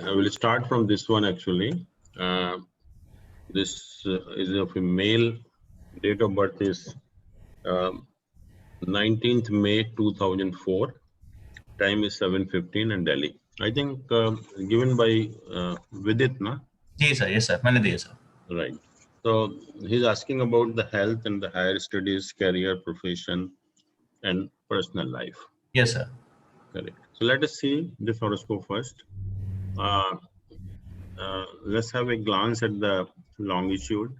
I will start from this one actually. This is of a male. Date of birth is 19th May 2004. Time is 7:15 in Delhi. I think given by Vidit, na? Yes sir, मैंने दिया sir. Right. So he's asking about the health and the higher studies, career, profession, and personal life. Yes sir. Correct. So let us see this horoscope first. Let's have a glance at the longitude.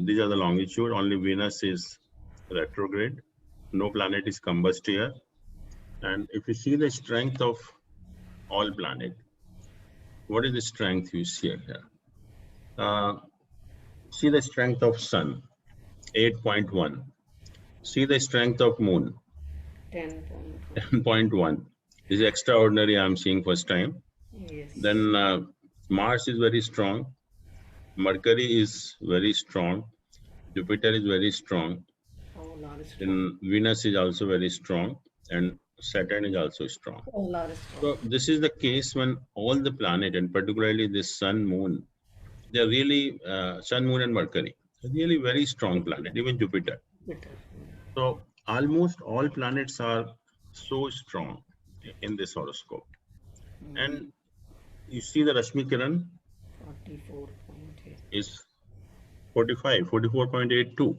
These are the longitude. Only Venus is retrograde. No planet is combust here. And if you see the strength of all planet, what is the strength you see here? See the strength of Sun, 8.1. See the strength of Moon, 10.1. This is extraordinary. I'm seeing first time. Yes. Then Mars is very strong. Mercury is very strong. Jupiter is very strong. Oh, lot is Then Venus is also very strong, and Saturn is also strong. Oh, lot is strong. So this is the case when all the planet, and particularly this Sun, Moon, they're really Sun, Moon, and Mercury, really very strong planet. Even Jupiter. So almost all planets are so strong in this horoscope. And you see the Rashmi Kiran 44.8 is 44.82.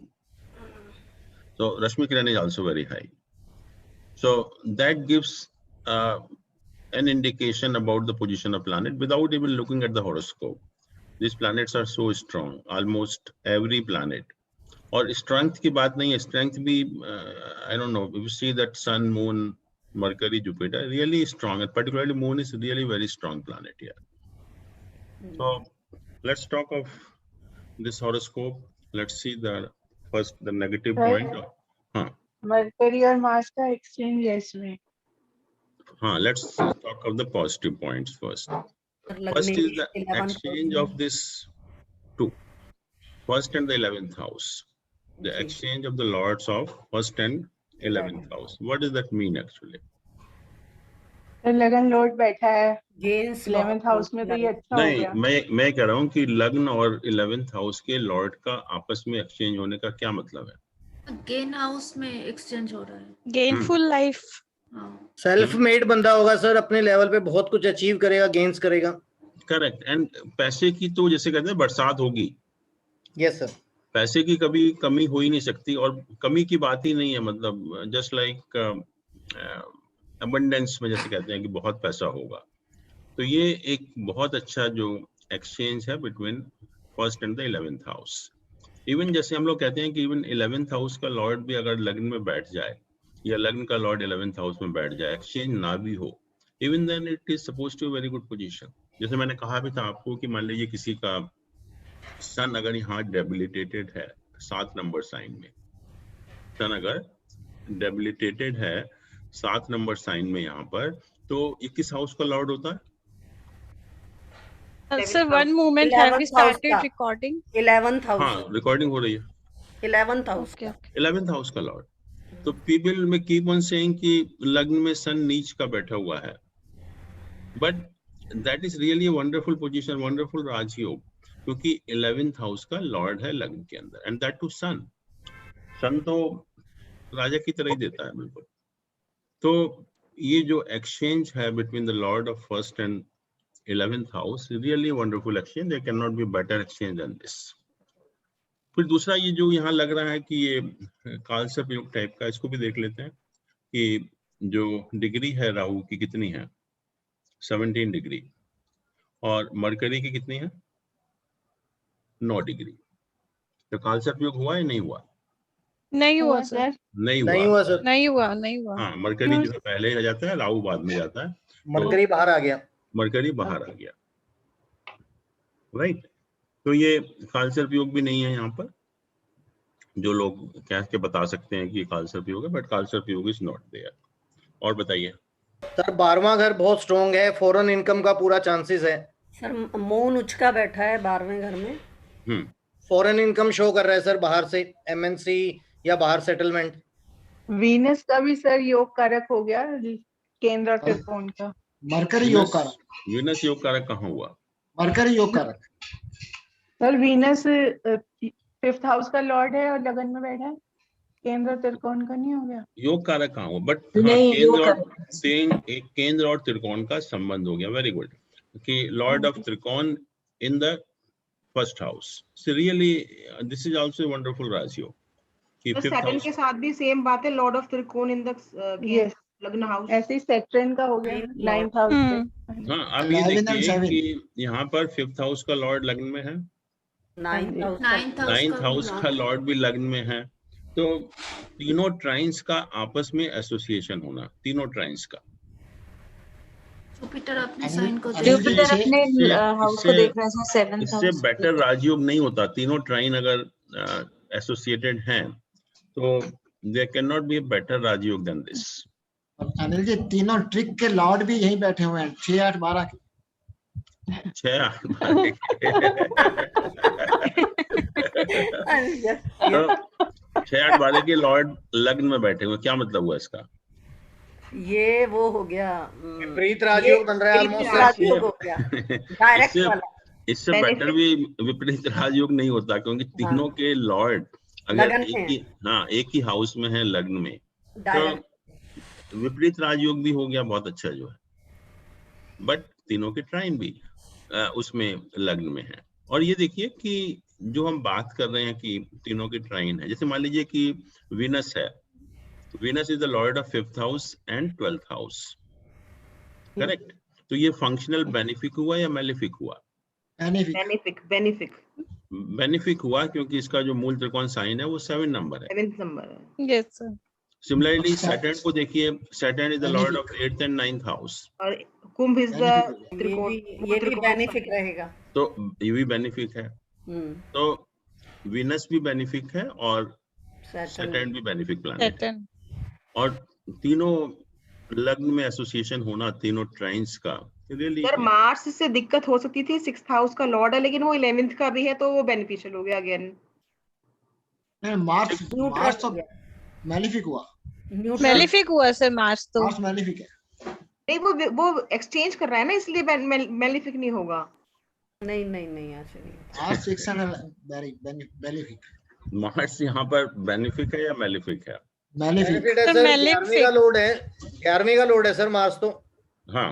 So Rashmi Kiran is also very high. So that gives an indication about the position of planet without even looking at the horoscope. These planets are so strong, almost every planet. और strength की बात नहीं है, strength भी I don't know, if you see that Sun, Moon, Mercury, Jupiter, really strong, and particularly Moon is really very strong planet here. So let's talk of this horoscope. Let's see the first, the negative point. Mercury और Mars का exchange है इसमें. Let's talk of the positive points first. First is the exchange of this two, first and the 11th house. The exchange of the lords of first and 11th house. What does that mean actually? लगन Lord बैठा है Gains 11th house में, तो ये अच्छा हो नहीं, गया. मैं कह रहा हूँ कि लग्न और 11th हाउस के लॉर्ड का आपस में एक्सचेंज होने का क्या मतलब है? गेन हाउस में एक्सचेंज हो रहा है. Gainful life. सेल्फ मेड बंदा होगा सर, अपने लेवल पे बहुत कुछ अचीव करेगा, गेन्स करेगा. करेक्ट. एंड पैसे की तो जैसे कहते हैं बरसात होगी. Yes sir. पैसे की कभी कमी हो ही नहीं सकती, और कमी की बात ही नहीं है. मतलब जस्ट लाइक अबंडेंस में जैसे कहते हैं कि बहुत पैसा होगा. तो ये एक बहुत अच्छा जो एक्सचेंज है between first and the 11th house. Even जैसे हम लोग कहते हैं कि इवन 11th हाउस का लॉर्ड भी अगर लग्न में बैठ जाए, या लग्न का लॉर्ड 11th हाउस में बैठ जाए, एक्सचेंज ना भी हो, even then it is suppose to very good position. जैसे मैंने कहा भी था आपको कि मान लीजिए किसी का सन अगर यहाँ डेबिलिटेटेड है 7 नंबर साइन में, सन अगर डेबिलिटेटेड है 7 नंबर साइन में यहाँ पर, तो 21 हाउस का लॉर्ड होता है. Sir, one moment, have we started recording? 11th house. हाँ, रिकॉर्डिंग हो रही है. 11th house. Okay. 11th house का लॉर्ड. तो पीपल में कीप ऑन सेइंग कि लग्न में सन नीच का बैठा हुआ है, but that is really a wonderful position, wonderful राजयोग, क्योंकि 11th हाउस का लॉर्ड है लग्न के अंदर, and that too sun. Sun तो राजा की तरह ही देता है बिल्कुल. तो ये जो एक्सचेंज है between the lord of first and 11th house, really wonderful exchange. There can not be better exchange than this. फिर दूसरा ये जो यहाँ लग रहा है कि ये कालसर्प योग टाइप का, इसको भी देख लेते हैं कि जो डिग्री है राहु की कितनी है, 17 डिग्री, और मरकरी की कितनी है, 9 डिग्री. तो कालसर्प योग हुआ या नहीं हुआ? नहीं हुआ सर. नहीं नहीं हुआ सर. नहीं हुआ. हाँ, मरकरी जो पहले आ जाता है, राहु बाद में जाता है. मरकरी बाहर आ गया. मरकरी बाहर आ गया, राइट. तो ये कालसर्प योग भी नहीं है यहाँ पर. जो लोग कह के बता सकते हैं कि कालसर्प योग है, बट कालसर्प योग इज नॉट देयर. और बताइए सर. 12वां घर बहुत स्ट्रॉन्ग है, फॉरेन इनकम का पूरा चांसेस है. सर मून उचका बैठा है 12वें घर में. फॉरेन इनकम शो कर रहा है सर, बाहर से एमएनसी या बाहर सेटलमेंट. वीनस का भी सर योग कारक हो गया केंद्र त्रिकोण का. मरकरी योग कारक, वीनस योग कारक कहाँ हुआ? मरकरी योग कारक। सर वीनस 5th हाउस का लॉर्ड है और लगन में बैठा है, केंद्र और त्रिकोण का नहीं हो गया? योग कारक कहाँ हुआ? बट नहीं, योग केंद्र और कारक। केंद्र और त्रिकोण का संबंध हो गया। वेरी गुड कि लॉर्ड ऑफ त्रिकोण in the first house. So really this is also wonderful राजयोग कि तो फिफ्थ सैटर्न हाउस। के साथ भी सेम बात है, लॉर्ड ऑफ त्रिकोण इन द Yes. लग्न हाउस। ऐसे ही सेक्ट्रेन का हो गया 9th हाउस से। हाँ, अब ये 11 and देखिए 7 कि यहाँ पर फिफ्थ हाउस का लॉर्ड लग्न में है, 9th हाउस नाइन्थ हाउस का लॉर्ड भी लग्न में है, तो तीनों ट्राइन्स का आपस में एसोसिएशन होना, तीनों ट्राइन्स का। जुपिटर अपने अनिल- साइन को अनिल देख जी, रहा जुपिटर है। अपने इससे- हाउस को इससे- देख रहे हैं सर, 7th इससे हाउस। बेटर राजयोग नहीं होता। तीनों ट्राइन अगर एसोसिएटेड हैं तो there can not be a better Rajyoga than this. और अनिल जी तीनों ट्रिक के लॉर्ड भी यहीं बैठे हुए हैं, 6, 8, 12 के। 6, 8, 12 तो 6, 8, 12 के लॉर्ड लग्न में बैठे हुए, क्या मतलब हुआ इसका? ये वो हो गया विपरीत राजयोग बन रहा है विपरीत ऑलमोस्ट। राजयोग हो गया डायरेक्ट इससे- वाला। इससे बेटर भी विपरीत राजयोग नहीं होता, क्योंकि तीनों के लॉर्ड अगर लगन में एक ही हाउस में है लग्न में, डायरेक्ट तो विपरीत राजयोग भी हो गया, बहुत अच्छा जो है। बट तीनों के ट्राइन भी उसमें लग्न में है। और ये देखिए कि जो हम बात कर रहे हैं कि तीनों के ट्राइन है, जैसे मान लीजिए कि वीनस है, Venus is the lord of 5th house and 12th house, correct? तो ये फंक्शनल बेनिफिक हुआ या मेलिफिक हुआ? बेनिफिक बेनिफिक हुआ, क्योंकि इसका जो मूल त्रिकोण साइन है वो 7 नंबर है। 7th नंबर है। Yes, sir. सिमिलरली अच्छा। सैटर्न को देखिए, Saturn is the lord of 8th and 9th house, और कुंभ इज द Benefic त्रिकोण, ये भी बेनिफिक रहेगा। तो ये भी बेनिफिक है। तो वीनस भी बेनिफिक है और सैटर्न भी बेनिफिक प्लैनेट है। Saturn. और तीनों लग्न में एसोसिएशन होना तीनों ट्राइन्स का रियली। सर मार्स से दिक्कत हो सकती थी, 6th हाउस का लॉर्ड है, लेकिन वो 11th का भी है, तो वो बेनिफिशियल हो गया अगेन। नहीं, मार्स न्यूट्रल तो मैलिफिक हुआ, Malefic हुआ सर मार्स तो। मार्स मैलिफिक है। नहीं, वो एक्सचेंज कर रहा है ना, इसलिए मेलिफिक नहीं होगा। नहीं नहीं नहीं ऐसे नहीं। मार्स 6 and मैलिफिक, मार्स यहाँ पर बेनिफिक है या मेलिफिक है? मैलिफिक। बेनिफिट है तो सर, Malefic। 11वीं का लोड है, 11वीं का लोड है सर मार्स तो। हाँ,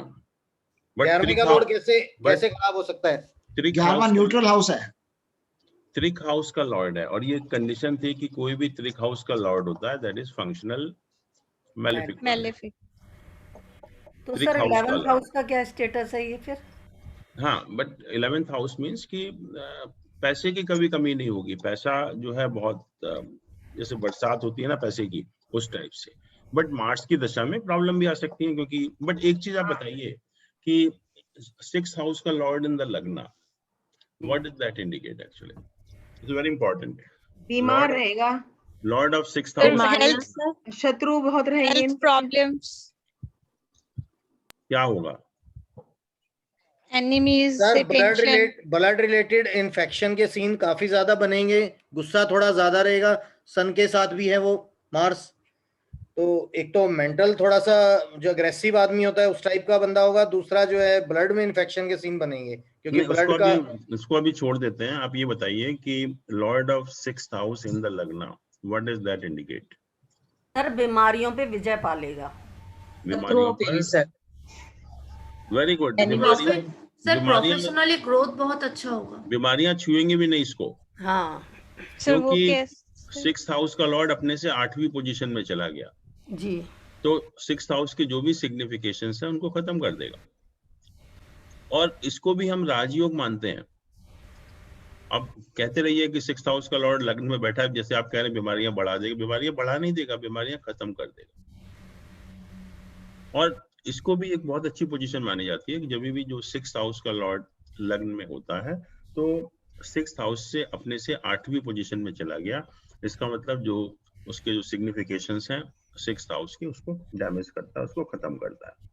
बट 11वीं का लोड कैसे खराब हो सकता है? 11वां न्यूट्रल हाउस है। त्रिक हाउस का लॉर्ड है, और ये कंडीशन थी कि कोई भी त्रिक हाउस का लॉर्ड होता है that is functional malefic. Malefic. तो त्रिक सर हाउस 11th वाला। हाउस का क्या स्टेटस है ये फिर? हाँ, बट 11th हाउस मींस कि पैसे की कभी कमी नहीं होगी। पैसा जो है बहुत जैसे बरसात होती है ना पैसे की, उस टाइप से। बट मार्स की दशा में प्रॉब्लम भी आ सकती है, क्योंकि बट एक चीज आप बताइए कि 6th हाउस का लॉर्ड इन द लग्ना, what does that indicate? Actually it's very important. बीमार रहेगा, Lord of 6th Sir, house health, शत्रु बहुत रहेंगे, health problems, क्या होगा? enemies, sir tension. Blood related infection के सीन काफी ज्यादा बनेंगे, गुस्सा थोड़ा ज्यादा रहेगा। सन के साथ भी है वो मार्स, तो एक तो मेंटल थोड़ा सा जो अग्रेसिव आदमी होता है उस टाइप का बंदा होगा, दूसरा जो है ब्लड में इन्फेक्शन के सीन बनेंगे, क्योंकि ब्लड का। उसको अभी छोड़ देते हैं। आप ये बताइए कि lord of 6th house in the लग्ना, what does that indicate? Sir बीमारियों पे विजय पालेगा। बीमारियों पर। Sir very good. Sir professionally growth बहुत अच्छा होगा। बीमारियां छुएंगे भी नहीं इसको, हाँ सर वो क्योंकि कैसे? 6th हाउस का लॉर्ड अपने से 8वीं पोजीशन में चला गया, जी। तो 6th हाउस के जो भी सिग्निफिकेशंस है उनको खत्म कर देगा। और इसको भी हम राजयोग मानते हैं। अब कहते रहिए कि 6th हाउस का लॉर्ड लग्न में बैठा है, जैसे आप कह रहे हैं बीमारियां बढ़ा देगा, बीमारियां बढ़ा नहीं देगा, बीमारियां खत्म कर देगा। और इसको भी एक बहुत अच्छी पोजीशन मानी जाती है कि जब भी जो 6th हाउस का लॉर्ड लग्न में होता है तो 6th हाउस से अपने से 8वीं पोजीशन में चला गया, इसका मतलब जो उसके जो सिग्निफिकेशंस हैं 6th हाउस की, उसको डैमेज करता है, उसको खत्म करता है।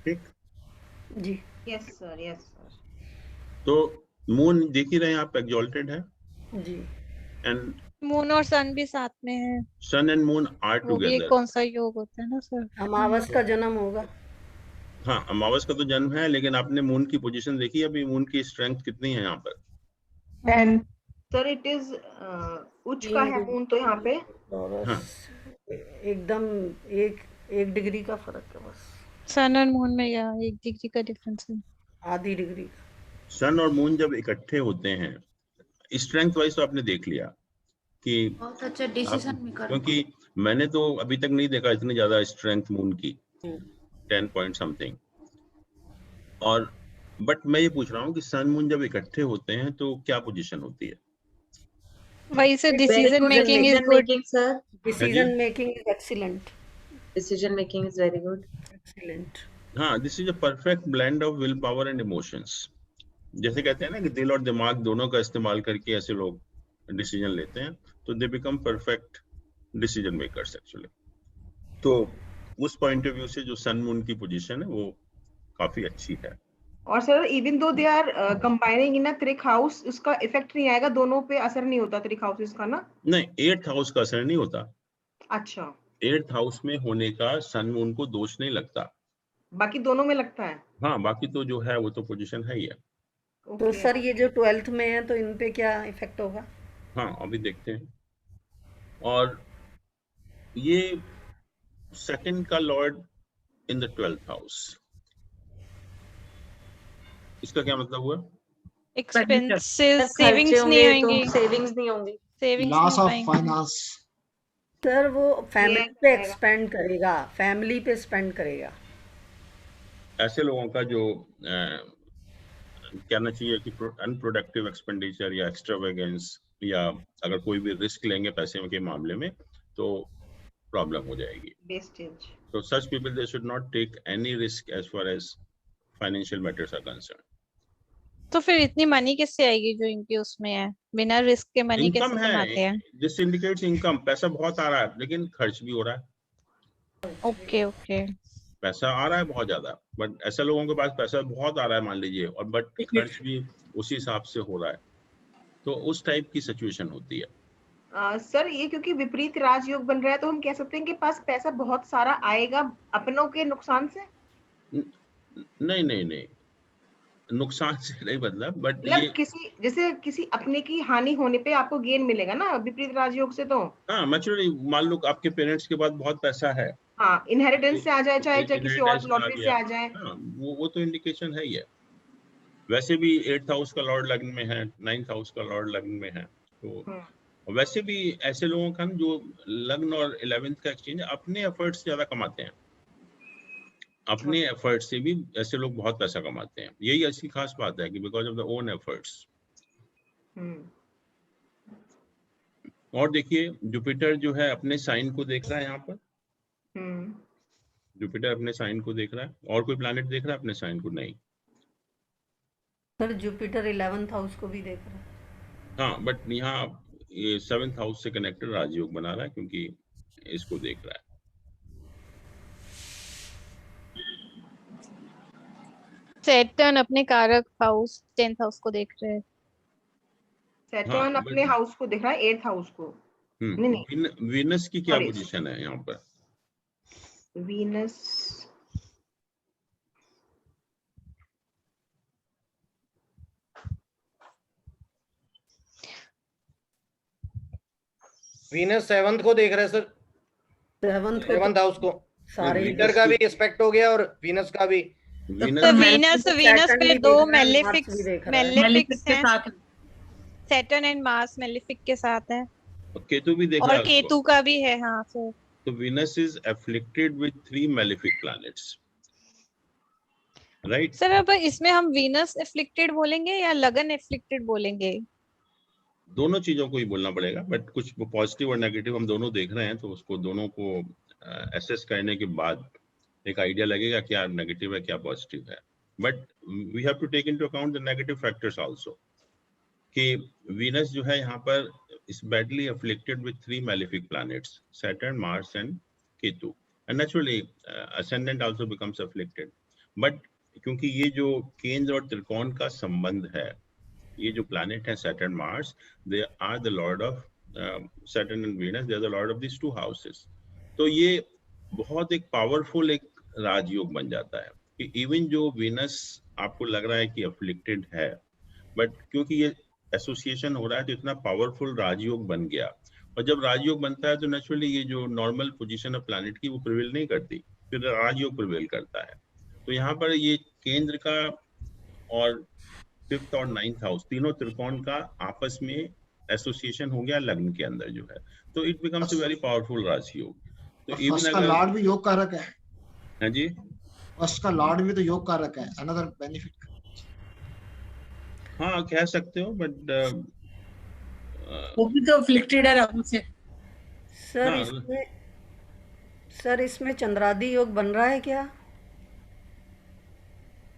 ठीक जी। Yes sir. तो मून देख ही रहे हैं आप, एक्सॉल्टेड है। जी। and मून और सन भी साथ में है, sun and moon are वो भी एक together. कौन सा योग होता है ना सर? अमावस का जन्म होगा। हाँ, अमावस का तो जन्म है, लेकिन आपने मून की पोजीशन देखी अभी, मून की स्ट्रेंथ कितनी है यहाँ पर? 10 सर इट इज उच्च का है मून तो यहाँ पे हाँ, एकदम एक डिग्री का फर्क है बस, सन और मून में या 1 डिग्री का डिफरेंस है। आधी डिग्री। सन और मून जब इकट्ठे होते हैं, स्ट्रेंथ वाइज तो आपने देख लिया कि बहुत अच्छा डिसीजन मेकर। क्योंकि मैंने तो अभी तक नहीं देखा इतनी ज्यादा स्ट्रेंथ मून की, 10 पॉइंट समथिंग। और बट मैं ये पूछ रहा हूँ कि सन मून जब इकट्ठे होते हैं तो क्या पोजीशन होती है? वही से decision making is good. sir. Decision making is excellent. Decision making is very good. Excellent. हाँ, this is a perfect blend of will power and emotions. जैसे कहते हैं ना कि दिल और दिमाग दोनों का इस्तेमाल करके ऐसे लोग डिसीजन लेते हैं, तो they become perfect decision makers actually. तो उस पॉइंट ऑफ व्यू से जो सन मून की पोजीशन है वो काफी अच्छी है। और sir even though they are combining इन अ त्रिक हाउस, उसका इफेक्ट नहीं आएगा, दोनों पे असर नहीं होता त्रिक हाउसेस का ना? नहीं, 8th हाउस का असर नहीं होता। अच्छा, 8th हाउस में होने का सन मून को दोष नहीं लगता। बाकी दोनों में लगता है। हाँ, बाकी तो जो है वो तो पोजीशन है ही है। तो सर ये जो 12th में है तो इन पे क्या इफेक्ट होगा? हाँ, अभी देखते हैं। और ये सेकंड का Lord in the 12th house, इसका क्या मतलब हुआ? एक्सपेंसेस, सेविंग्स नहीं होंगी, Savings नहीं होंगी. सेविंग्स लॉस नहीं ऑफ पाएंगे। फाइनेंस। सर वो फैमिली Yes, पे आएगा। एक्सपेंड करेगा, फैमिली पे स्पेंड करेगा। ऐसे लोगों का जो कहना चाहिए कि अनप्रोडक्टिव एक्सपेंडिचर या एक्स्ट्रावेगेंस, या अगर कोई भी रिस्क लेंगे पैसे के मामले में तो प्रॉब्लम हो जाएगी। Wastage. So such people, they should not take any risk as far as financial matters are concerned. तो फिर इतनी मनी किससे आएगी जो इनकी उसमें है? बिना रिस्क के मनी कैसे इनकम कमाते है, हैं? दिस इंडिकेट्स इनकम, पैसा बहुत आ रहा है लेकिन खर्च भी हो रहा है। Okay okay. पैसा आ रहा है बहुत ज्यादा, बट ऐसे लोगों के पास पैसा बहुत आ रहा है मान लीजिए, और बट खर्च भी उसी हिसाब से हो रहा है, तो उस टाइप की सिचुएशन होती है। सर ये क्योंकि विपरीत राजयोग बन रहा है तो हम कह सकते हैं कि पास पैसा बहुत सारा आएगा अपनों के नुकसान से? नहीं नहीं नहीं, नुकसान से नहीं बदला, बट मतलब ये किसी जैसे किसी अपने की हानि होने पे आपको गेन मिलेगा ना विपरीत राजयोग से तो? हाँ, नेचुरली मान लो आपके पेरेंट्स के पास बहुत पैसा है, हाँ, इनहेरिटेंस से आ जाए, चाहे किसी और inheritance में आ लॉटरी से गया। आ जाए। हाँ, वो तो इंडिकेशन है ही है। वैसे भी 8th हाउस का लॉर्ड लग्न में है, 9th हाउस का लॉर्ड लग्न में है, तो वैसे भी ऐसे लोगों का जो लग्न और 11th का एक्सचेंज अपने एफर्ट से ज्यादा कमाते हैं, अपने एफर्ट से भी ऐसे लोग बहुत पैसा कमाते हैं। यही अच्छी खास बात है कि because of the own efforts. और देखिए जुपिटर जो है अपने साइन को देख रहा है यहाँ पर, जुपिटर अपने साइन को देख रहा है, और कोई प्लैनेट देख रहा है अपने साइन को? नहीं। सर जुपिटर 11th हाउस को भी देख रहा है। हाँ, बट यहाँ ये 7th हाउस से कनेक्टेड राजयोग बना रहा है क्योंकि इसको देख रहा है। सैटर्न अपने कारक हाउस 10th हाउस को देख रहे हैं। सैटर्न हाँ, अपने हाउस को देख रहा है, 8th हाउस को। नहीं। वीनस की क्या Sorry. पोजीशन है यहाँ पर? वीनस वीनस 7th को देख रहे हैं सर, 7th हाउस को। सारे जुपिटर का भी एस्पेक्ट हो गया और वीनस का भी। तो वीनस पे दो मेलेफिक्स के हैं, साथ सैटर्न एंड मार्स मेलेफिक के साथ है, केतु भी देख और रहा है केतु का भी है। हाँ सर, तो Venus is afflicted with 3 malefic planets, right? Sir अब इसमें हम वीनस एफ्लिक्टेड बोलेंगे या लगन एफ्लिक्टेड बोलेंगे? दोनों चीजों को ही बोलना पड़ेगा, बट कुछ पॉजिटिव और नेगेटिव हम दोनों देख रहे हैं, तो उसको दोनों को एसेस करने के बाद एक आइडिया लगेगा क्या नेगेटिव है क्या पॉजिटिव है। But we have to take into account the negative factors also, कि वीनस जो है यहाँ पर is badly afflicted with 3 malefic planets, Saturn, Mars and Ketu, and naturally ascendant also becomes afflicted. But क्योंकि ये जो केंद्र और त्रिकोण का संबंध है, ये जो प्लैनेट है Saturn Mars, they are the lord of Saturn and Venus, they are the lord of this two houses. तो ये बहुत एक पावरफुल एक राजयोग बन जाता है कि इवन जो वीनस आपको लग रहा है कि अफ्लिक्टेड है, बट क्योंकि ये एसोसिएशन हो रहा है तो इतना पावरफुल राजयोग बन गया। और जब राजयोग बनता है तो नेचुरली ये जो नॉर्मल पोजीशन ऑफ प्लैनेट की वो प्रिवेल नहीं करती, फिर राजयोग प्रिवेल करता है। तो यहाँ पर ये केंद्र का और 5th और 9th हाउस तीनों त्रिकोण का आपस में एसोसिएशन हो गया लग्न के अंदर जो है, तो it becomes a very powerful Rajyog. तो फर्स्ट इवन का अगर लॉर्ड भी योग कारक है। हाँ जी, फर्स्ट का लॉर्ड भी तो योग कारक है, अनदर बेनिफिट। हाँ कह सकते हो, बट वो भी तो अफ्लिक्टेड है राहु से। सर हाँ। इसमें चंद्रादि योग बन रहा है क्या?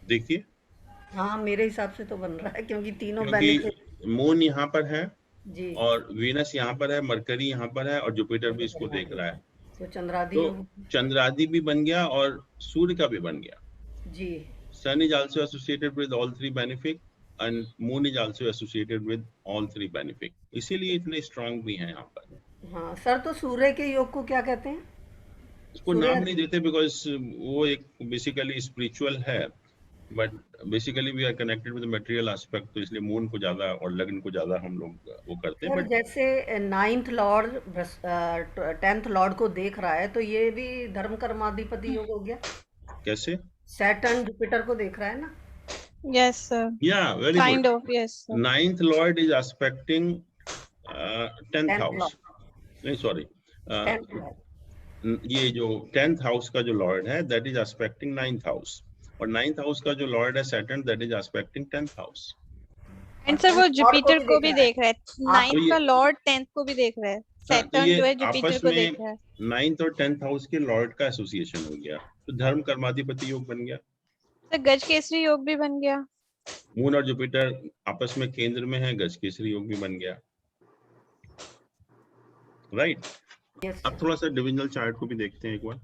देखिए, हाँ मेरे हिसाब से तो बन रहा है, क्योंकि तीनों क्योंकि बेनिफिट मून यहाँ पर है जी, और वीनस यहाँ पर है, मरकरी यहाँ पर है और जुपिटर भी इसको देख रहा है, तो चंद्रादि तो योग चंद्रादि भी बन गया और सूर्य का भी बन गया। जी। Sun is also associated with all three benefic and moon is also associated with all three benefic, इसीलिए इतने स्ट्रांग भी हैं यहाँ पर। हाँ सर, तो सूर्य के योग को क्या कहते हैं? इसको नाम नहीं देते बिकॉज वो एक बेसिकली स्पिरिचुअल है, but basically we are connected with material aspect, तो इसलिए मून को ज्यादा और लग्न को ज्यादा हम लोग वो करते हैं। सर बट जैसे 9th लॉर्ड 10th लॉर्ड को देख रहा है, तो ये भी धर्म कर्माधिपति योग हो गया। कैसे? सैटर्न जुपिटर को देख रहा है ना? Yes, sir. या very Kind good. of, yes, sir. 9th Lord is expecting 10th house, नहीं सॉरी, 10th लॉर्ड। ये जो 10th हाउस का जो लॉर्ड है that is expecting 9th house, और 9th हाउस का जो लॉर्ड है Saturn that is expecting 10th house. And sir वो जुपिटर को भी देख रहा है, हाँ, 9th का लॉर्ड 10th को भी देख रहा है, तो सैटर्न ये जो है जुपिटर आपस को में देख रहा है। 9th और 10th हाउस के लॉर्ड का एसोसिएशन हो गया, तो धर्म कर्माधिपति योग बन गया। तो गज केसरी योग भी बन गया। मून और जुपिटर आपस में केंद्र में है, गज केसरी योग भी बन गया, राइट। Yes, अब थोड़ा सा डिविजनल चार्ट को भी देखते हैं एक बार।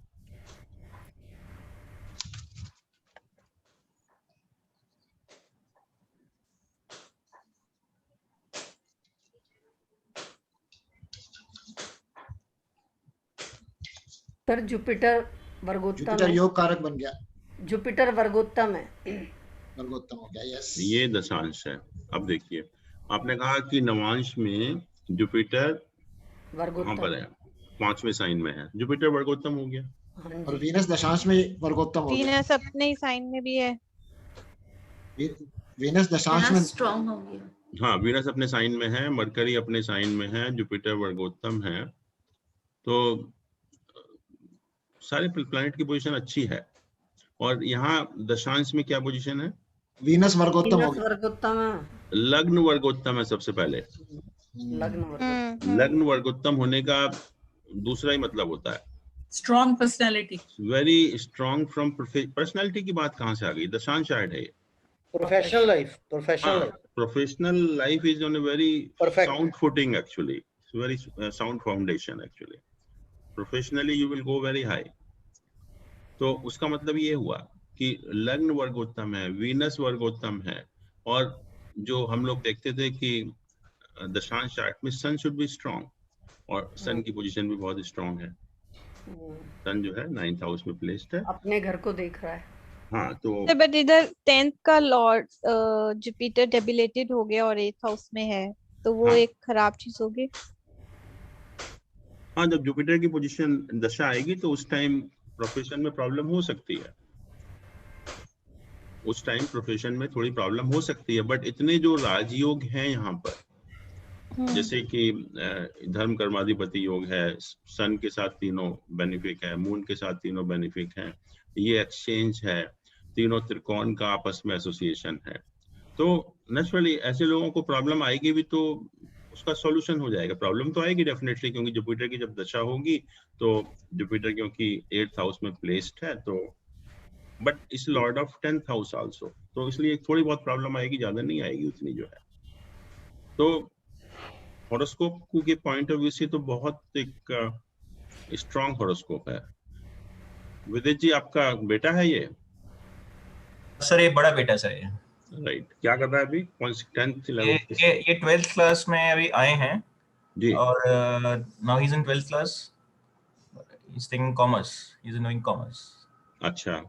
सर जुपिटर वर्गोत्तम जुपिटर है, योग कारक बन गया, जुपिटर वर्गोत्तम है। वर्गोत्तम हो गया। यस, ये दशांश है। अब देखिए, आपने कहा कि नवांश में जुपिटर वहां वर्गोत्तम। पर है, 5वें साइन में है, जुपिटर वर्गोत्तम हो गया। हाँ और जी। वीनस दशांश में वर्गोत्तम हो गया। वीनस अपने ही साइन में भी है। वीनस दशांश में स्ट्रॉन्ग हो गया। हाँ, वीनस अपने साइन में है, मरकरी अपने साइन में है, जुपिटर वर्गोत्तम है, तो सारे प्लैनेट की पोजीशन अच्छी है। और यहाँ दशांश में क्या पोजीशन है? वीनस वर्गोत्तम हो वीनस गया। वर्गोत्तम है, लग्न वर्गोत्तम है सबसे पहले। लग्न वर्गोत्तम। लग्न वर्गोत्तम होने का दूसरा ही मतलब होता है strong personality. Very strong from personality. की बात कहाँ से आ गई? दशांश ऐड है ये। Professional life, professional life, professional life is on a very Perfect. sound footing actually, it's very sound foundation actually, professionally you will go very high। तो उसका मतलब ये हुआ कि लग्न वर्गोत्तम है, वीनस वर्गोत्तम है, और जो हम लोग देखते थे कि दशांश चार्ट में सन शुड बी स्ट्रांग, और सन की पोजीशन भी बहुत स्ट्रांग है। सन जो है 9th हाउस में प्लेस्ड है। अपने घर को देख रहा है। हाँ, तो बट इधर 10th का लॉर्ड जुपिटर डेबिलेटेड हो गया और 8th हाउस में है, तो वो हाँ। एक खराब चीज होगी। हाँ, जब जुपिटर की पोजीशन दशा आएगी तो उस टाइम प्रोफेशन में प्रॉब्लम हो सकती है, उस टाइम प्रोफेशन में थोड़ी प्रॉब्लम हो सकती है। बट इतने जो राजयोग हैं यहाँ पर, जैसे कि धर्म कर्माधिपति योग है, सन के साथ तीनों बेनिफिक है, मून के साथ तीनों बेनिफिक हैं, ये एक्सचेंज है, तीनों त्रिकोण का आपस में एसोसिएशन है, तो नेचुरली ऐसे लोगों को प्रॉब्लम आएगी भी, तो उसका सॉल्यूशन हो जाएगा। प्रॉब्लम तो आएगी डेफिनेटली, क्योंकि जुपिटर की जब दशा होगी तो जुपिटर क्योंकि 8th हाउस में प्लेस्ड है, तो बट इस Lord of 10th house also, तो इसलिए थोड़ी बहुत प्रॉब्लम आएगी, ज्यादा नहीं आएगी उतनी जो है। तो हॉरोस्कोप के पॉइंट ऑफ व्यू से तो बहुत एक स्ट्रॉन्ग हॉरोस्कोप है। विदित जी, आपका बेटा है ये? सर ये बड़ा बेटा सर ये। राइट, क्या कर रहा है अभी? कौन सी 10th 11th? ये 12th क्लास में अभी आए हैं जी। और now he is in 12th class, he is taking commerce, he is doing commerce. अच्छा,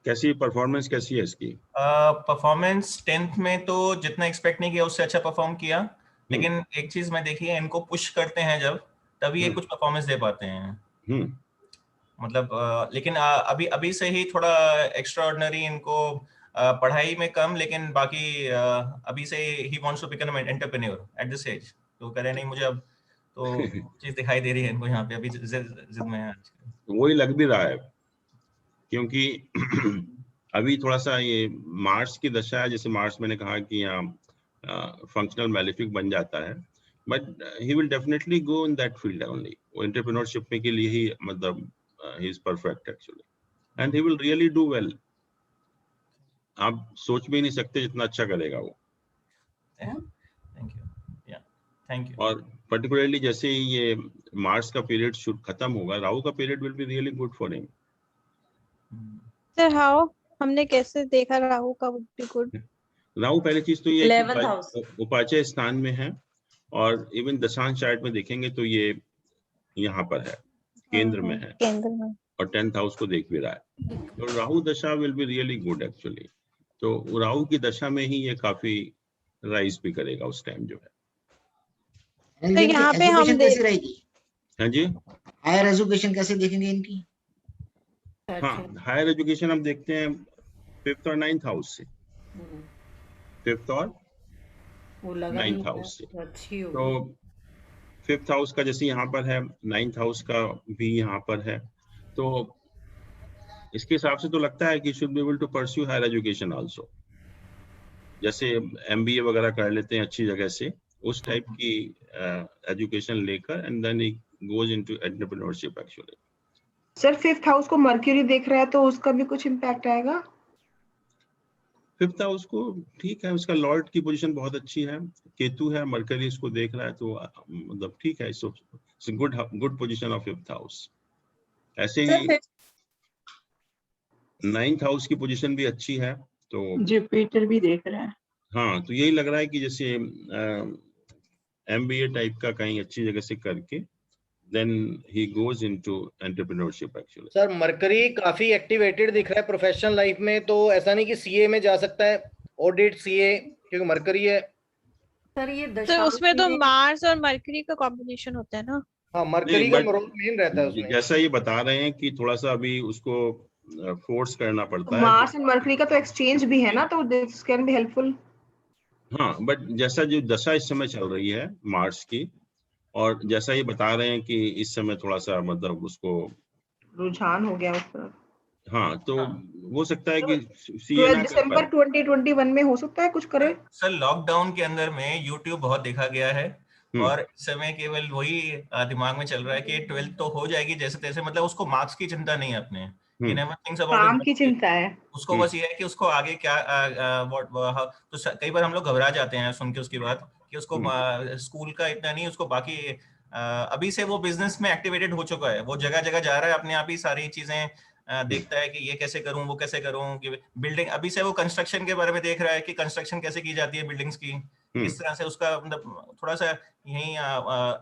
कैसी परफॉर्मेंस कैसी है इसकी? परफॉर्मेंस 10th में तो जितना एक्सपेक्ट नहीं किया उससे अच्छा परफॉर्म किया, लेकिन एक चीज मैं देखी है, इनको पुश करते हैं जब, तभी ये कुछ परफॉर्मेंस दे पाते हैं। मतलब लेकिन अभी अभी से ही थोड़ा एक्स्ट्रा ऑर्डिनरी इनको पढ़ाई में कम, लेकिन बाकी अभी से ही wants to become an entrepreneur at this age. तो कह रहे नहीं मुझे अब तो चीज दिखाई दे रही है इनको यहाँ पे, अभी जिद में है। वही लग भी रहा है, क्योंकि अभी थोड़ा सा ये मार्स की दशा है, जैसे मार्स मैंने कहा कि यहाँ फंक्शनल मैलेफिक बन जाता है, but he will definitely go in that field only. वो एंटरप्रेन्योरशिप में के लिए ही, मतलब he is perfect actually, and he will really do well. आप सोच भी नहीं सकते जितना अच्छा करेगा वो। थैंक यू, या थैंक यू। और पर्टिकुलरली जैसे ही ये मार्स का पीरियड खत्म होगा, राहु का period will be really good for him. Sir how हमने कैसे देखा राहु का would be good? राहु पहली चीज तो ये 11th house। उपाचय स्थान में है, और इवन दशांश चार्ट में देखेंगे तो ये यहाँ पर है, केंद्र में है, केंद्र में, और 10th हाउस को देख भी रहा है। तो राहु दशा will be really good actually. तो राहु की दशा में ही ये काफी राइज भी करेगा उस टाइम जो है। तो यहाँ पे हम कैसी रहेगी? हाँ जी, हायर एजुकेशन कैसे देखेंगे इनकी? हाँ, हायर एजुकेशन हम देखते हैं 5th और 9th हाउस से, 5th और 9th हाउस से। अच्छी तो होगी। 5th हाउस का जैसे यहाँ पर है, 9th हाउस का भी यहाँ पर है, तो इसके हिसाब से तो लगता है कि should be able to pursue higher education also. जैसे MBA वगैरह कर लेते हैं अच्छी जगह से, उस टाइप की एजुकेशन लेकर, and then he goes into entrepreneurship actually. Sir 5th house को मर्क्यूरी देख रहा है तो उसका भी कुछ इम्पैक्ट आएगा? 5th हाउस को ठीक है, उसका लॉर्ड की पोजीशन बहुत अच्छी है, केतु है, मरकरी इसको देख रहा है, तो मतलब ठीक है, so good position of 5th house. ऐसे ही 9th हाउस की पोजीशन भी अच्छी है, तो जुपिटर भी देख रहा है। हाँ, तो यही लग रहा है कि जैसे MBA टाइप का कहीं अच्छी जगह से करके then he goes into entrepreneurship actually। Sir mercury काफी एक्टिवेटेड दिख रहा है प्रोफेशनल लाइफ में, तो ऐसा नहीं कि CA में जा सकता है, ऑडिट CA, क्योंकि मरकरी है। सर ये तो दशा उसमें तो मार्स और मरकरी का कॉम्बिनेशन होता है ना? हाँ, मरकरी का रोल मेन रहता है उसमें। जैसा ये बता रहे हैं कि थोड़ा सा अभी उसको फोर्स करना पड़ता है। मार्स एंड मरकरी का तो एक्सचेंज भी है ना, तो दिस कैन बी हेल्पफुल। हाँ, बट जैसा जो दशा इस समय चल रही है मार्स की, और जैसा ये बता रहे हैं कि इस समय थोड़ा सा मतलब उसको रुझान हो गया उस पर। हाँ, तो हो सकता है कि 12 दिसंबर 2021 में हो सकता है कुछ करे। सर लॉकडाउन के अंदर में YouTube बहुत देखा गया है, और इस समय केवल वही दिमाग में चल रहा है कि 12th तो हो जाएगी जैसे तैसे, मतलब उसको मार्क्स की चिंता नहीं है अपने, काम की चिंता है उसको। बस ये है कि उसको आगे क्या तो कई बार हम लोग घबरा जाते हैं सुन के उसकी बात कि उसको स्कूल का इतना नहीं, उसको बाकी अभी से वो बिजनेस में एक्टिवेटेड हो चुका है, वो जगह जगह जा रहा है, अपने आप ही सारी चीजें देखता है कि ये कैसे करूं, वो कैसे करूं, कि बिल्डिंग अभी से वो कंस्ट्रक्शन के बारे में देख रहा है कि कंस्ट्रक्शन कैसे की जाती है बिल्डिंग्स की, इस तरह से उसका मतलब थोड़ा सा यही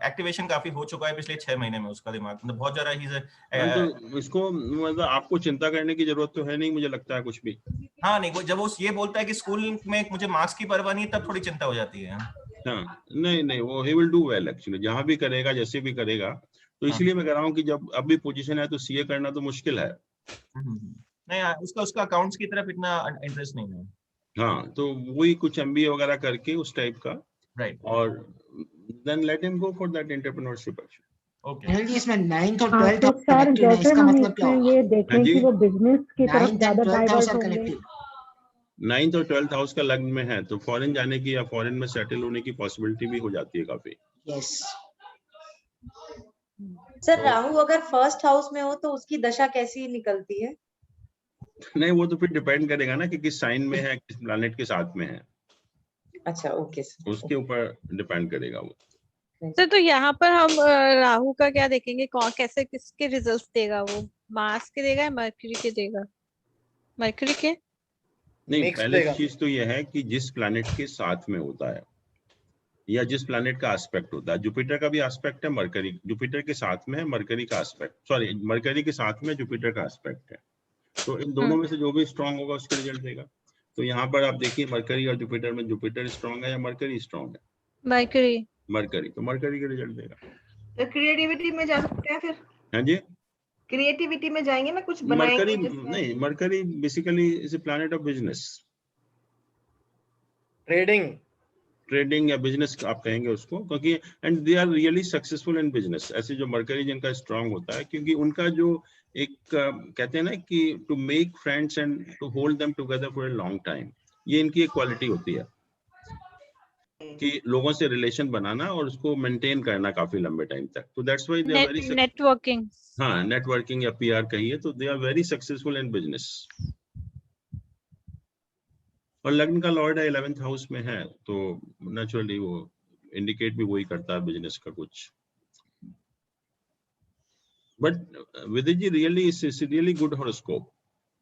एक्टिवेशन काफी हो चुका है पिछले 6 महीने में उसका दिमाग, मतलब बहुत ज्यादा ही तो इसको मतलब आपको चिंता करने की जरूरत तो है नहीं, मुझे लगता है कुछ भी। हाँ नहीं, वो जब वो ये बोलता है कि स्कूल में मुझे मार्क्स की परवाह नहीं, तब थोड़ी चिंता हो जाती है। हाँ, नहीं वो he will do well actually, जहां भी करेगा जैसे भी करेगा, तो इसलिए मैं कह रहा हूँ कि जब अभी पोजीशन है तो CA करना तो मुश्किल है। नहीं, उसका अकाउंट्स की तरफ इतना इंटरेस्ट नहीं है। हाँ, तो वही कुछ MBA वगैरह करके उस टाइप का, राइट, और then let him go for that entrepreneurship actually. Okay, इसमें 9th और 12th तो सर जैसे हम इसमें ये देखें कि वो बिजनेस की तरफ ज्यादा डाइवर्ट होंगे। 9th और 12th हाउस का लग्न में है, तो फॉरेन जाने की या फॉरेन में सेटल होने की पॉसिबिलिटी भी हो जाती है काफी। यस सर राहु अगर 1st हाउस में हो तो उसकी दशा कैसी निकलती है? नहीं, वो तो फिर डिपेंड करेगा ना कि किस साइन में है, किस प्लैनेट के साथ में है। अच्छा, ओके सर, उसके ऊपर डिपेंड करेगा वो। सर तो यहाँ पर हम राहु का क्या देखेंगे, कौन कैसे किसके रिजल्ट्स देगा वो? मार्स के देगा या मरकरी के देगा? मरकरी के? नहीं, Mixed पहले देगा। चीज तो यह है कि जिस प्लैनेट के साथ में होता है या जिस प्लैनेट का एस्पेक्ट होता है, जुपिटर का भी एस्पेक्ट है, मरकरी जुपिटर के साथ में है, मरकरी का एस्पेक्ट, सॉरी मरकरी के साथ में जुपिटर का एस्पेक्ट है, तो इन दोनों में से जो भी स्ट्रांग होगा उसके रिजल्ट देगा। तो यहाँ पर आप देखिए मरकरी और जुपिटर में जुपिटर स्ट्रांग है या मरकरी स्ट्रांग है? मरकरी। मरकरी, तो मरकरी का रिजल्ट देगा। तो क्रिएटिविटी में जा सकते हैं फिर, हाँ जी, क्रिएटिविटी में जाएंगे ना, कुछ मरकरी बनाएंगे जैसे नहीं, Mercury basically is a planet of business, trading या बिजनेस आप कहेंगे उसको, क्योंकि and they are really successful in business. ऐसे जो मरकरी जिनका स्ट्रांग होता है, क्योंकि उनका जो एक कहते हैं ना कि to make friends and to hold them together for a long time, ये इनकी एक क्वालिटी होती है कि लोगों से रिलेशन बनाना और उसको मेंटेन करना काफी लंबे टाइम तक। तो that's why they are very networking, हाँ नेटवर्किंग या पीआर कहिए, तो they are very successful in business. और लग्न का लॉर्ड है 11th हाउस में है, तो नेचुरली वो इंडिकेट भी वही करता है बिजनेस का कुछ। But Vidit ji really is really good horoscope.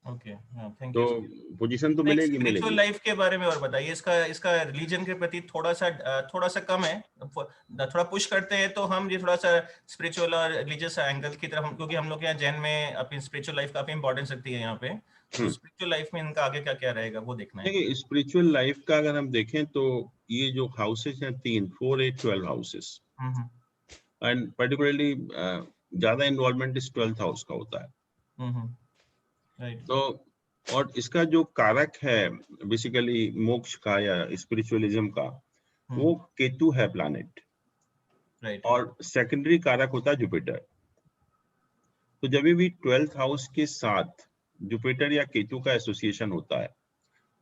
Okay, thank तो यू। पोजीशन तो मिलेगी स्पिरिचुअल लाइफ के बारे में और बताइए, इसका रिलीजन के प्रति थोड़ा सा कम है, थोड़ा पुश करते हैं तो हम ये थोड़ा सा स्पिरिचुअल और रिलीजियस एंगल की तरफ, क्योंकि हम लोग यहाँ जैन में अपनी स्पिरिचुअल लाइफ काफी इंपॉर्टेंस रखती है यहाँ पे, तो स्पिरिचुअल लाइफ में इनका आगे क्या क्या रहेगा वो देखना है। देखिए स्पिरिचुअल लाइफ का अगर हम देखें तो ये जो हाउसेस हैं 3, 4, 8, 12 हाउसेस, एंड पर्टिकुलरली ज्यादा इन्वॉल्वमेंट इस 12th हाउस का होता है। राइट। तो और इसका जो कारक है बेसिकली मोक्ष का या स्पिरिचुअलिज्म का, वो केतु है प्लैनेट, राइट। और सेकेंडरी कारक होता है जुपिटर। तो जब भी 12th हाउस के साथ जुपिटर या केतु का एसोसिएशन होता है,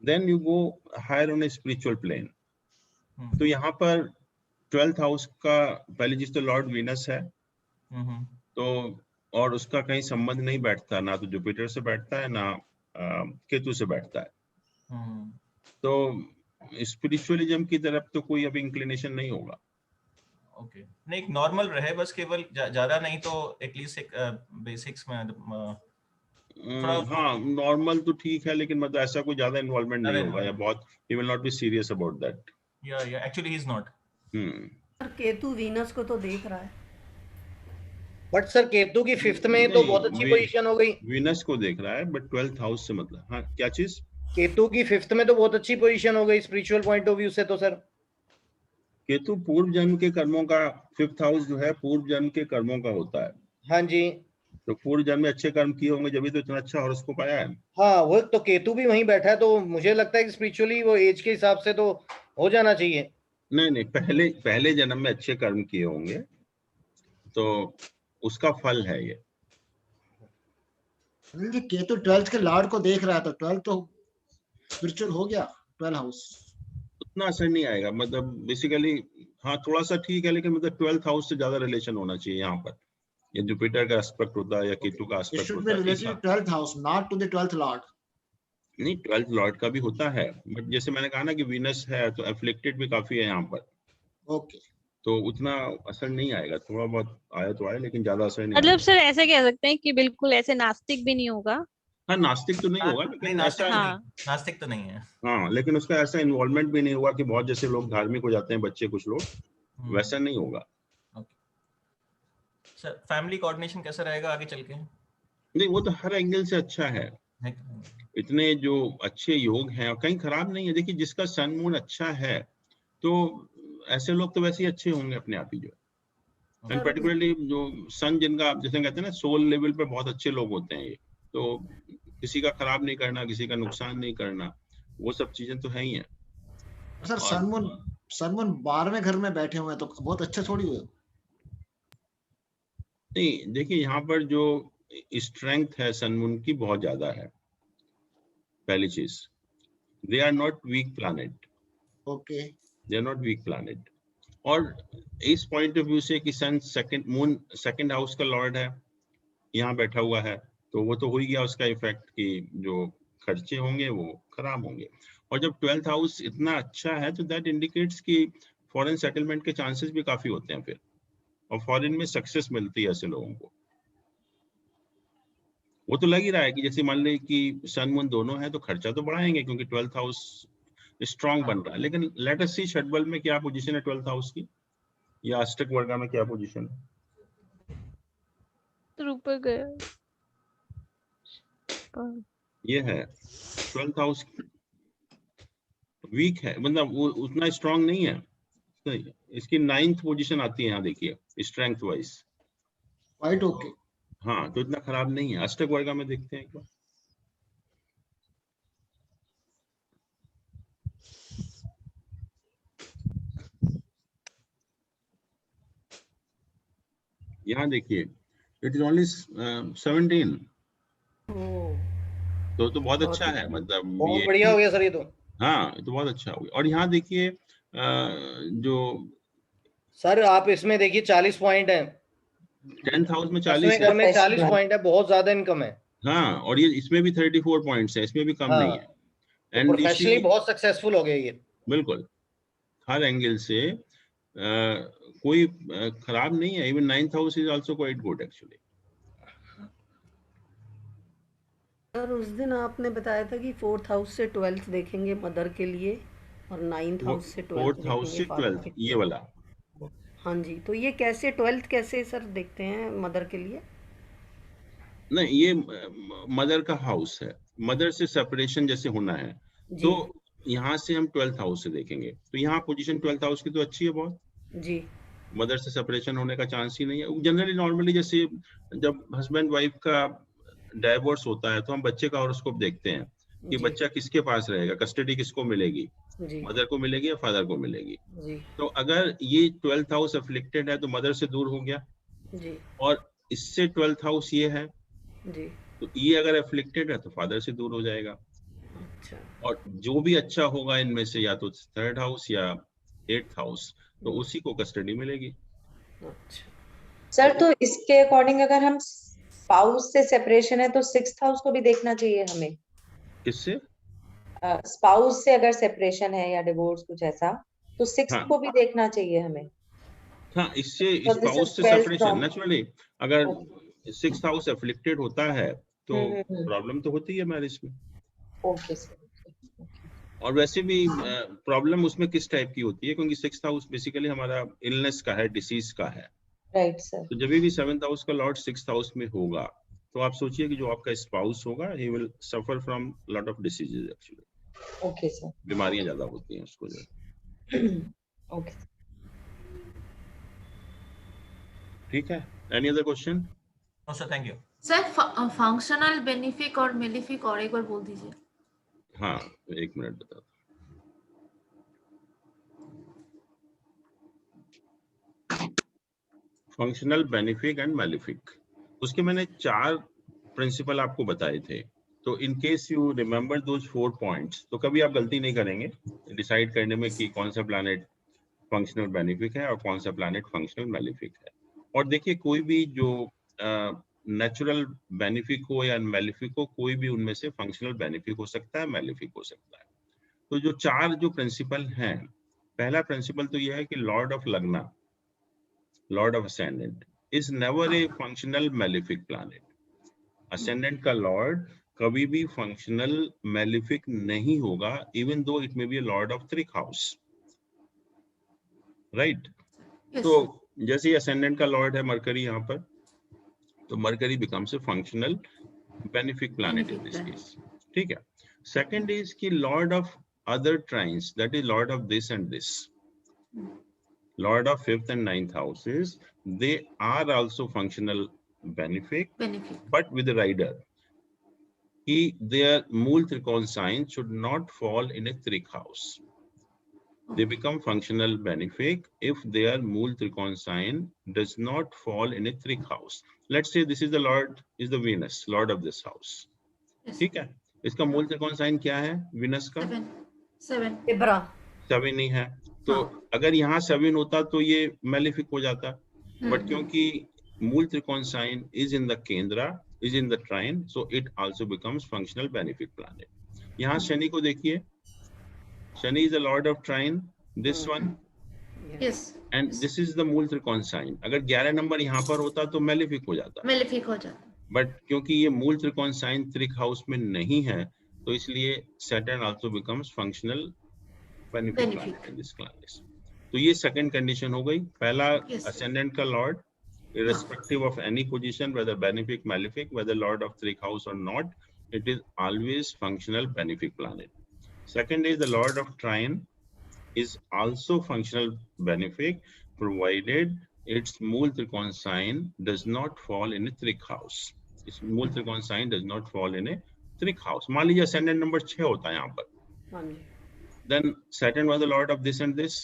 then you go higher on a spiritual plane. तो यहाँ पर 12th हाउस का पहली चीज तो लॉर्ड वीनस है, तो और उसका कहीं संबंध नहीं बैठता, ना तो जुपिटर से बैठता है ना केतु से बैठता है। तो स्पिरिचुअलिज्म की तरफ तो कोई अभी इंक्लिनेशन नहीं होगा। ओके, नहीं एक नॉर्मल रहे बस, केवल ज्यादा नहीं तो एटलीस्ट एक बेसिक्स में हाँ नॉर्मल तो ठीक है, लेकिन मतलब ऐसा कोई ज्यादा इन्वॉल्वमेंट नहीं होगा या बहुत, he will not be serious about that. या actually he is not. Ketu Venus को तो देख रहा है, बट सर केतु की 5th में तो बहुत अच्छी पोजीशन हो गई। वीनस को देख रहा है बट 12th हाउस से मतलब, हाँ क्या चीज? केतु की 5th में तो बहुत अच्छी पोजीशन हो गई स्पिरिचुअल पॉइंट ऑफ व्यू से। तो सर केतु पूर्व जन्म के कर्मों का, 5th हाउस जो है पूर्व जन्म के कर्मों का होता है। हाँ जी, तो पूर्व जन्म में अच्छे कर्म किए होंगे जब तो इतना अच्छा हॉरोस्कोप आया है। हाँ वो तो केतु भी वहीं बैठा है, तो मुझे लगता है कि स्पिरिचुअली वो एज के हिसाब से तो हो जाना चाहिए। नहीं, पहले जन्म में अच्छे कर्म किए होंगे तो उसका फल है ये। केतु 12th के लॉर्ड को देख रहा है, तो 12th तो स्पिरिचुअल हो गया, 12 हाउस उतना असर नहीं आएगा, मतलब बेसिकली हाँ थोड़ा सा ठीक है, लेकिन मतलब 12th हाउस से ज्यादा रिलेशन होना चाहिए यहाँ पर। ये जुपिटर का एस्पेक्ट होता है या केतु का एस्पेक्ट होता है, related 12th house, not to the 12th lord. नहीं 12th लॉर्ड का भी होता है, बट जैसे मैंने कहा ना कि वीनस है तो एफ्लिक्टेड भी काफी है यहाँ पर। ओके, तो उतना असर नहीं आएगा, थोड़ा बहुत आया तो आया, लेकिन ज्यादा असर नहीं। मतलब सर ऐसे कह सकते हैं कि बिल्कुल ऐसे नास्तिक भी नहीं होगा। हाँ नास्तिक तो नहीं होगा, लेकिन ऐसा नास्तिक तो नहीं है। हाँ, लेकिन उसका ऐसा इन्वॉल्वमेंट भी नहीं हुआ कि बहुत जैसे लोग धार्मिक हो जाते हैं बच्चे कुछ लोग, वैसा नहीं होगा। सर फैमिली कोऑर्डिनेशन कैसा रहेगा आगे चल के? नहीं वो तो हर एंगल से अच्छा है, इतने जो अच्छे योग हैं और कहीं खराब नहीं है। देखिए जिसका सन मून अच्छा है तो ऐसे लोग तो वैसे ही अच्छे होंगे अपने आप ही जो, एंड पर्टिकुलरली जो सन जिनका जैसे कहते हैं ना सोल लेवल पे बहुत अच्छे लोग होते हैं ये, तो किसी का खराब नहीं करना, किसी का नुकसान नहीं करना, वो सब चीजें तो है ही है। सर सन मून 12वें घर में बैठे हुए हैं तो बहुत अच्छा थोड़ी हुआ। नहीं देखिए यहाँ पर जो स्ट्रेंथ है सन मून की बहुत ज्यादा है। पहली चीज, they are not weak planet. Okay, they are not weak planet. और इस पॉइंट ऑफ व्यू से कि सन मून सेकंड हाउस का लॉर्ड है, यहाँ बैठा हुआ है, तो वो तो हो ही गया उसका इफेक्ट कि जो खर्चे होंगे वो खराब होंगे। और जब 12th हाउस इतना अच्छा है तो दैट इंडिकेट्स कि फॉरेन सेटलमेंट के चांसेस भी काफी होते हैं फिर, और फॉरेन में सक्सेस मिलती है ऐसे लोगों को। वो तो लग ही रहा है कि जैसे मान ली कि सन मून दोनों है तो खर्चा तो बढ़ाएंगे क्योंकि 12th हाउस स्ट्रांग बन रहा है। लेकिन लेट अस सी षटबल में क्या पोजीशन है 12th हाउस की, या अष्टक वर्गा में क्या पोजीशन है। तो ऊपर गया। ये है 12th हाउस वीक है, मतलब वो उतना स्ट्रांग नहीं है। तो इसकी 9th पोजीशन आती है यहाँ देखिए स्ट्रेंथ वाइज। Quite okay. हाँ तो इतना खराब नहीं है। अष्टक वर्गा में देखते हैं एक बार। यहाँ देखिए इट इज ओनली 17। तो बहुत अच्छा है, मतलब बहुत ये बढ़िया हो गया सर ये तो। हाँ तो बहुत अच्छा हो गया। और यहाँ देखिए जो सर आप इसमें देखिए 40 पॉइंट है, 10th हाउस में 40 घर में है। 40 पॉइंट है, बहुत ज्यादा इनकम है। हाँ और ये इसमें भी 34 पॉइंट्स है, इसमें भी कम नहीं है। तो एंड प्रोफेशनली बहुत सक्सेसफुल हो गया ये। बिल्कुल हर एंगल से कोई खराब नहीं है। Even 9th house is also quite good actually. Sir उस दिन आपने बताया था कि 4th हाउस से 12th देखेंगे मदर के लिए और 9th हाउस से 12th 4th हाउस से देखेंगे फादर 12th के ये लिए। वाला। हाँ जी, तो ये कैसे 12th कैसे सर देखते हैं मदर के लिए? नहीं ये मदर का हाउस है, मदर से सेपरेशन जैसे होना है जी तो यहाँ से हम 12th हाउस से देखेंगे। तो यहाँ पोजीशन 12th हाउस की तो अच्छी है बहुत। जी मदर से सेपरेशन होने का चांस ही नहीं है। जनरली नॉर्मली जैसे जब हस्बैंड वाइफ का डाइवोर्स होता है तो हम बच्चे का हॉरोस्कोप देखते हैं कि जी बच्चा किसके पास रहेगा, कस्टडी किसको मिलेगी, जी मदर को मिलेगी या फादर को मिलेगी। जी तो अगर ये 12th हाउस अफ्लिक्टेड है तो मदर से दूर हो गया, जी और इससे 12th हाउस ये है जी। तो ये अगर अफ्लिक्टेड है तो फादर से दूर हो जाएगा। अच्छा और जो भी अच्छा होगा इनमें से या तो 3rd हाउस या 8th हाउस तो उसी को कस्टडी मिलेगी। अच्छा सर तो इसके अकॉर्डिंग अगर हम स्पाउस से सेपरेशन है तो 6th हाउस को भी देखना चाहिए हमें। किससे? स्पाउस से अगर सेपरेशन है या डिवोर्स कुछ ऐसा तो 6th हाँ को भी देखना चाहिए हमें। हाँ इससे So this is स्पाउस से 12th सेपरेशन from- नेचुरली अगर 6th हाउस अफ्लिक्टेड होता है तो हम्म। प्रॉब्लम तो होती है मैरिज में। Okay sir. और वैसे भी प्रॉब्लम उसमें किस टाइप की होती है, क्योंकि 6th हाउस बेसिकली हमारा इलनेस का है, डिसीज का है। Right sir. तो जब भी 7th हाउस का लॉर्ड 6th हाउस में होगा तो आप सोचिए कि जो आपका स्पाउस होगा he will suffer from lot of diseases actually. Okay sir. बीमारियां ज्यादा होती हैं उसको जो। ओके ठीक है, any other question? No sir thank you. Sir functional benefic और मेलिफिक और एक बार बोल दीजिए। हाँ एक मिनट बता। फंक्शनल, बेनिफिक एंड मैलिफिक, उसके मैंने 4 प्रिंसिपल आपको बताए थे। तो in case you remember those 4 points तो कभी आप गलती नहीं करेंगे डिसाइड करने में कि कौन सा प्लैनेट फंक्शनल बेनिफिक है और कौन सा प्लैनेट फंक्शनल मैलिफिक है। और देखिए कोई भी जो नेचुरल बेनिफिक हो या मैलिफिक हो, कोई भी उनमें से फंक्शनल बेनिफिक हो सकता है, मैलिफिक हो सकता है। तो जो 4 जो प्रिंसिपल हैं, पहला प्रिंसिपल तो यह है कि लॉर्ड ऑफ लग्ना, Lord of ascendant is never a functional malefic planet. Ascendant का लॉर्ड कभी भी फंक्शनल मैलिफिक नहीं होगा, even though it may be A Lord of 3rd house, right. तो जैसे असेंडेंट का लॉर्ड है मरकरी यहाँ पर, तो Mercury becomes a functional benefic planet in this case. ठीक है। सेकंड इज कि lord of other trines, that is lord of this and this, lord of 5th and 9th houses, they are also functional benefic, but with the rider कि their मूल त्रिकोण sign should not fall in a trik house. They become functional benefic if their मूल त्रिकोण sign does not fall in a trik house. Let's say this is the lord, is the Venus, lord of this house. ठीक है, इसका मूल त्रिकोण sign क्या है Venus का? 7 लिब्रा। 7 ही है। तो अगर यहाँ 7 होता तो ये मैलिफिक हो जाता, बट क्योंकि मूल त्रिकोण sign is in the kendra, is in the trine, so it also becomes functional benefic planet. यहाँ शनि को देखिए, Shani is the lord of trine, this one, and this is the moola त्रिकोण साइन। अगर 11 नंबर यहाँ पर होता तो मैलिफिक हो जाता, मेलिफिक हो जाता। बट क्योंकि ये मूल त्रिकोण साइन त्रिक हाउस में नहीं है, तो इसलिए Saturn also becomes functional benefic planet in this class. तो ये सेकंड कंडीशन हो गई. पहला ascendant का Lord irrespective of any position, whether benefic, malefic, whether lord of trig house or not, it is always functional benefic planet. Second is the lord of trine is also functional benefic, provided its mool trikon sign does not fall in a trig house. Its mool trikon sign does not fall in a trig house. मान लीजिए ascendant number 6 होता है यहाँ पर. Then Saturn was the lord of this and this.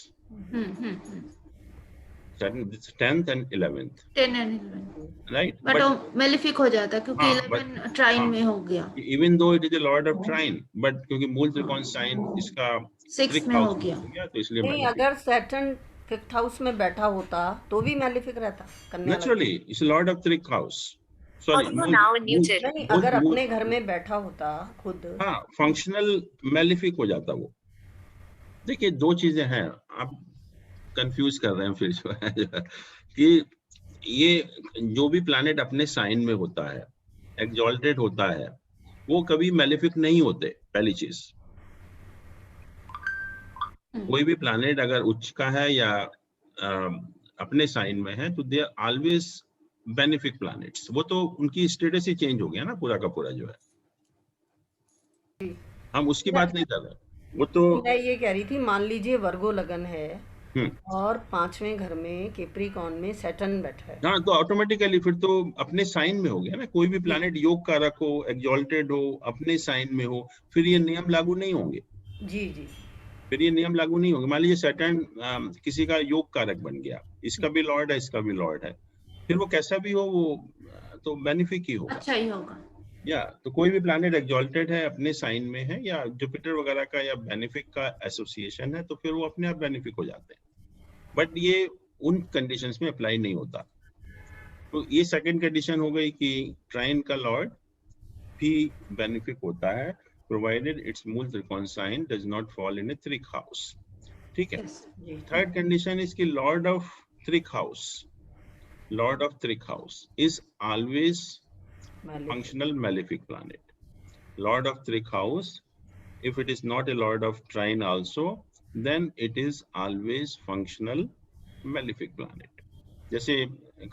Saturn, 10th and 11th. 10 and 11. Right. But malefic हो जाता है क्योंकि 11 trine में हो गया. Even though it is a lord of trine, but क्योंकि मूल त्रिकोण साइन इसका 6 में हो गया, तो इसलिए नहीं, अगर Saturn 5th हाउस में बैठा होता तो भी मैलिफिक रहता. Naturally, it's lord of trig house. Sorry, नहीं, अगर अपने घर में बैठा होता खुद, हाँ, फंक्शनल मैलिफिक हो जाता वो. देखिए दो चीजें हैं, आप कंफ्यूज कर रहे हैं फिर जो है कि ये जो भी प्लैनेट अपने साइन में होता है, एक्सॉल्टेड होता है, वो कभी मैलिफिक नहीं होते. पहली चीज, कोई भी प्लैनेट अगर उच्च का है या अपने साइन में है तो they are always benefic planets. वो तो उनकी स्टेटस ही चेंज हो गया ना पूरा का पूरा जो है. हम उसकी बात नहीं कर रहे. वो तो मैं ये कह रही थी, मान लीजिए वर्गो लगन है और 5वें घर में कैप्रिकॉर्न में सैटर्न बैठा है. हाँ, तो ऑटोमेटिकली फिर तो अपने साइन में हो गया ना. कोई भी प्लैनेट योग कारक हो, एक्सॉल्टेड हो, अपने साइन में हो, फिर ये नियम लागू नहीं होंगे. जी जी, फिर ये नियम लागू नहीं होंगे. मान लीजिए सैटर्न किसी का योग कारक बन गया, इसका भी लॉर्ड है, इसका भी लॉर्ड है, फिर वो कैसा भी हो वो तो बेनिफिक ही होगा. अच्छा ही होगा. या तो कोई भी प्लैनेट एक्सॉल्टेड है, अपने साइन में है, या जुपिटर वगैरह का या बेनिफिक का एसोसिएशन है, तो फिर वो अपने आप बेनिफिक हो जाते हैं. बट ये उन कंडीशंस में अप्लाई नहीं होता. तो ये सेकंड कंडीशन हो गई कि ट्राइन का लॉर्ड भी बेनिफिक होता है, प्रोवाइडेड इट्स मूल त्रिकोण sign does not fall in a trik house. ठीक है. थर्ड कंडीशन इज कि lord of trik house, lord of trik house is always functional malefic planet. Lord of trig house, if it is not a lord of trine also, then it is always functional malefic planet. जैसे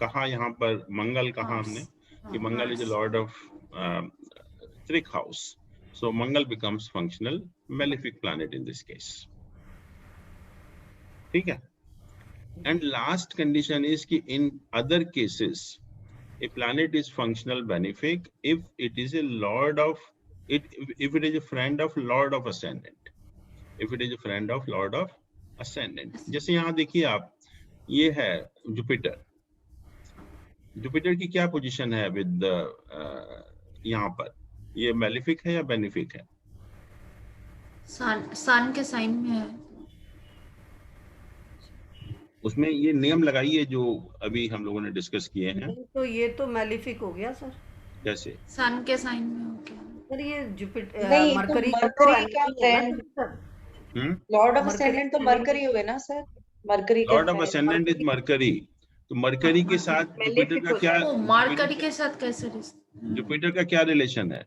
कहा यहाँ पर मंगल कहा हमने कि मंगल is a lord of trig house, so Mangal becomes functional malefic planet in this case. ठीक है. And last condition is कि in other cases a planet is functional benefic if it is a lord of it, if it is a friend of lord of ascendant, if it is a friend of lord of ascendant. जैसे यहाँ देखिए आप, ये है Jupiter. Jupiter की क्या position है with यहाँ पर? ये मैलिफिक है या बेनिफिक है? सन के साइन में है. उसमें ये नियम लगाइए जो अभी हम लोगों ने डिस्कस किए हैं. तो ये तो मैलिफिक हो गया सर. कैसे? सन के साइन में हो गया. सर ये जुपिटर नहीं, मरकरी तो मरकरी का फ्रेंड लॉर्ड ऑफ असेंडेंट तो मरकरी हुए ना sir. Mercury Lord of ascendant is mercury. तो मरकरी के साथ जुपिटर का क्या, मरकरी के साथ कैसे जुपिटर का क्या रिलेशन है?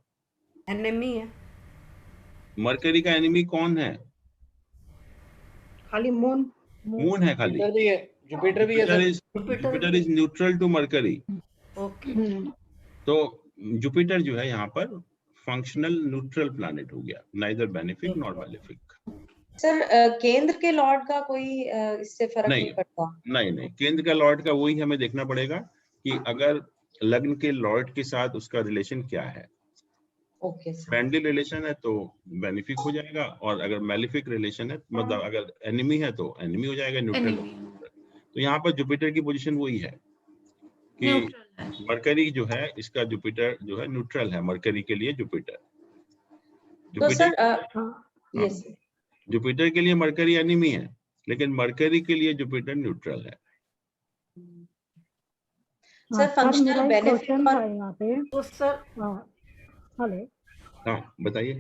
एनिमी है. मरकरी का एनिमी कौन है? खाली मून. मून है खाली. जुपिटर भी है. Jupiter is neutral to Mercury. Okay. तो जुपिटर जो है यहाँ पर फंक्शनल न्यूट्रल प्लैनेट हो गया, neither benefic nor malefic. Sir केंद्र के लॉर्ड का कोई इससे फर्क नहीं पड़ता? नहीं, केंद्र का लॉर्ड का वही हमें देखना पड़ेगा कि अगर लग्न के लॉर्ड के साथ उसका रिलेशन क्या है. ओके. फ्रेंडली रिलेशन है तो बेनिफिक हो जाएगा, और अगर मैलिफिक रिलेशन है मतलब अगर एनिमी है तो एनिमी हो जाएगा, न्यूट्रल. तो यहाँ पर जुपिटर की पोजीशन वही है कि मरकरी जो है, इसका जुपिटर जो है न्यूट्रल है मरकरी के लिए. जुपिटर जुपिटर के लिए मरकरी एनिमी है, लेकिन मरकरी के लिए जुपिटर न्यूट्रल है. सर फंक्शनल बेनिफिट यहाँ पे तो सर हेलो. हाँ बताइए.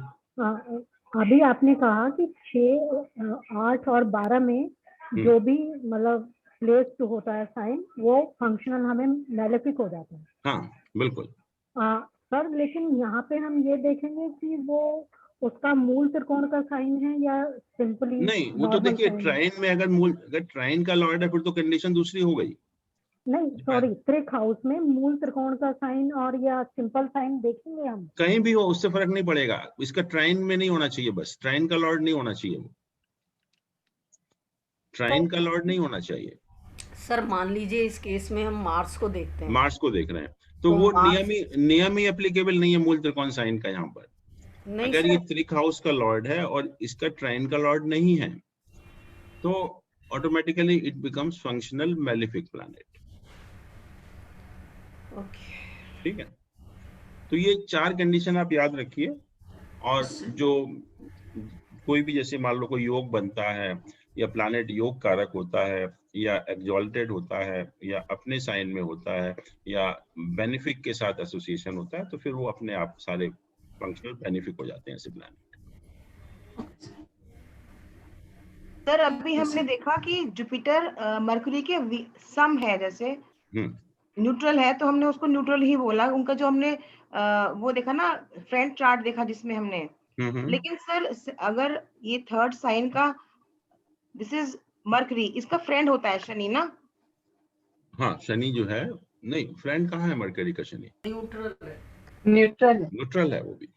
अभी आपने कहा कि 6, 8 और 12 में जो भी मतलब प्लेस होता है साइन, वो फंक्शनल हमें मैलेफिक हो जाता है. हाँ बिल्कुल. सर लेकिन यहाँ पे हम ये देखेंगे कि वो उसका मूल त्रिकोण का साइन है या सिंपली नहीं, वो तो देखिए ट्राइन में अगर ट्राइन का लॉर्ड है फिर तो कंडीशन दूसरी हो गई। नहीं सॉरी, त्रिक हाउस में मूल त्रिकोण का साइन और या सिंपल साइन देखेंगे हम? कहीं भी हो उससे फर्क नहीं पड़ेगा, इसका ट्राइन में नहीं होना चाहिए, बस ट्राइन का लॉर्ड नहीं होना चाहिए, वो ट्राइन का लॉर्ड नहीं होना चाहिए। सर मान लीजिए इस केस में हम मार्स को देखते हैं, मार्स को देख रहे हैं तो वो नियम ही एप्लीकेबल नहीं है मूल त्रिकोण साइन का यहाँ पर। नहीं अगर सर, ये त्रिक हाउस का लॉर्ड है और इसका ट्राइन का लॉर्ड नहीं है तो automatically it becomes functional malefic planet. ठीक है, तो ये 4 कंडीशन आप याद रखिए। और जो कोई भी जैसे मान लो कोई योग बनता है या प्लैनेट योग कारक होता है या एक्सॉल्टेड होता है या अपने साइन में होता है या बेनिफिक के साथ एसोसिएशन होता है तो फिर वो अपने आप सारे फंक्शनल बेनिफिक हो जाते हैं ऐसे प्लैनेट। सर अभी हमने देखा कि जुपिटर मरकरी के सम है, जैसे न्यूट्रल है तो हमने उसको न्यूट्रल ही बोला। उनका जो हमने वो देखा ना फ्रेंड चार्ट देखा जिसमें हमने, लेकिन सर अगर ये थर्ड साइन का दिस इज मरकरी, इसका फ्रेंड होता है शनि ना? हाँ, शनि जो है, नहीं फ्रेंड कहाँ है मरकरी का? शनि न्यूट्रल है। न्यूट्रल है वो भी,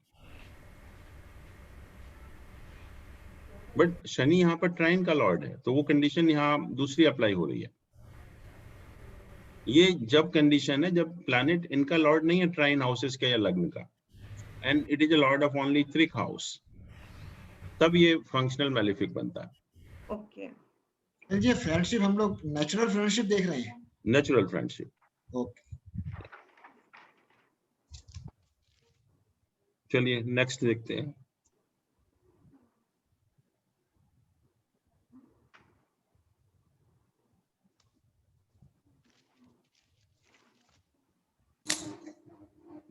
बट शनि यहाँ पर ट्राइन का लॉर्ड है तो वो कंडीशन यहाँ दूसरी अप्लाई हो रही है। ये जब कंडीशन है जब प्लैनेट इनका लॉर्ड नहीं है ट्राइन हाउसेस का या लग्न का, and it is a Lord of only त्रिक हाउस, तब ये फंक्शनल मेलिफिक बनता है। ओके, ये फ्रेंडशिप हम लोग नेचुरल फ्रेंडशिप देख रहे हैं। Natural friendship, okay. चलिए नेक्स्ट देखते हैं।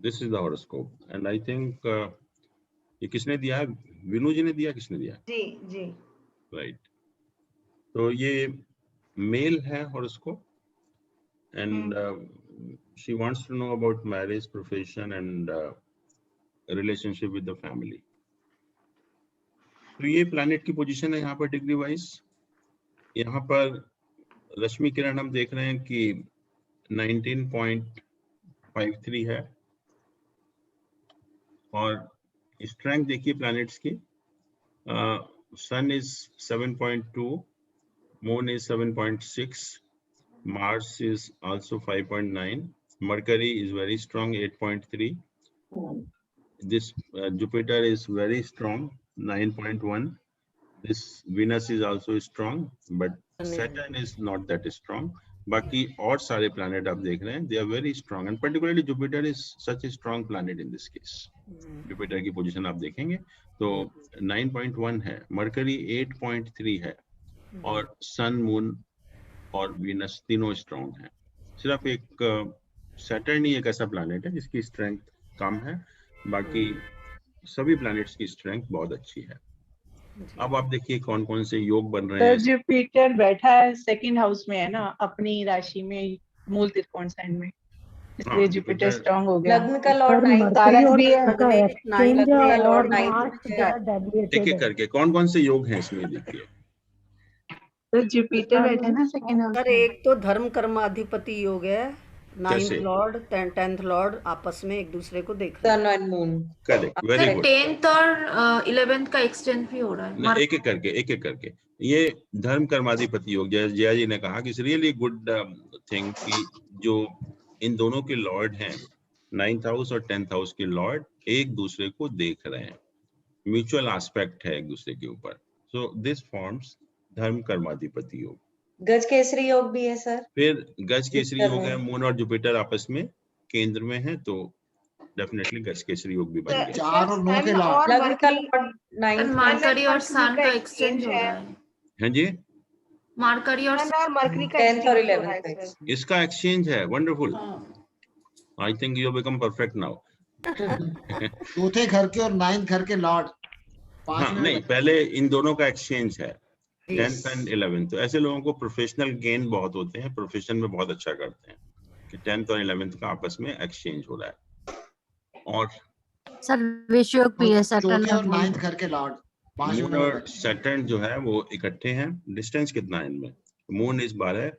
This is the horoscope and I think ये किसने दिया है? विनू जी ने दिया, किसने दिया? जी राइट। तो ये मेल है horoscope and she wants to know about marriage, profession and relationship with the family. तो ये प्लैनेट की पोजीशन है यहाँ पर डिग्री वाइज। यहाँ पर रश्मि किरण हम देख रहे हैं कि 19.53 है और स्ट्रेंथ देखिए प्लैनेट्स की, sun is 7.2, moon is 7.6, Mars is also 5.9, Mercury is very strong 8.3, this Jupiter is very strong 9.1, this Venus is also strong but Saturn is not that strong. बाकी और सारे planet आप देख रहे हैं they are very strong and particularly Jupiter is such a strong planet in this case. Jupiter की position आप देखेंगे तो 9.1 है, Mercury 8.3 है और Sun, Moon और Venus तीनों स्ट्रॉन्ग हैं। सिर्फ एक Saturn ही एक ऐसा planet है जिसकी स्ट्रेंथ कम है, बाकी सभी प्लैनेट्स की स्ट्रेंथ बहुत अच्छी है। अब आप देखिए कौन कौन से योग बन रहे हैं। जुपिटर बैठा है सेकंड हाउस में है ना, अपनी राशि में मूल त्रिकोण साइन में, इसलिए जुपिटर स्ट्रांग हो गया। लग्न का लॉर्ड 9 एक एक करके कौन कौन से योग हैं इसमें देखिए। तो जुपिटर बैठा है ना सेकंड हाउस सर, एक तो धर्म कर्माधिपति योग है, 9th लॉर्ड 10th लॉर्ड आपस में एक दूसरे को देख रहे हैं। Sun and moon, correct, very good. 10th और 11th का एक्सटेंड भी हो रहा है। एक एक करके ये धर्म कर्माधिपति योग, जया जी ने कहा कि इट्स रियली गुड थिंग कि जो इन दोनों के लॉर्ड हैं 9th हाउस और 10th हाउस के लॉर्ड एक दूसरे को देख रहे हैं, म्यूचुअल एस्पेक्ट है एक दूसरे के ऊपर, सो दिस फॉर्म्स धर्म कर्माधिपति योग। गज केसरी योग भी है सर। फिर गज केसरी योग है, मून और जुपिटर आपस में केंद्र में है तो डेफिनेटली गज केसरी योग भी बन गया। 4 और 9 के लॉर्ड, लग्न का लॉर्ड 9 मरकरी और सन का एक्सचेंज हो रहा है। हाँ जी, मरकरी और मरकरी का 10th और 11th इसका एक्सचेंज है। Wonderful, I think you become perfect now. चौथे घर के और 9th घर के लॉर्ड। हाँ, नहीं पहले इन दोनों का एक्सचेंज है 10th एंड 11th। तो ऐसे लोगों को प्रोफेशनल गेन बहुत होते हैं, प्रोफेशन में बहुत अच्छा करते हैं कि 10th और 11th का आपस में एक्सचेंज हो रहा है। और सर विषुवक भी है चौथे सैटर्न और नाइन्थ घर के लॉर्ड पांचवें मून और सैटर्न जो है वो इकट्ठे हैं। डिस्टेंस कितना है इनमें? Moon is 12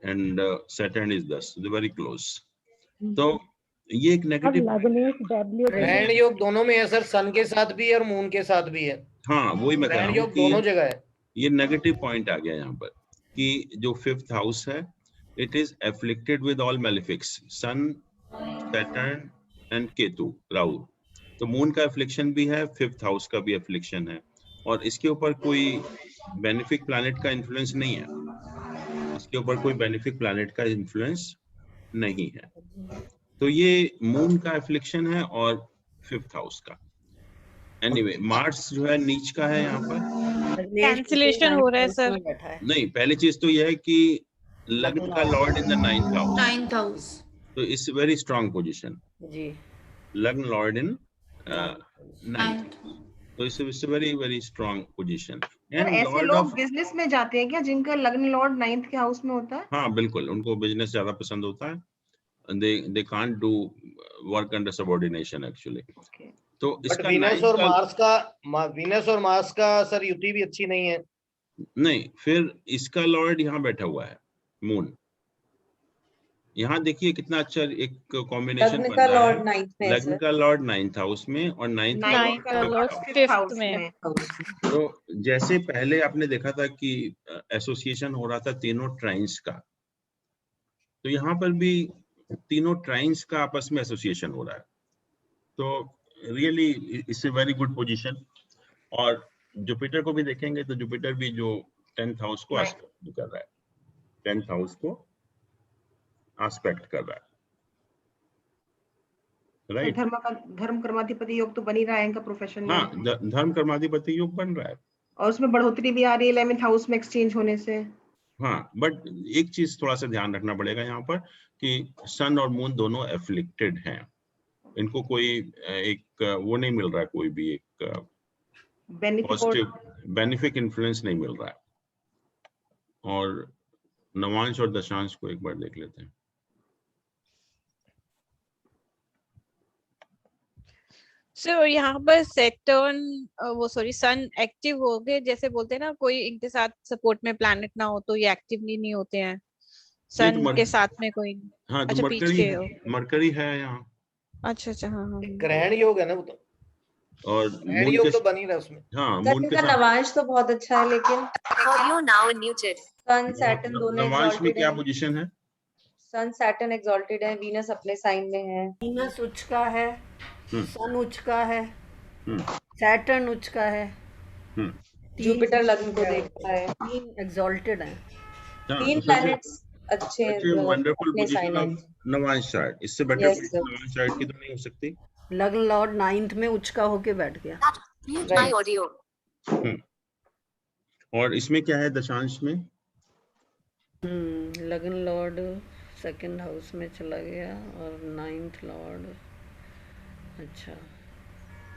and Saturn is 10, very close. तो ये एक अब नेगेटिव, लग्नेश डब्ल्यू ग्रहण योग दोनों में है सर, सन के साथ भी है और मून के साथ भी है। हाँ वही मैं कह रहा ग्रहण हूँ योग कि दोनों जगह है। ये नेगेटिव पॉइंट आ गया यहाँ पर कि जो 5th हाउस है it is afflicted with all malefics, sun, Saturn and Ketu, Rahu. तो मून का एफ्लिक्शन भी है, 5th हाउस का भी एफ्लिक्शन है, और इसके ऊपर कोई बेनिफिक प्लैनेट का इन्फ्लुएंस नहीं है, इसके ऊपर कोई बेनिफिक प्लैनेट का इन्फ्लुएंस नहीं है। तो ये मून का एफ्लिक्शन है और 5th हाउस का। एनीवे मार्स जो है नीच का है यहाँ पर, कैंसिलेशन हो रहा है सर। नहीं पहली चीज तो यह है कि लग्न का Lord in the 9th house, 9th house. तो इट्स वेरी स्ट्रॉन्ग पोजीशन। जी, लग्न लॉर्ड इन 9th, तो it's very very strong position. और एंड ऐसे लॉर्ड लोग ऑफ, बिजनेस में जाते हैं क्या जिनका लग्न लॉर्ड 9th के हाउस में होता है? हाँ बिल्कुल, उनको बिजनेस ज्यादा पसंद होता है। they can't do work under subordination actually. तो बट इसका वीनस और मार्स का सर युति भी अच्छी नहीं है। नहीं, फिर इसका लॉर्ड यहाँ बैठा हुआ है मून। यहाँ देखिए कितना अच्छा एक कॉम्बिनेशन लग्न बन का रहा लॉर्ड है। 9th में है लग्न सर। का लॉर्ड 9th हाउस में और 9th का नाइन्थ का Lord Lord 5th 5th house house में। तो जैसे पहले आपने देखा था कि एसोसिएशन हो रहा था तीनों ट्राइन्स का, तो यहाँ पर भी तीनों ट्राइन्स का आपस में एसोसिएशन हो रहा है। तो really it's a very good position. और जुपिटर को भी देखेंगे तो जुपिटर भी जो 10th हाउस को एस्पेक्ट कर रहा है, 10th हाउस को एस्पेक्ट कर रहा है, राइट। धर्म कर्माधिपति योग तो बन ही रहा है इनका प्रोफेशन में। हाँ, धर्म कर्माधिपति योग बन रहा है और उसमें बढ़ोतरी भी आ रही है 11th हाउस में एक्सचेंज होने से। हाँ, बट एक चीज थोड़ा सा ध्यान रखना पड़ेगा यहाँ पर कि सन और मून दोनों एफ्लिक्टेड हैं, इनको कोई एक वो नहीं मिल रहा है, कोई भी एक पॉजिटिव बेनिफिक इन्फ्लुएंस नहीं मिल रहा है। और नवांश और दशांश को एक बार देख लेते हैं। सर यहाँ पर सैटर्न सन एक्टिव हो गए, जैसे बोलते हैं ना, कोई इनके साथ सपोर्ट में प्लैनेट ना हो तो ये एक्टिवली नहीं होते हैं। सन के साथ में कोई, हाँ, तो अच्छा मरकरी है यहाँ। अच्छा हाँ हाँ, ग्रहण योग है ना वो तो, और ग्रहण मून योग के तो बन ही रहा उसमें। हाँ, मून के का साथ नवांश तो बहुत अच्छा है, लेकिन सन सैटर्न दोनों नवांश में exalted क्या है। पोजीशन है? सन सैटर्न एक्सॉल्टेड है, वीनस अपने साइन में है, वीनस उच्च का है, सन उच्च का है, सैटर्न उच्च का है, जुपिटर लग्न को देखता है, 3 एक्सॉल्टेड हैं। 3 प्लैनेट्स अच्छे वंडरफुल अपने साइन पोजीशन में। Of Navamsa chart. इससे better Yes, position Navamsa chart की तो नहीं हो सकती। लग्न लॉर्ड 9th में उच्च का होके बैठ गया। और इसमें क्या है दशांश में? लग्न लॉर्ड 2nd हाउस में चला गया और 9th लॉर्ड, अच्छा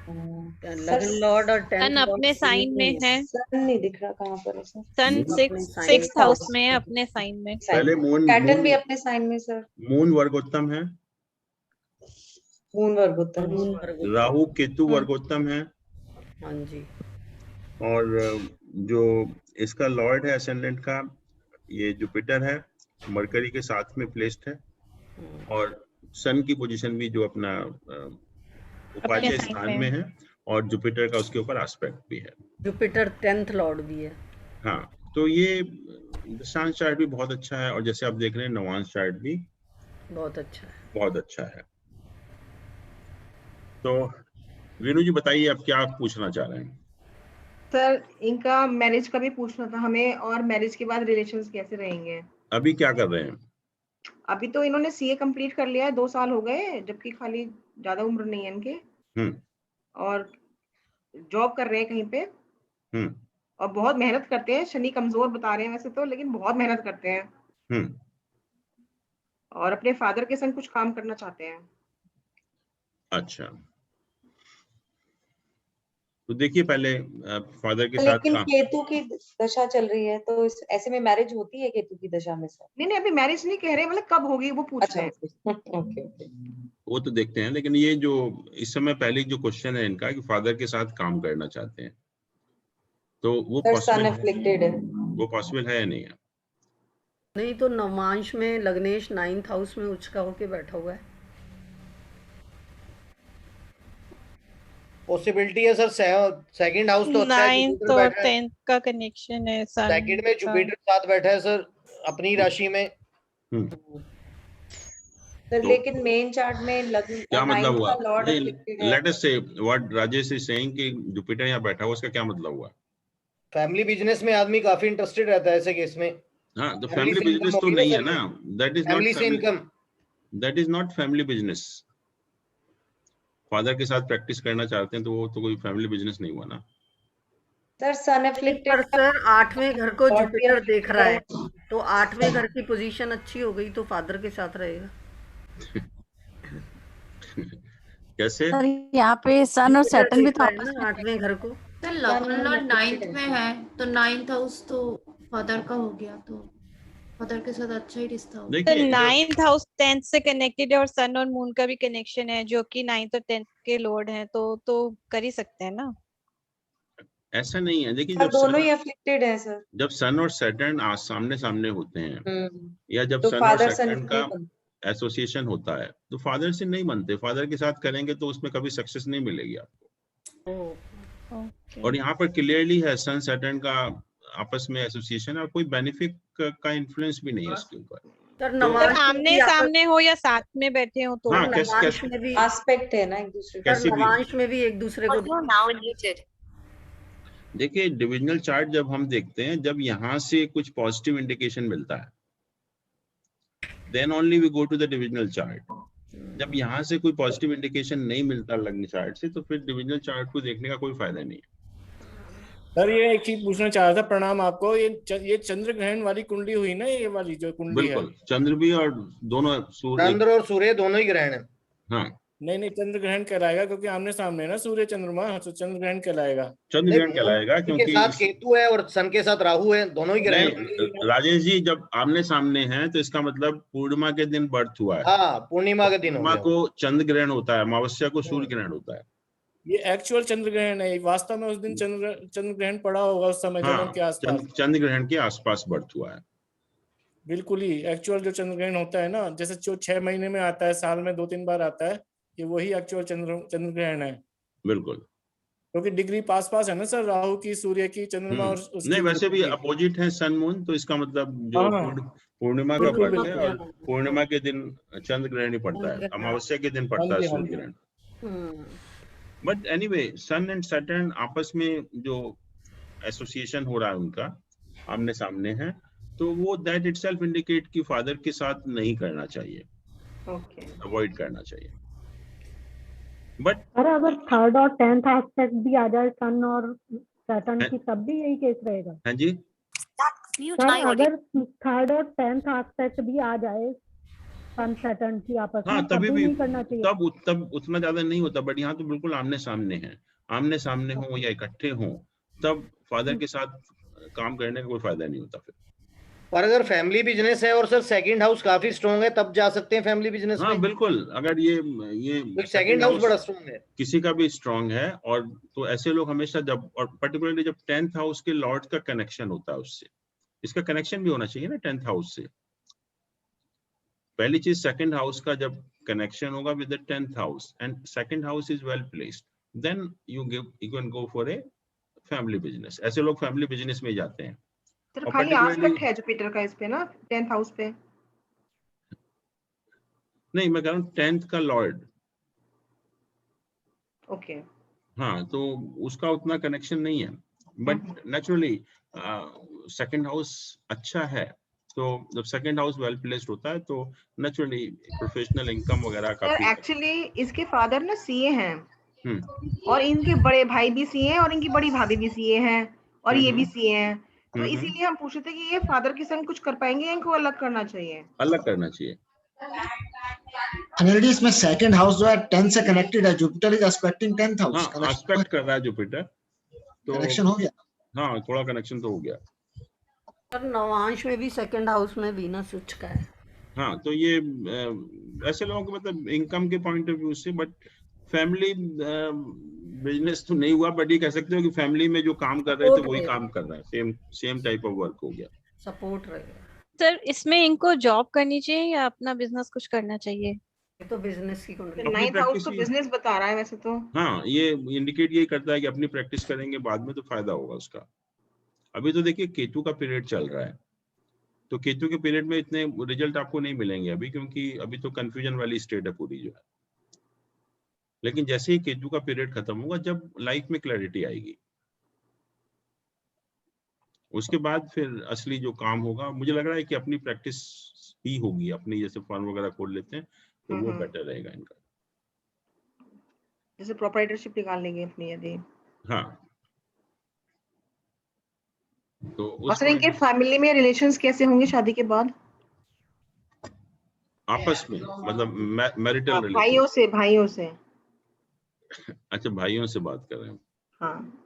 लग्न लॉर्ड और 10th सन अपने साइन में है। सन नहीं दिख रहा कहाँ पर है सर? सन 6th हाउस में है, अपने साइन में। पहले मून, सैटर्न भी अपने साइन में सर। मून वर्गोत्तम है, मून वर्गोत्तम, राहु केतु वर्गोत्तम है। हाँ जी। और जो इसका लॉर्ड है असेंडेंट का, ये जुपिटर है, मरकरी के साथ में प्लेस्ड है, और सन की पोजीशन भी जो अपना उपाध्याय स्थान में है, और जुपिटर का उसके ऊपर एस्पेक्ट भी है। जुपिटर 10th लॉर्ड भी है। हाँ, तो ये दशांश चार्ट भी बहुत अच्छा है, और जैसे आप देख रहे हैं नवांश चार्ट भी बहुत अच्छा है, बहुत अच्छा है। तो वीनू जी बताइए आप क्या पूछना चाह रहे हैं? सर इनका मैरिज का भी पूछना था हमें, और मैरिज के बाद रिलेशंस कैसे रहेंगे? अभी क्या कर रहे हैं? अभी तो इन्होंने सीए कंप्लीट कर लिया है, 2 साल हो गए, जबकि खाली ज्यादा उम्र नहीं है इनके, और जॉब कर रहे हैं कहीं पे, और बहुत मेहनत करते हैं। शनि कमजोर बता रहे हैं वैसे तो, लेकिन बहुत मेहनत करते हैं, और अपने फादर के संग कुछ काम करना चाहते हैं। अच्छा, तो देखिए पहले फादर के साथ लेकिन काम, केतु की दशा चल रही है, तो इस ऐसे में मैरिज होती है केतु की दशा में सर? नहीं अभी मैरिज नहीं कह रहे, मतलब कब होगी वो पूछ रहे हैं। Okay okay. वो तो देखते हैं, लेकिन ये जो इस समय पहले जो क्वेश्चन है इनका कि फादर के साथ काम करना चाहते हैं, तो वो सर सन पॉसिबल अफ्लिक्टेड है। वो पॉसिबल है या नहीं है? नहीं तो नवांश में लग्नेश 9th हाउस में उच्च का होके बैठा हुआ है। पॉसिबिलिटी है सर, सेकंड हाउस तो अच्छा है, 9th जुपिटर और बैठा है, 10th का कनेक्शन है सन सेकंड में जुपिटर साथ बैठा है सर अपनी राशि में। सर लेकिन मेन चार्ट में क्या मतलब 9th हुआ? का लॉर्ड अफ्लिक्टेड है। लेट अस से व्हाट राजेश इज सेइंग कि जुपिटर यहाँ बैठा हुआ, उसका क्या मतलब हुआ? फैमिली बिजनेस में आदमी काफी इंटरेस्टेड रहता है ऐसे केस में। हाँ, तो फैमिली बिजनेस तो नहीं है ना, दैट इज नॉट फैमिली से income, that is not family business. Father के साथ प्रैक्टिस करना चाहते हैं तो वो तो कोई फैमिली बिजनेस नहीं हुआ ना सर। सन अफ्लिक्टेड पर सर 8वें घर को जुपिटर देख रहा है, तो 8वें घर की पोजीशन अच्छी हो गई तो फादर के साथ रहेगा। कैसे? सर यहाँ पे सन और सैटर्न भी तो है ना 8वें घर को। सर लग्न लॉर्ड 9th में है तो 9th हाउस तो फादर का हो गया, तो फादर के साथ अच्छा ही रिश्ता होगा। तो 9th हाउस 10th से कनेक्टेड है और सन और मून का भी कनेक्शन है जो कि 9th और 10th के लॉर्ड हैं, तो कर ही सकते हैं ना। ऐसा नहीं है, देखिए सर दोनों ही अफ्लिक्टेड है सर। जब सन और सैटर्न सामने सामने होते हैं या जब तो सन और फादर सैटर्न का सन एसोसिएशन होता है तो फादर से नहीं बनते, फादर के साथ करेंगे तो उसमें कभी सक्सेस नहीं मिलेगी आपको। और यहाँ पर क्लियरली है सन सैटर्न का आपस में एसोसिएशन और कोई बेनिफिट का इन्फ्लुएंस भी नहीं है इसके ऊपर। तो आमने सामने हो या साथ में बैठे हो तो हाँ, नवांश में भी एस्पेक्ट है ना एक दूसरे का, नवांश में भी एक दूसरे को। देखिए डिविजनल चार्ट जब हम देखते हैं, जब यहाँ से कुछ पॉजिटिव इंडिकेशन मिलता है then only we go to the divisional chart. जब यहाँ से कोई पॉजिटिव इंडिकेशन नहीं मिलता लग्न चार्ट से तो फिर डिविजनल चार्ट को देखने का कोई फायदा नहीं है। सर ये एक चीज पूछना चाह रहा था, प्रणाम आपको, ये चंद्र ग्रहण वाली कुंडली हुई ना, ये वाली जो कुंडली है। बिल्कुल, चंद्र भी और दोनों चंद्र और सूर्य दोनों ही ग्रहण है। हाँ नहीं चंद्र ग्रहण कहलाएगा क्योंकि आमने सामने ना सूर्य चंद्रमा, तो चंद्र ग्रहण कहलाएगा। चंद्र ग्रहण कहलाएगा क्योंकि के साथ केतु है और सन के साथ राहु है, दोनों ही ग्रहण। राजेश जी जब आमने सामने हैं तो इसका मतलब पूर्णिमा के दिन बर्थ हुआ है। हाँ पूर्णिमा के दिन पूर्णिमा को चंद्र ग्रहण होता है, अमावस्या को सूर्य ग्रहण होता है। ये एक्चुअल चंद्र ग्रहण है, वास्तव में उस दिन चंद्र ग्रहण पड़ा होगा उस समय जन्म के आसपास। चंद्र ग्रहण के आसपास बर्थ हुआ है। बिल्कुल ही एक्चुअल जो चंद्र ग्रहण होता है ना, जैसे जो 6 महीने में आता है, साल में 2-3 बार आता है, ये वही एक्चुअल चंद्र ग्रहण है। बिल्कुल, क्योंकि डिग्री पास है ना सर, राहु की, सूर्य की, चंद्रमा और नहीं वैसे भी अपोजिट है सन मून, तो इसका मतलब जो पूर्णिमा का बर्थ है और पूर्णिमा के दिन चंद्र ग्रहण ही पड़ता है, अमावस्या के दिन पड़ता है सूर्य ग्रहण। But anyway sun and Saturn आपस में जो एसोसिएशन हो रहा है उनका आमने सामने है, तो वो दैट इटसेल्फ इंडिकेट कि फादर के साथ नहीं करना चाहिए, अवॉइड करना चाहिए। बट अगर 3rd और 10th एस्पेक्ट भी आ जाए सन और सैटर्न की, तब भी यही केस रहेगा। हाँ जी सर अगर 3rd और 10th एस्पेक्ट भी आ जाए सन सैटर्न की आपस में, तभी भी नहीं करना चाहिए। तब उतना ज्यादा नहीं होता, बट यहाँ तो बिल्कुल आमने सामने है, आमने सामने हो या इकट्ठे हो तब फादर के साथ काम करने का कोई फायदा नहीं होता फिर। पर अगर फैमिली बिजनेस है और सर सेकंड हाउस काफी स्ट्रॉन्ग है तब जा सकते हैं फैमिली बिजनेस में। हाँ बिल्कुल, अगर ये सेकंड हाउस बड़ा स्ट्रॉन्ग है, किसी का भी स्ट्रॉन्ग है, और तो ऐसे लोग हमेशा जब, और पर्टिकुलरली जब 10th हाउस के लॉर्ड का कनेक्शन होता है उससे, इसका कनेक्शन भी होना चाहिए ना 10th हाउस से। पहली चीज सेकंड हाउस का जब कनेक्शन होगा with the 10th house and second house is well placed, then you can go for a family business. ऐसे लोग फैमिली बिजनेस में जाते हैं। सर खाली एस्पेक्ट है जुपिटर का इस पे ना 10th हाउस पे। नहीं मैं कह रहा हूँ 10th का लॉर्ड। ओके हाँ, तो उसका उतना कनेक्शन नहीं है, बट नेचुरली सेकंड हाउस अच्छा है, तो जब सेकंड हाउस वेल प्लेस्ड होता है तो नेचुरली प्रोफेशनल इनकम वगैरह काफी। एक्चुअली इसके फादर ना सीए हैं और इनके बड़े भाई भी सीए हैं और इनकी बड़ी भाभी भी सीए हैं और ये भी सीए हैं, तो इसीलिए हम पूछते थे कि ये फादर के संग कुछ कर पाएंगे या इनको अलग करना चाहिए? अलग करना चाहिए। अनिल जी इसमें सेकंड हाउस जो है 10 से कनेक्टेड है, Jupiter is expecting 10th house. हाँ, एस्पेक्ट कर रहा है जुपिटर, तो कनेक्शन हो गया। हाँ, थोड़ा कनेक्शन तो हो गया। पर नवांश में भी सेकंड हाउस में वीनस उच्च का है। हाँ, तो ये ऐसे लोगों को मतलब इनकम के पॉइंट ऑफ व्यू से, बट फैमिली बिजनेस तो नहीं हुआ, बट ये कह सकते हो कि फैमिली में जो काम कर रहे थे वही काम कर रहा है, सेम टाइप ऑफ वर्क हो गया, सपोर्ट रहेगा। सर इसमें इनको जॉब करनी चाहिए या अपना बिजनेस कुछ करना चाहिए? ये तो बिजनेस की तो 9th हाउस तो बिजनेस बता रहा है वैसे तो। हाँ, ये इंडिकेट यही करता है कि अपनी प्रैक्टिस करेंगे बाद में तो फायदा होगा उसका। अभी तो देखिए केतु का पीरियड चल रहा है, तो केतु के पीरियड में इतने रिजल्ट आपको नहीं मिलेंगे अभी, क्योंकि अभी तो कंफ्यूजन वाली स्टेट है पूरी जो है। लेकिन जैसे ही केतु का पीरियड खत्म होगा, जब लाइफ में क्लैरिटी आएगी, उसके बाद फिर असली जो काम होगा, मुझे लग रहा है कि अपनी प्रैक्टिस ही होगी, अपनी जैसे फर्म वगैरह खोल लेते हैं तो वो बेटर रहेगा इनका। जैसे प्रोप्राइटरशिप निकाल लेंगे अपनी यदि। हाँ, तो और सर इनके फैमिली में रिलेशंस कैसे होंगे शादी के बाद? आपस में मतलब मैरिटल रिलेशन? भाइयों से। अच्छा, भाइयों से बात कर रहे हैं। हाँ,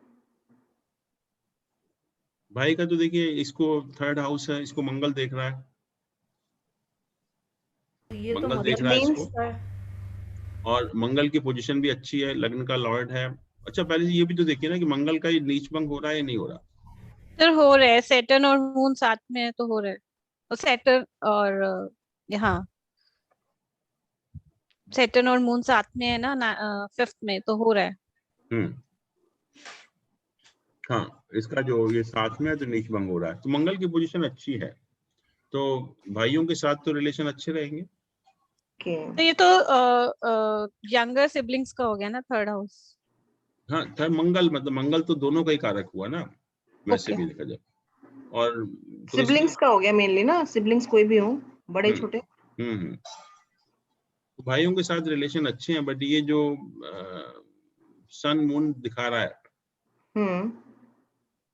भाई का तो देखिए, इसको 3rd हाउस है, इसको मंगल देख रहा है, ये तो मंगल देख रहा है इसको, और मंगल की पोजीशन भी अच्छी है, लग्न का लॉर्ड है। अच्छा, पहले ये भी तो देखिए ना कि मंगल का ये नीच भंग हो रहा है या नहीं हो रहा? सर हो रहा है, सैटर्न और मून साथ में है तो हो रहा है, और सैटर्न और यहाँ सैटर्न और मून साथ में है ना 5th में, तो हो रहा है। हाँ, इसका जो ये साथ में है तो नीच भंग हो रहा है, तो मंगल की पोजीशन अच्छी है, तो भाइयों के साथ तो रिलेशन अच्छे रहेंगे। तो ये तो यंगर सिबलिंग्स का हो गया ना 3rd हाउस। हाँ, था मंगल, मतलब मंगल तो दोनों का ही कारक हुआ ना, वैसे भी देखा जाए। और तो सिबलिंग्स का हो गया मेनली ना, सिबलिंग्स कोई भी हो, बड़े छोटे। तो भाइयों के साथ रिलेशन अच्छे हैं, बट ये जो सन मून दिखा रहा है,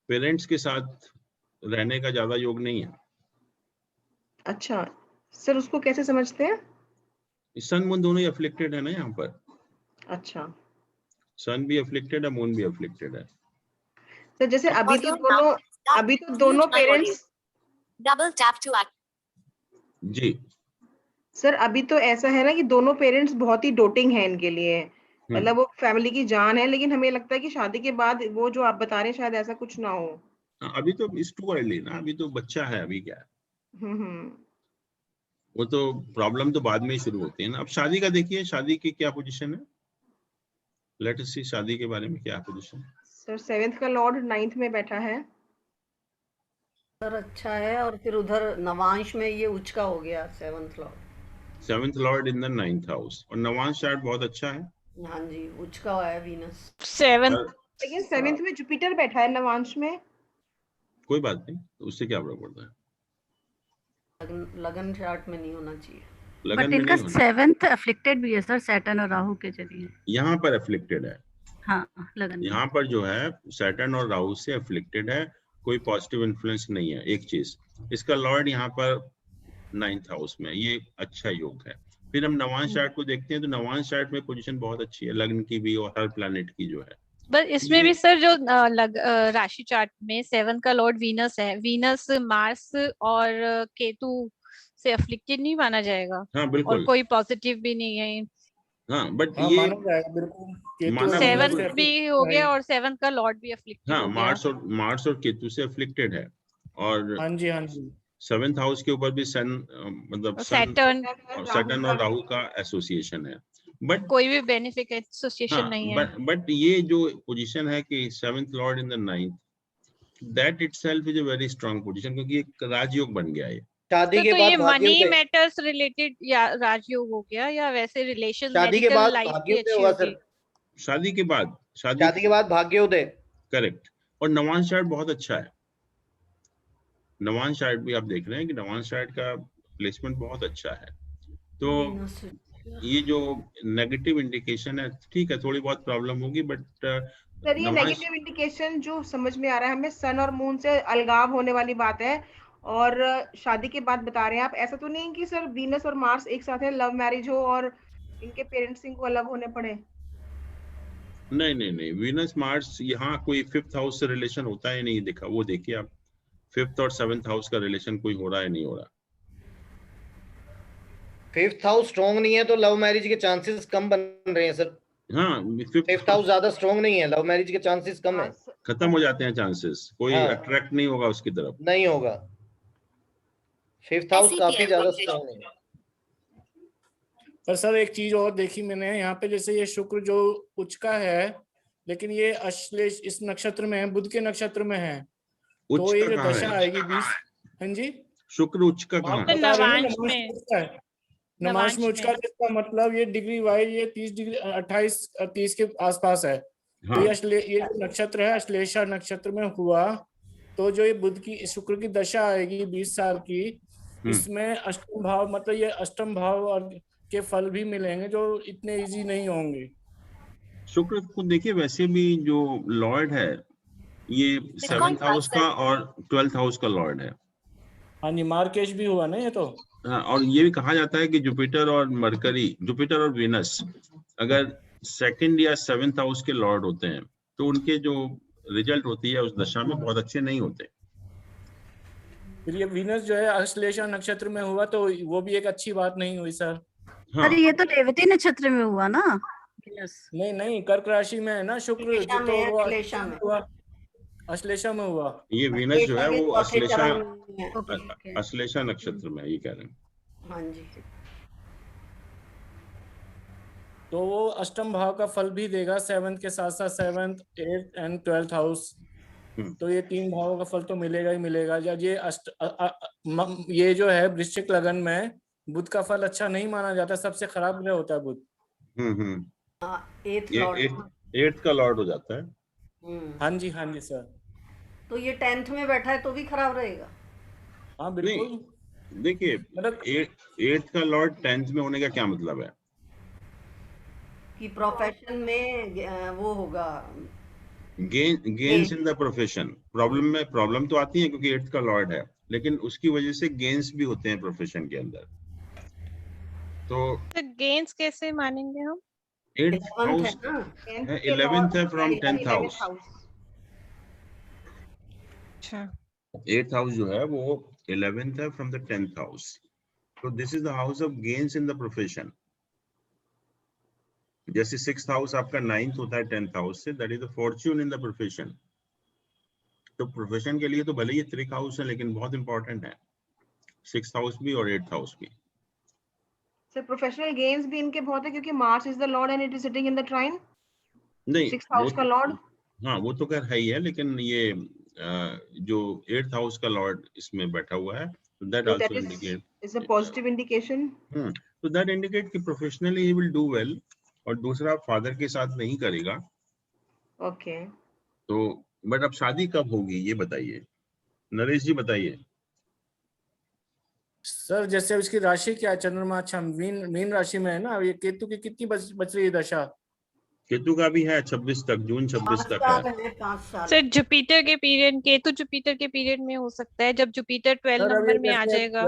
पेरेंट्स के साथ रहने का ज्यादा योग नहीं है। अच्छा सर, उसको कैसे समझते हैं? सन मून दोनों ही अफ्लिक्टेड है ना यहाँ पर। अच्छा, सन भी अफ्लिक्टेड है, मून भी अफ्लिक्टेड है। सर जैसे अभी तो दोनों parents double tap to act. जी सर, अभी तो ऐसा है ना कि दोनों पेरेंट्स बहुत ही डोटिंग है इनके लिए, मतलब वो फैमिली की जान है, लेकिन हमें लगता है कि शादी के बाद वो जो आप बता रहे हैं शायद ऐसा कुछ ना हो। अभी तो इट्स टू अर्ली ना, अभी तो बच्चा है, अभी क्या है। वो तो प्रॉब्लम तो बाद में ही शुरू होती है ना। अब शादी का देखिए, शादी की क्या पोजीशन है, लेट अस सी शादी के बारे में क्या पोजीशन। सर 7th का लॉर्ड 9th में बैठा है सर, अच्छा है, और फिर उधर नवांश में ये उच्च का हो गया 7th Lord in the 9th house, और नवांश चार्ट बहुत अच्छा है। हाँ जी, उच्च का है वीनस 7th, लेकिन 7th में जुपिटर बैठा है नवांश में। कोई बात नहीं, उससे क्या फर्क पड़ता है, लगन चार्ट में नहीं होना चाहिए। बट इनका 7th अफ्लिक्टेड भी है सर, सैटर्न और राहु के जरिए। यहाँ पर अफ्लिक्टेड है, हाँ लगन, यहाँ पर जो है सैटर्न और राहु से अफ्लिक्टेड है, कोई पॉजिटिव इन्फ्लुएंस नहीं है। एक चीज, इसका लॉर्ड यहाँ पर 9th हाउस में, ये अच्छा योग है। फिर हम नवांश चार्ट को देखते हैं, तो नवांश चार्ट में पोजीशन बहुत अच्छी है, लग्न की भी और हर प्लैनेट की जो है। बस इसमें भी सर जो राशि चार्ट में 7 का लॉर्ड वीनस है, वीनस मार्स और केतु से अफ्लिक्टेड नहीं माना जाएगा। हाँ बिल्कुल, और कोई पॉजिटिव भी नहीं है। हाँ, बट ये माना जाएगा बिल्कुल। 7 भी हो गया और 7 का लॉर्ड भी अफ्लिक्टेड हाँ, हो गया। मार्स और केतु से अफ्लिक्टेड है, और हाँ जी 7th हाउस के ऊपर भी सन, मतलब सैटर्न और राहु का एसोसिएशन है, बट कोई भी बेनिफिट एसोसिएशन नहीं है। बट ये जो पोजीशन है कि 7th Lord in the 9th, that itself is a very strong position, क्योंकि एक राजयोग बन गया है। शादी के बाद ये मनी मैटर्स रिलेटेड या राजयोग हो गया, या वैसे रिलेशन शादी के बाद लाइफ की भाग्योदय अच्छी होगा होगी? सर, शादी के बाद, शादी के बाद भाग्योदय, करेक्ट। और नवांश चार्ट बहुत अच्छा है, नवांश चार्ट भी आप देख रहे हैं कि नवांश चार्ट का प्लेसमेंट बहुत अच्छा है। तो ये जो नेगेटिव इंडिकेशन है, ठीक है, थोड़ी बहुत प्रॉब्लम होगी, बट सर ये नेगेटिव इंडिकेशन जो समझ में आ रहा है हमें, सन और मून से अलगाव होने वाली बात है, और शादी के बाद बता रहे हैं आप, ऐसा तो नहीं कि सर वीनस और मार्स एक साथ है, लव मैरिज हो और इनके पेरेंट्स इनको अलग होने पड़े? नहीं नहीं नहीं, वीनस मार्स यहाँ कोई 5th हाउस से रिलेशन होता है नहीं दिखा, वो देखिए आप 5th और 7th हाउस का रिलेशन कोई हो रहा है नहीं हो रहा। 5th हाउस स्ट्रॉन्ग नहीं है तो लव मैरिज के चांसेस कम बन रहे हैं सर। हाँ, 5th हाउस ज्यादा स्ट्रॉन्ग नहीं है, लव मैरिज के चांसेस कम है, खत्म हो जाते हैं चांसेस, कोई हाँ। अट्रैक्ट नहीं होगा उसकी तरफ, नहीं होगा। 5th हाउस काफी ज्यादा स्ट्रॉन्ग है। पर सर एक चीज और देखी मैंने यहाँ पे, जैसे ये शुक्र जो उच्च का है, लेकिन ये अश्लेष इस नक्षत्र में है, बुध के नक्षत्र में है, तो ये जो दशा आएगी 20, हाँ जी, शुक्र उच्च का कहाँ है? नवांश में उच्च का, जिसका मतलब ये डिग्री वाइज ये 30 डिग्री 28-30 के आसपास है। हाँ। तो ये जो नक्षत्र है अश्लेषा नक्षत्र में हुआ, तो जो ये बुध की शुक्र की दशा आएगी 20 साल की, इसमें अष्टम भाव, मतलब ये अष्टम भाव और के फल भी मिलेंगे जो इतने इजी नहीं होंगे। शुक्र को देखिए, वैसे भी जो लॉर्ड है ये 7th हाउस का और 12th हाउस का लॉर्ड है। हाँ जी, मार्केश भी हुआ ना ये तो। हाँ, और ये भी कहा जाता है कि जुपिटर और मरकरी, जुपिटर और वीनस अगर 2nd या 7th हाउस के लॉर्ड होते हैं तो उनके जो रिजल्ट होती है उस दशा में बहुत अच्छे नहीं होते। फिर ये वीनस जो है अश्लेषा नक्षत्र में हुआ तो वो भी एक अच्छी बात नहीं हुई सर। हाँ। अरे ये तो रेवती नक्षत्र में हुआ ना। नहीं, कर्क राशि में है ना शुक्र, तो वो अश्लेषा में हुआ। ये वीनस जो है वो अश्लेषा नक्षत्र में, ये कह रहे हैं। हाँ जी। तो वो अष्टम भाव का फल भी देगा 7th के साथ साथ 7th, 8th and 12th house. तो ये 3 भावों का फल तो मिलेगा ही मिलेगा। जब ये ये जो है वृश्चिक लगन में बुध का फल अच्छा नहीं माना जाता, सबसे खराब ग्रह होता है बुध। 8th का लॉर्ड हो जाता है। हाँ जी सर। तो ये 10th में बैठा है तो भी खराब रहेगा? हाँ बिल्कुल। देखिए, मतलब 8th का लॉर्ड 10th में होने का क्या मतलब है कि प्रोफेशन में वो होगा, gains in the profession. Problem तो आती है क्योंकि 8th का लॉर्ड है, लेकिन उसकी वजह से गेन्स भी होते हैं प्रोफेशन के अंदर। तो गेन्स कैसे मानेंगे हम? 8th हाउस है, 11th है from 10th house. 8th house जो है वो 11th है फ्रॉम द 10th हाउस। तो this is the house of gains in the profession. जैसे 6th हाउस आपका 9th होता है 10th हाउस से, that is the Fortune in the profession. तो प्रोफेशन के लिए तो भले ये त्रिक हाउस है लेकिन बहुत इंपॉर्टेंट है 6th हाउस भी और 8th हाउस भी। सर प्रोफेशनल गेन्स भी इनके बहुत है क्योंकि Mars is the lord and it is sitting in the trine. नहीं, 6th हाउस का लॉर्ड, हाँ वो तो खैर है ही है, लेकिन ये जो 8th हाउस का लॉर्ड इसमें बैठा हुआ है, that also indicate is a positive indication. तो दैट इंडिकेट कि professionally he will do well, और दूसरा फादर के साथ नहीं करेगा। ओके। तो बट अब शादी कब होगी ये बताइए, नरेश जी बताइए। सर जैसे इसकी राशि क्या है, चंद्रमा अच्छा मीन राशि में है ना, ये केतु की कितनी बच रही है दशा? केतु का भी है 26 तक, जून 26 तक है। सर जुपिटर के पीरियड, केतु जुपिटर के पीरियड में हो सकता है जब जुपिटर 12 नंबर में आ जाएगा।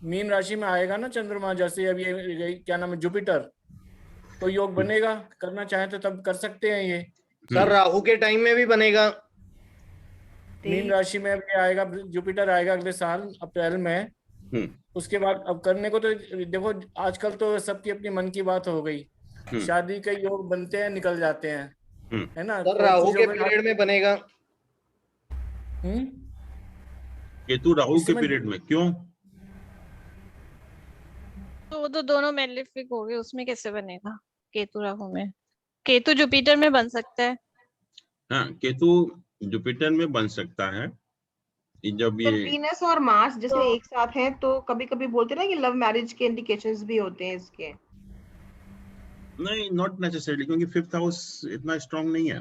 मीन राशि में आएगा ना चंद्रमा, जैसे अब ये क्या नाम है जुपिटर, तो योग बनेगा, करना चाहे तो तब कर सकते हैं ये। सर राहु के टाइम में भी बनेगा, मीन राशि में भी आएगा, जुपिटर आएगा अगले साल अप्रैल में। उसके बाद अब करने को तो देखो आजकल तो सबकी अपनी मन की बात हो गई, शादी के योग बनते हैं निकल जाते हैं, है ना। सर राहु के पीरियड में बनेगा। केतु राहु के पीरियड में क्यों? तो वो तो दोनों मेलेफिक हो गए, उसमें कैसे बनेगा केतु राहु में? केतु जुपिटर में बन सकता है। हाँ, केतु जुपिटर में बन सकता है जब ये वीनस और मार्स जैसे एक साथ हैं, तो कभी कभी बोलते ना कि लव मैरिज के इंडिकेशंस भी होते हैं इसके। नहीं, नॉट नेसेसरीली, क्योंकि 5th हाउस इतना स्ट्रांग नहीं है।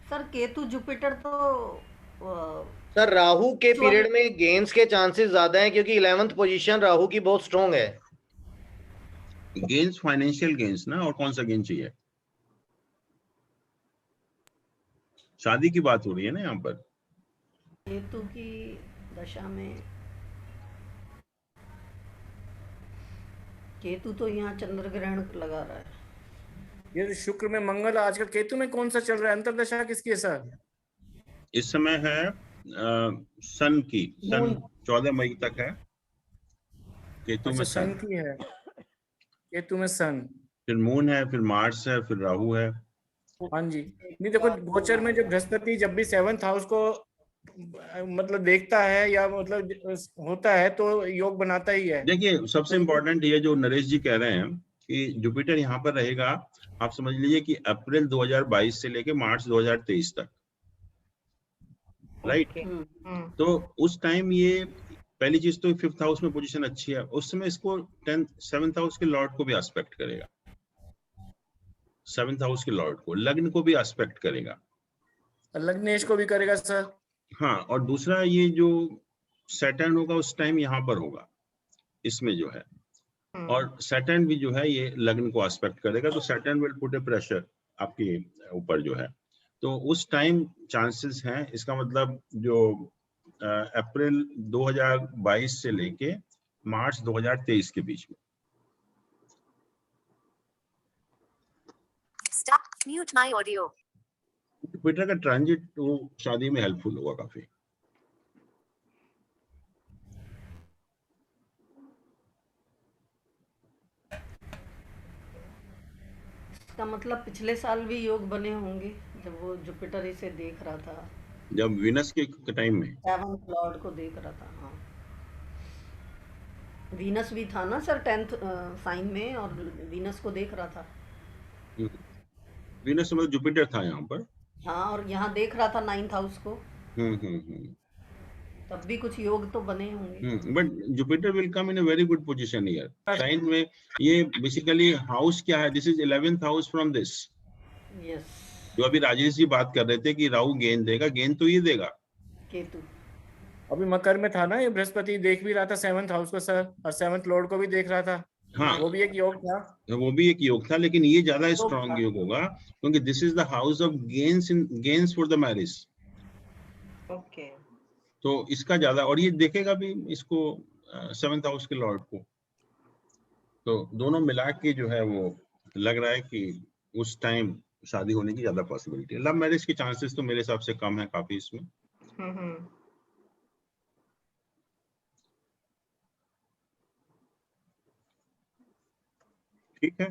सर केतु जुपिटर तो सर राहु के पीरियड में गेन्स के चांसेस ज्यादा हैं क्योंकि 11th पोजीशन राहु की बहुत स्ट्रांग है। गेन्स फाइनेंशियल गेन्स ना, और कौन सा गेन चाहिए? शादी की बात हो रही है ना यहाँ पर। केतु की दशा में केतु तो यहाँ चंद्र ग्रहण लगा रहा है। ये शुक्र में मंगल, आजकल केतु में कौन सा चल रहा है? अंतरदशा किसकी है सर? इस समय है सन की, सन 14 मई तक है। केतु में सन की है, केतु में सन, फिर मून है, फिर मार्स है, फिर राहु है। हाँ जी। नहीं देखो, गोचर में जो बृहस्पति जब भी 7th हाउस को मतलब देखता है या मतलब होता है तो योग बनाता ही है। देखिए सबसे इम्पोर्टेंट ये जो नरेश जी कह रहे हैं कि जुपिटर यहाँ पर रहेगा, आप समझ लीजिए कि अप्रैल 2022 से लेके मार्च 2023 तक, राइट। तो उस टाइम ये पहली चीज तो 5th हाउस में पोजीशन अच्छी है, उस समय इसको 7th हाउस के लॉर्ड को भी एस्पेक्ट करेगा, 7th हाउस के लॉर्ड को, लग्न को भी एस्पेक्ट करेगा, लग्नेश को भी करेगा सर। हाँ, और दूसरा ये जो सैटर्न होगा उस टाइम यहाँ पर होगा इसमें जो है, और सैटर्न भी जो है ये लग्न को एस्पेक्ट करेगा, तो Saturn will put A pressure आपके ऊपर जो है, तो उस टाइम चांसेस हैं। इसका मतलब जो अप्रैल 2022 से लेके मार्च 2023 के बीच में। Stop. Mute my audio. Jupiter का ट्रांजिट वो शादी में हेल्पफुल होगा काफी। इसका मतलब पिछले साल भी योग बने होंगे जब वो जुपिटर इसे देख रहा था, जब वीनस के टाइम में 7th लॉर्ड को देख रहा था। हाँ, वीनस भी था ना सर 10th साइन में, और वीनस को देख रहा था। वीनस मतलब जुपिटर था यहाँ पर। हाँ, और यहाँ देख रहा था 9th हाउस को। तब भी कुछ योग तो बने होंगे। But Jupiter will come in a very good position here sine में। ये बेसिकली हाउस क्या है, this is 11th house from this. Yes, जो अभी राजेश जी बात कर रहे थे कि राहु गेंद देगा, गेंद तो ये देगा। केतु अभी मकर में था ना, ये बृहस्पति देख भी रहा था 7th हाउस को सर, और 7th लॉर्ड को भी देख रहा था। हाँ, वो भी एक योग था, वो भी एक योग था, लेकिन ये ज्यादा स्ट्रॉन्ग योग होगा क्योंकि this is the house of gains for the marriage. Okay, तो इसका ज्यादा, और ये देखेगा भी इसको 7th हाउस के लॉर्ड को, तो दोनों मिला के जो है वो लग रहा है कि उस टाइम शादी होने की ज्यादा पॉसिबिलिटी है। लव मैरिज के चांसेस तो मेरे हिसाब से कम है काफी इसमें। ठीक है।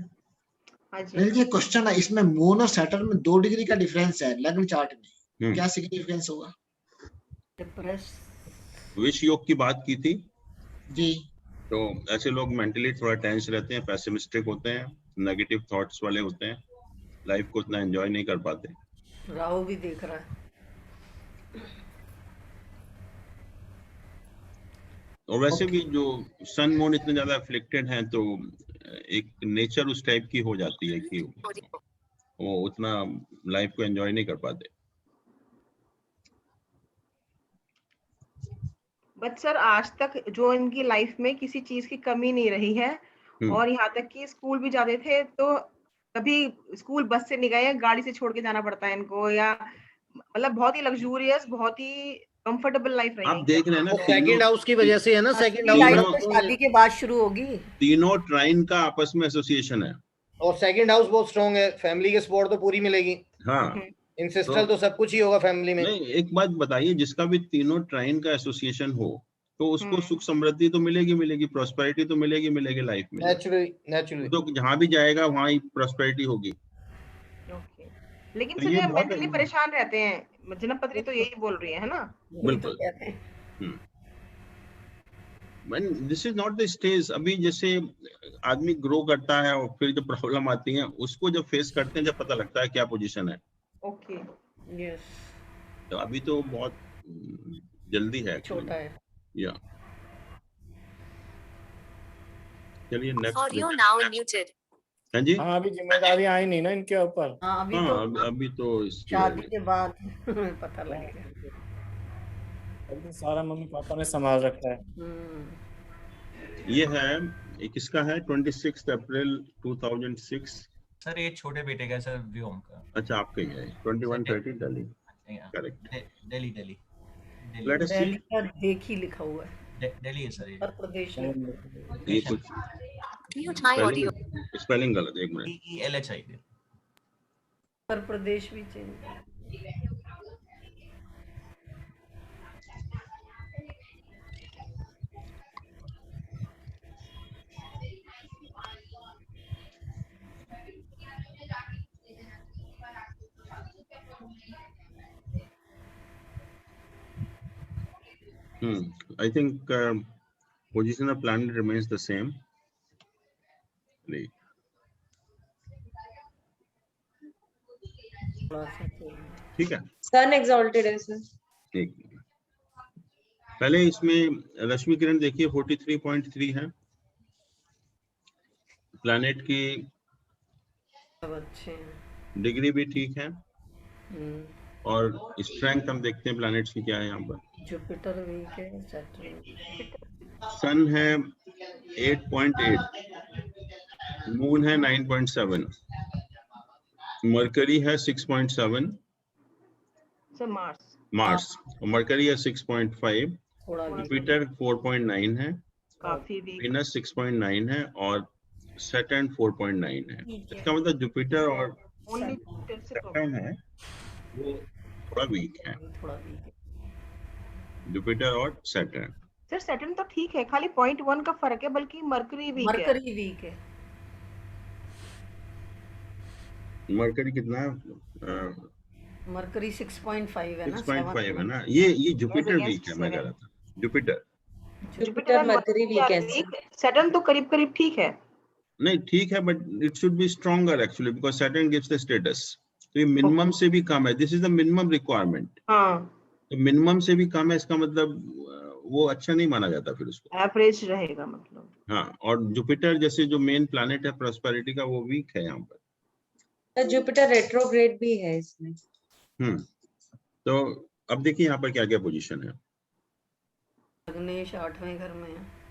ये क्वेश्चन है, इसमें मून और सैटर्न में 2 डिग्री का डिफरेंस है लग्न चार्ट में, क्या सिग्निफिकेंस होगा? विश योग की बात की थी जी। तो ऐसे लोग मेंटली थोड़ा टेंस रहते हैं, पेसिमिस्टिक होते हैं, नेगेटिव थॉट्स वाले होते हैं, लाइफ को उतना एंजॉय नहीं कर पाते। राहु भी देख रहा है। और वैसे भी जो सन मून इतने ज्यादा अफ्लिक्टेड हैं तो एक नेचर उस टाइप की हो जाती है कि वो उतना लाइफ को एंजॉय नहीं कर पाते। बट सर आज तक जो इनकी लाइफ में किसी चीज की कमी नहीं रही है, और यहाँ तक कि स्कूल भी जाते थे तो कभी स्कूल बस से नहीं गए, गाड़ी से छोड़ के जाना पड़ता है इनको, या मतलब बहुत ही लग्जूरियस, बहुत ही कंफर्टेबल लाइफ रही है। आप देख रहे हैं ना, सेकंड हाउस की वजह से है ना, सेकंड हाउस शादी के बाद शुरू होगी। तीनों ट्राइन का आपस में एसोसिएशन है, और सेकंड हाउस बहुत स्ट्रॉन्ग है, फैमिली के सपोर्ट तो पूरी मिलेगी। हाँ, इंसेस्ट्रल तो सब कुछ ही होगा फैमिली में। नहीं, एक बात बताइए, जिसका भी तीनों ट्राइन का एसोसिएशन हो तो उसको सुख समृद्धि तो मिलेगी, प्रॉस्पेरिटी तो मिलेगी लाइफ में। नेचुरली तो जहाँ भी जाएगा वहाँ ही प्रॉस्पेरिटी होगी। लेकिन सर ये मेंटली परेशान रहते हैं, जन्म पत्री तो यही बोल रही है ना। बिल्कुल। This is not the stage. अभी जैसे आदमी ग्रो करता है और फिर जो प्रॉब्लम आती है उसको जब फेस करते हैं, जब पता लगता है क्या पोजीशन है। Okay, yes. तो अभी तो बहुत जल्दी है, छोटा है। या चलिए नेक्स्ट। Audio now muted. हाँ जी। हाँ, अभी जिम्मेदारी आई नहीं ना इनके ऊपर। हाँ, अभी तो शादी के बाद पता लगेगा। अभी सारा मम्मी पापा ने संभाल रखा है। ये है किसका है, 26 अप्रैल 2006। सर ये छोटे बेटे का सर, व्योम का। अच्छा, आपका ही है। 2130 Delhi, correct. Delhi. Let us see. Delhi का देख ही लिखा हुआ है, दिल्ली है सर ये। उत्तर प्रदेश में। ये कुछ Mute my audio. स्पेलिंग गलत है, एक मिनट। DELHI। उत्तर प्रदेश भी change. I think position of planet remains the same. ठीक है। सन एक्सॉल्टेड है सर। ठीक, पहले इसमें रश्मि किरण देखिए 43.3 है प्लैनेट की, अच्छे हैं, डिग्री भी ठीक है, और स्ट्रेंथ हम देखते हैं प्लैनेट्स की क्या है यहाँ पर। जुपिटर वीक है, सैटर्न। सन है 8.8, मून है 9.7, मरकरी है 6.7, सर मार्स और मरकरी है 6.5, जुपिटर 4.9 है, काफी वीक, वीनस 6.9 है और सैटर्न 4.9 है। इसका मतलब जुपिटर और सैटर्न है वो थोड़ा वीक है, जुपिटर और सैटर्न। सर सैटर्न तो ठीक है, खाली 0.1 का फर्क है, बल्कि मरकरी वीक है। मरकरी वीक है। मरकरी कितना है? मरकरी 6.5 है ना, 6.5 है ना। ये जुपिटर वीक है, मैं कह रहा था जुपिटर मरकरी वीक है। सैटर्न तो करीब करीब ठीक है। नहीं ठीक है, but it should be stronger actually, because Saturn gives the status. तो ये मिनिमम से भी कम है, this is the minimum requirement. तो मिनिमम से भी कम है, इसका मतलब वो अच्छा नहीं माना जाता फिर उसको, एवरेज रहेगा मतलब। हाँ, और जुपिटर जैसे जो मेन प्लैनेट है प्रॉस्पेरिटी का, वो वीक है यहाँ पर। जुपिटर रेट्रोग्रेड भी है इसमें। तो अब देखिए यहाँ पर क्या क्या पोजीशन है। लग्नेश 8वें घर में है।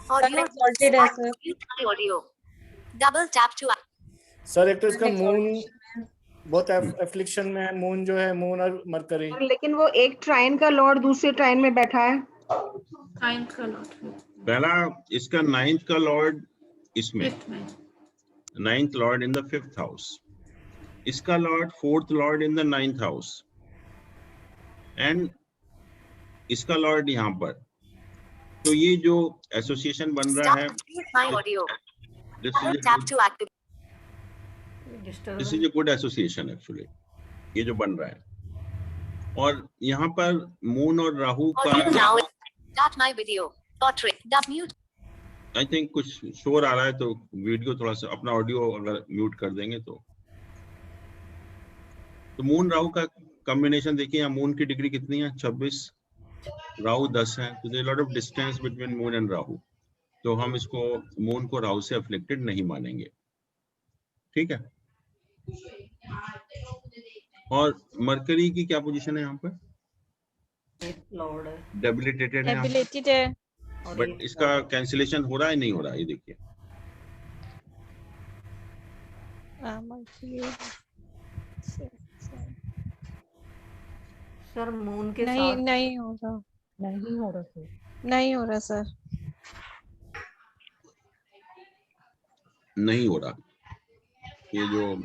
Audio exalted है sir. Mute my audio. Double tap to. Sir एक तो इसका मून बहुत एफ्लिक्शन में है, मून जो है, मून और मरकरी। लेकिन वो एक ट्राइन का लॉर्ड दूसरे ट्राइन में बैठा है। नाइन्थ का लॉर्ड, पहला इसका 9th का लॉर्ड इसमें, 9th lord in the 5th house, इसका lord 4th lord in the 9th house, and इसका लॉर्ड यहाँ पर। तो ये जो एसोसिएशन बन रहा है, this is a good association actually, ये जो बन रहा है। और यहाँ पर मून और राहु का आई थिंक कुछ शोर आ रहा है, तो वीडियो थोड़ा सा अपना ऑडियो अगर म्यूट कर देंगे तो मून राहु का कॉम्बिनेशन देखिए। यहाँ मून की डिग्री कितनी है? 26, राहु 10 है, तो there lot of distance between moon and Rahu, तो हम इसको मून को राहु से अफ्लिक्टेड नहीं मानेंगे, ठीक है। और मरकरी की क्या पोजीशन है यहाँ पर? लॉर्ड है, डेबिलिटेटेड है, बट इसका कैंसिलेशन हो रहा है, नहीं हो रहा है, ये देखिए। सर मून के नहीं, साथ नहीं हो रहा, नहीं हो रहा सर, नहीं हो रहा सर, नहीं हो रहा, ये जो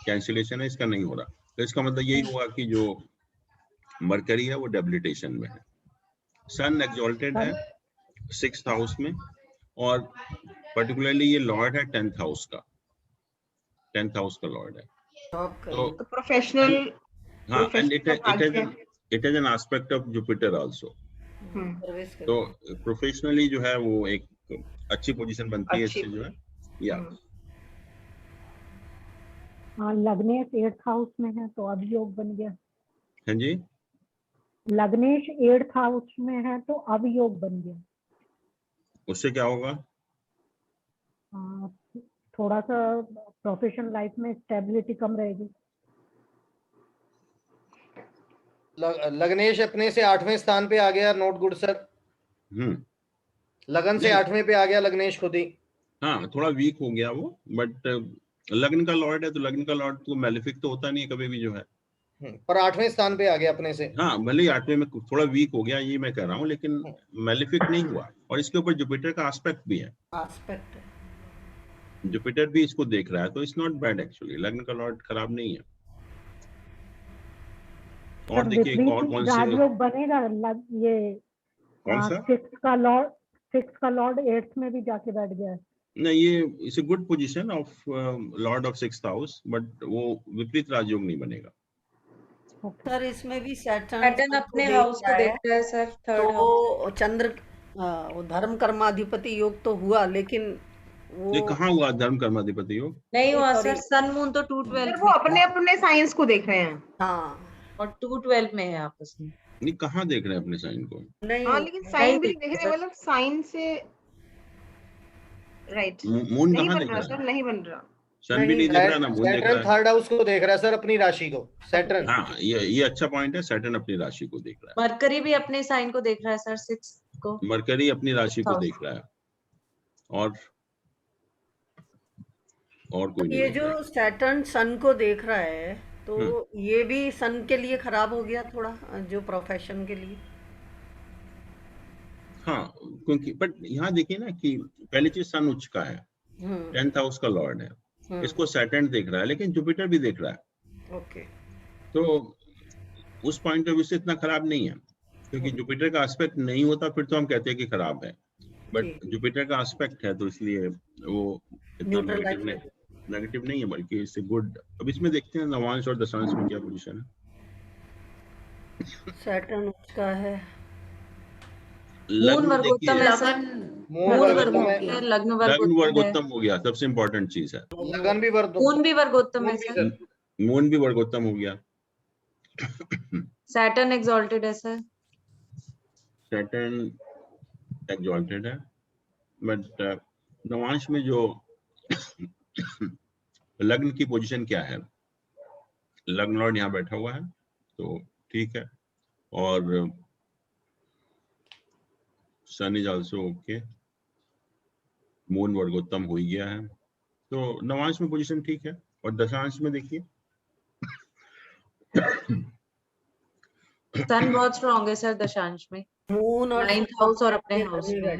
कैंसिलेशन है इसका नहीं हो रहा। तो इसका मतलब यही हुआ कि जो मरकरी है वो डेबिलिटेशन में है। सन एक्सॉल्टेड है 6th हाउस में, और पर्टिकुलरली ये लॉर्ड है 10th हाउस का, 10th हाउस का लॉर्ड है। तो प्रोफेशनल, हाँ, and it is an aspect of Jupiter also. तो प्रोफेशनली जो है वो एक अच्छी पोजीशन बनती है इससे जो है, या हाँ, लग्नेश 8th हाउस में है तो अब योग बन गया। हाँ जी, लग्नेश 8th हाउस में है तो अब योग बन गया। उससे क्या होगा? थोड़ा सा प्रोफेशनल लाइफ में स्टेबिलिटी कम रहेगी। लग्नेश अपने से 8वें स्थान पे आ गया, नोट गुड सर। लगन से 8वें पे आ गया लग्नेश खुद ही। हाँ, थोड़ा वीक हो गया वो, बट लग्न का लॉर्ड है तो लग्न का लॉर्ड तो मैलेफिक तो होता नहीं है कभी भी जो है, पर 8वें स्थान पे आ गया अपने से। हाँ भले ही 8वें में थोड़ा वीक हो गया ये मैं कह रहा हूँ, लेकिन मैलेफिक नहीं हुआ। और इसके ऊपर जुपिटर का एस्पेक्ट भी है, एस्पेक्ट है, जुपिटर भी इसको देख रहा है, तो इट्स नॉट बैड एक्चुअली, लग्न का लॉर्ड खराब नहीं है। और देखिए एक और कौन से राजयोग बनेगा ये कौन सा 6 का लॉर्ड 8th में भी जाके बैठ गया है। नहीं, ये it's a good position of Lord of 6th house, but वो विपरीत राजयोग नहीं बनेगा। सर इसमें भी सैटर्न अपने हाउस को देख रहा है सर, थर्ड तो चंद्र वो धर्म कर्माधिपति योग तो हुआ, लेकिन ये कहाँ हुआ धर्म कर्माधिपति योग? नहीं हुआ सर, सन मून तो 2/12 वो अपने अपने साइंस को देख रहे हैं। हाँ, और 2/12 में है आपस में। नहीं, कहाँ देख रहे हैं अपने साइन को? नहीं हाँ, लेकिन साइन भी देख रहे हैं, मतलब साइन से राइट मून नहीं कहाँ बन देख रहा रहा है? सर, नहीं बन रहा। सन भी नहीं देख रहा ना मून देख रहा सैटर्न है। थर्ड हाउस को देख रहा है सर, अपनी राशि को। सैटर्न, हाँ ये अच्छा पॉइंट है, सैटर्न अपनी राशि को देख रहा है। मरकरी भी अपने साइन को देख रहा है सर, 6 को। मरकरी अपनी राशि को देख रहा है, और कोई नहीं ये देख रहा जो सैटर्न सन को देख रहा है, तो ये भी सन के लिए खराब हो गया थोड़ा, जो प्रोफेशन के लिए। हाँ, क्योंकि बट यहाँ देखिए ना कि पहली चीज सन उच्च का है, 10th हाउस का लॉर्ड है, इसको सैटर्न देख रहा है, लेकिन जुपिटर भी देख रहा है। ओके, तो उस पॉइंट ऑफ व्यू से इतना खराब नहीं है, क्योंकि जुपिटर का एस्पेक्ट नहीं होता फिर तो हम कहते हैं कि खराब है, बट जुपिटर का एस्पेक्ट है तो इसलिए वो इतना नेगेटिव नहीं है, बल्कि इससे गुड। अब इसमें देखते हैं नवांश और दशांश में क्या पोजीशन है। सैटर्न उसका है, मून वर्गोत्तम है सर, लग्न वर्गोत्तम हो गया, सबसे इम्पोर्टेंट चीज है। लगन भी मून भी वर्गोत्तम है सर, मून भी वर्गोत्तम हो गया। सैटर्न एक्सॉल्टेड है सर, सैटर्न एक्सॉल्टेड है, बट नवांश में जो लग्न की पोजीशन क्या है, लग्न लॉर्ड यहाँ बैठा हुआ है तो ठीक है, और सन इज आल्सो ओके, मून वर्गोत्तम हो ही गया है, तो नवांश में पोजीशन ठीक है। और दशांश में देखिए सन बहुत स्ट्रॉन्ग है सर दशांश में, मून और 9th हाउस और अपने हाउस में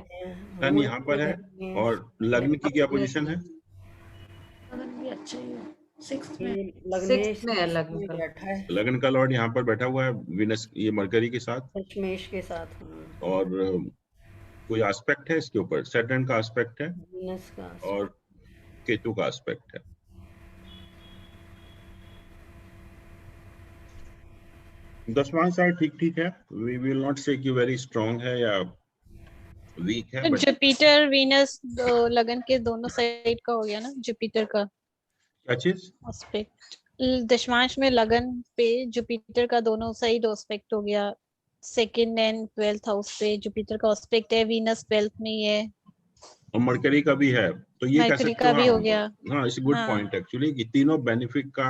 सन यहाँ पर है, और लग्न की क्या पोजीशन है? लगन भी अच्छा ही है, 6th में है लग्न का। लग्न का लॉर्ड यहाँ पर बैठा हुआ है विनस, ये मरकरी के साथ, मेष के साथ, और कोई एस्पेक्ट है इसके ऊपर, सैटर्न का एस्पेक्ट है विनस का और केतु का एस्पेक्ट है। दसवां साइड ठीक ठीक है, वी विल नॉट से कि वेरी स्ट्रांग है या वीक है। जुपिटर वीनस लगन के दोनों साइड का हो गया ना, जुपिटर का क्या चीज एस्पेक्ट, दशमांश में लगन पे जुपिटर का दोनों साइड एस्पेक्ट हो गया, 2nd एंड 12th हाउस पे जुपिटर का एस्पेक्ट है, वीनस 12th में ही है, और मरकरी का भी है, तो ये कह सकते का भी हो गया। हाँ, इट्स गुड पॉइंट एक्चुअली कि तीनों बेनिफिट का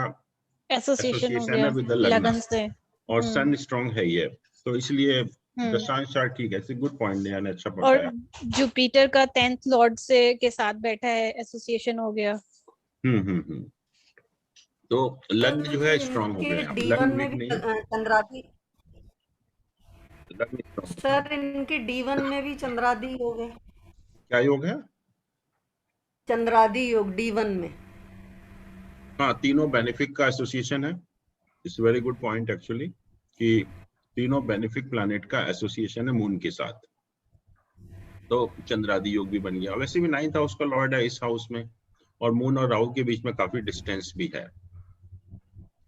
एसोसिएशन हो गया है विद द लगन से, और सन स्ट्रांग है ये, तो इसलिए दशांश चार्ट ठीक है, इट्स गुड पॉइंट, ने अच्छा पढ़ा और जुपिटर का 10th लॉर्ड से के साथ बैठा है, एसोसिएशन हो गया। तो लग्न जो है स्ट्रांग हो गया, लग्न वीक नहीं, चंद्रादि सर, इनके D1 में भी चंद्रादि योग है। क्या योग है? चंद्रादि योग D1 में। हाँ, तीनों बेनिफिक का एसोसिएशन है, it's very good point actually कि तीनों बेनिफिक प्लैनेट का एसोसिएशन है मून के साथ, तो चंद्रादि योग भी बन गया। वैसे भी 9th हाउस का लॉर्ड है इस हाउस में, और मून और राहु के बीच में काफी डिस्टेंस भी है,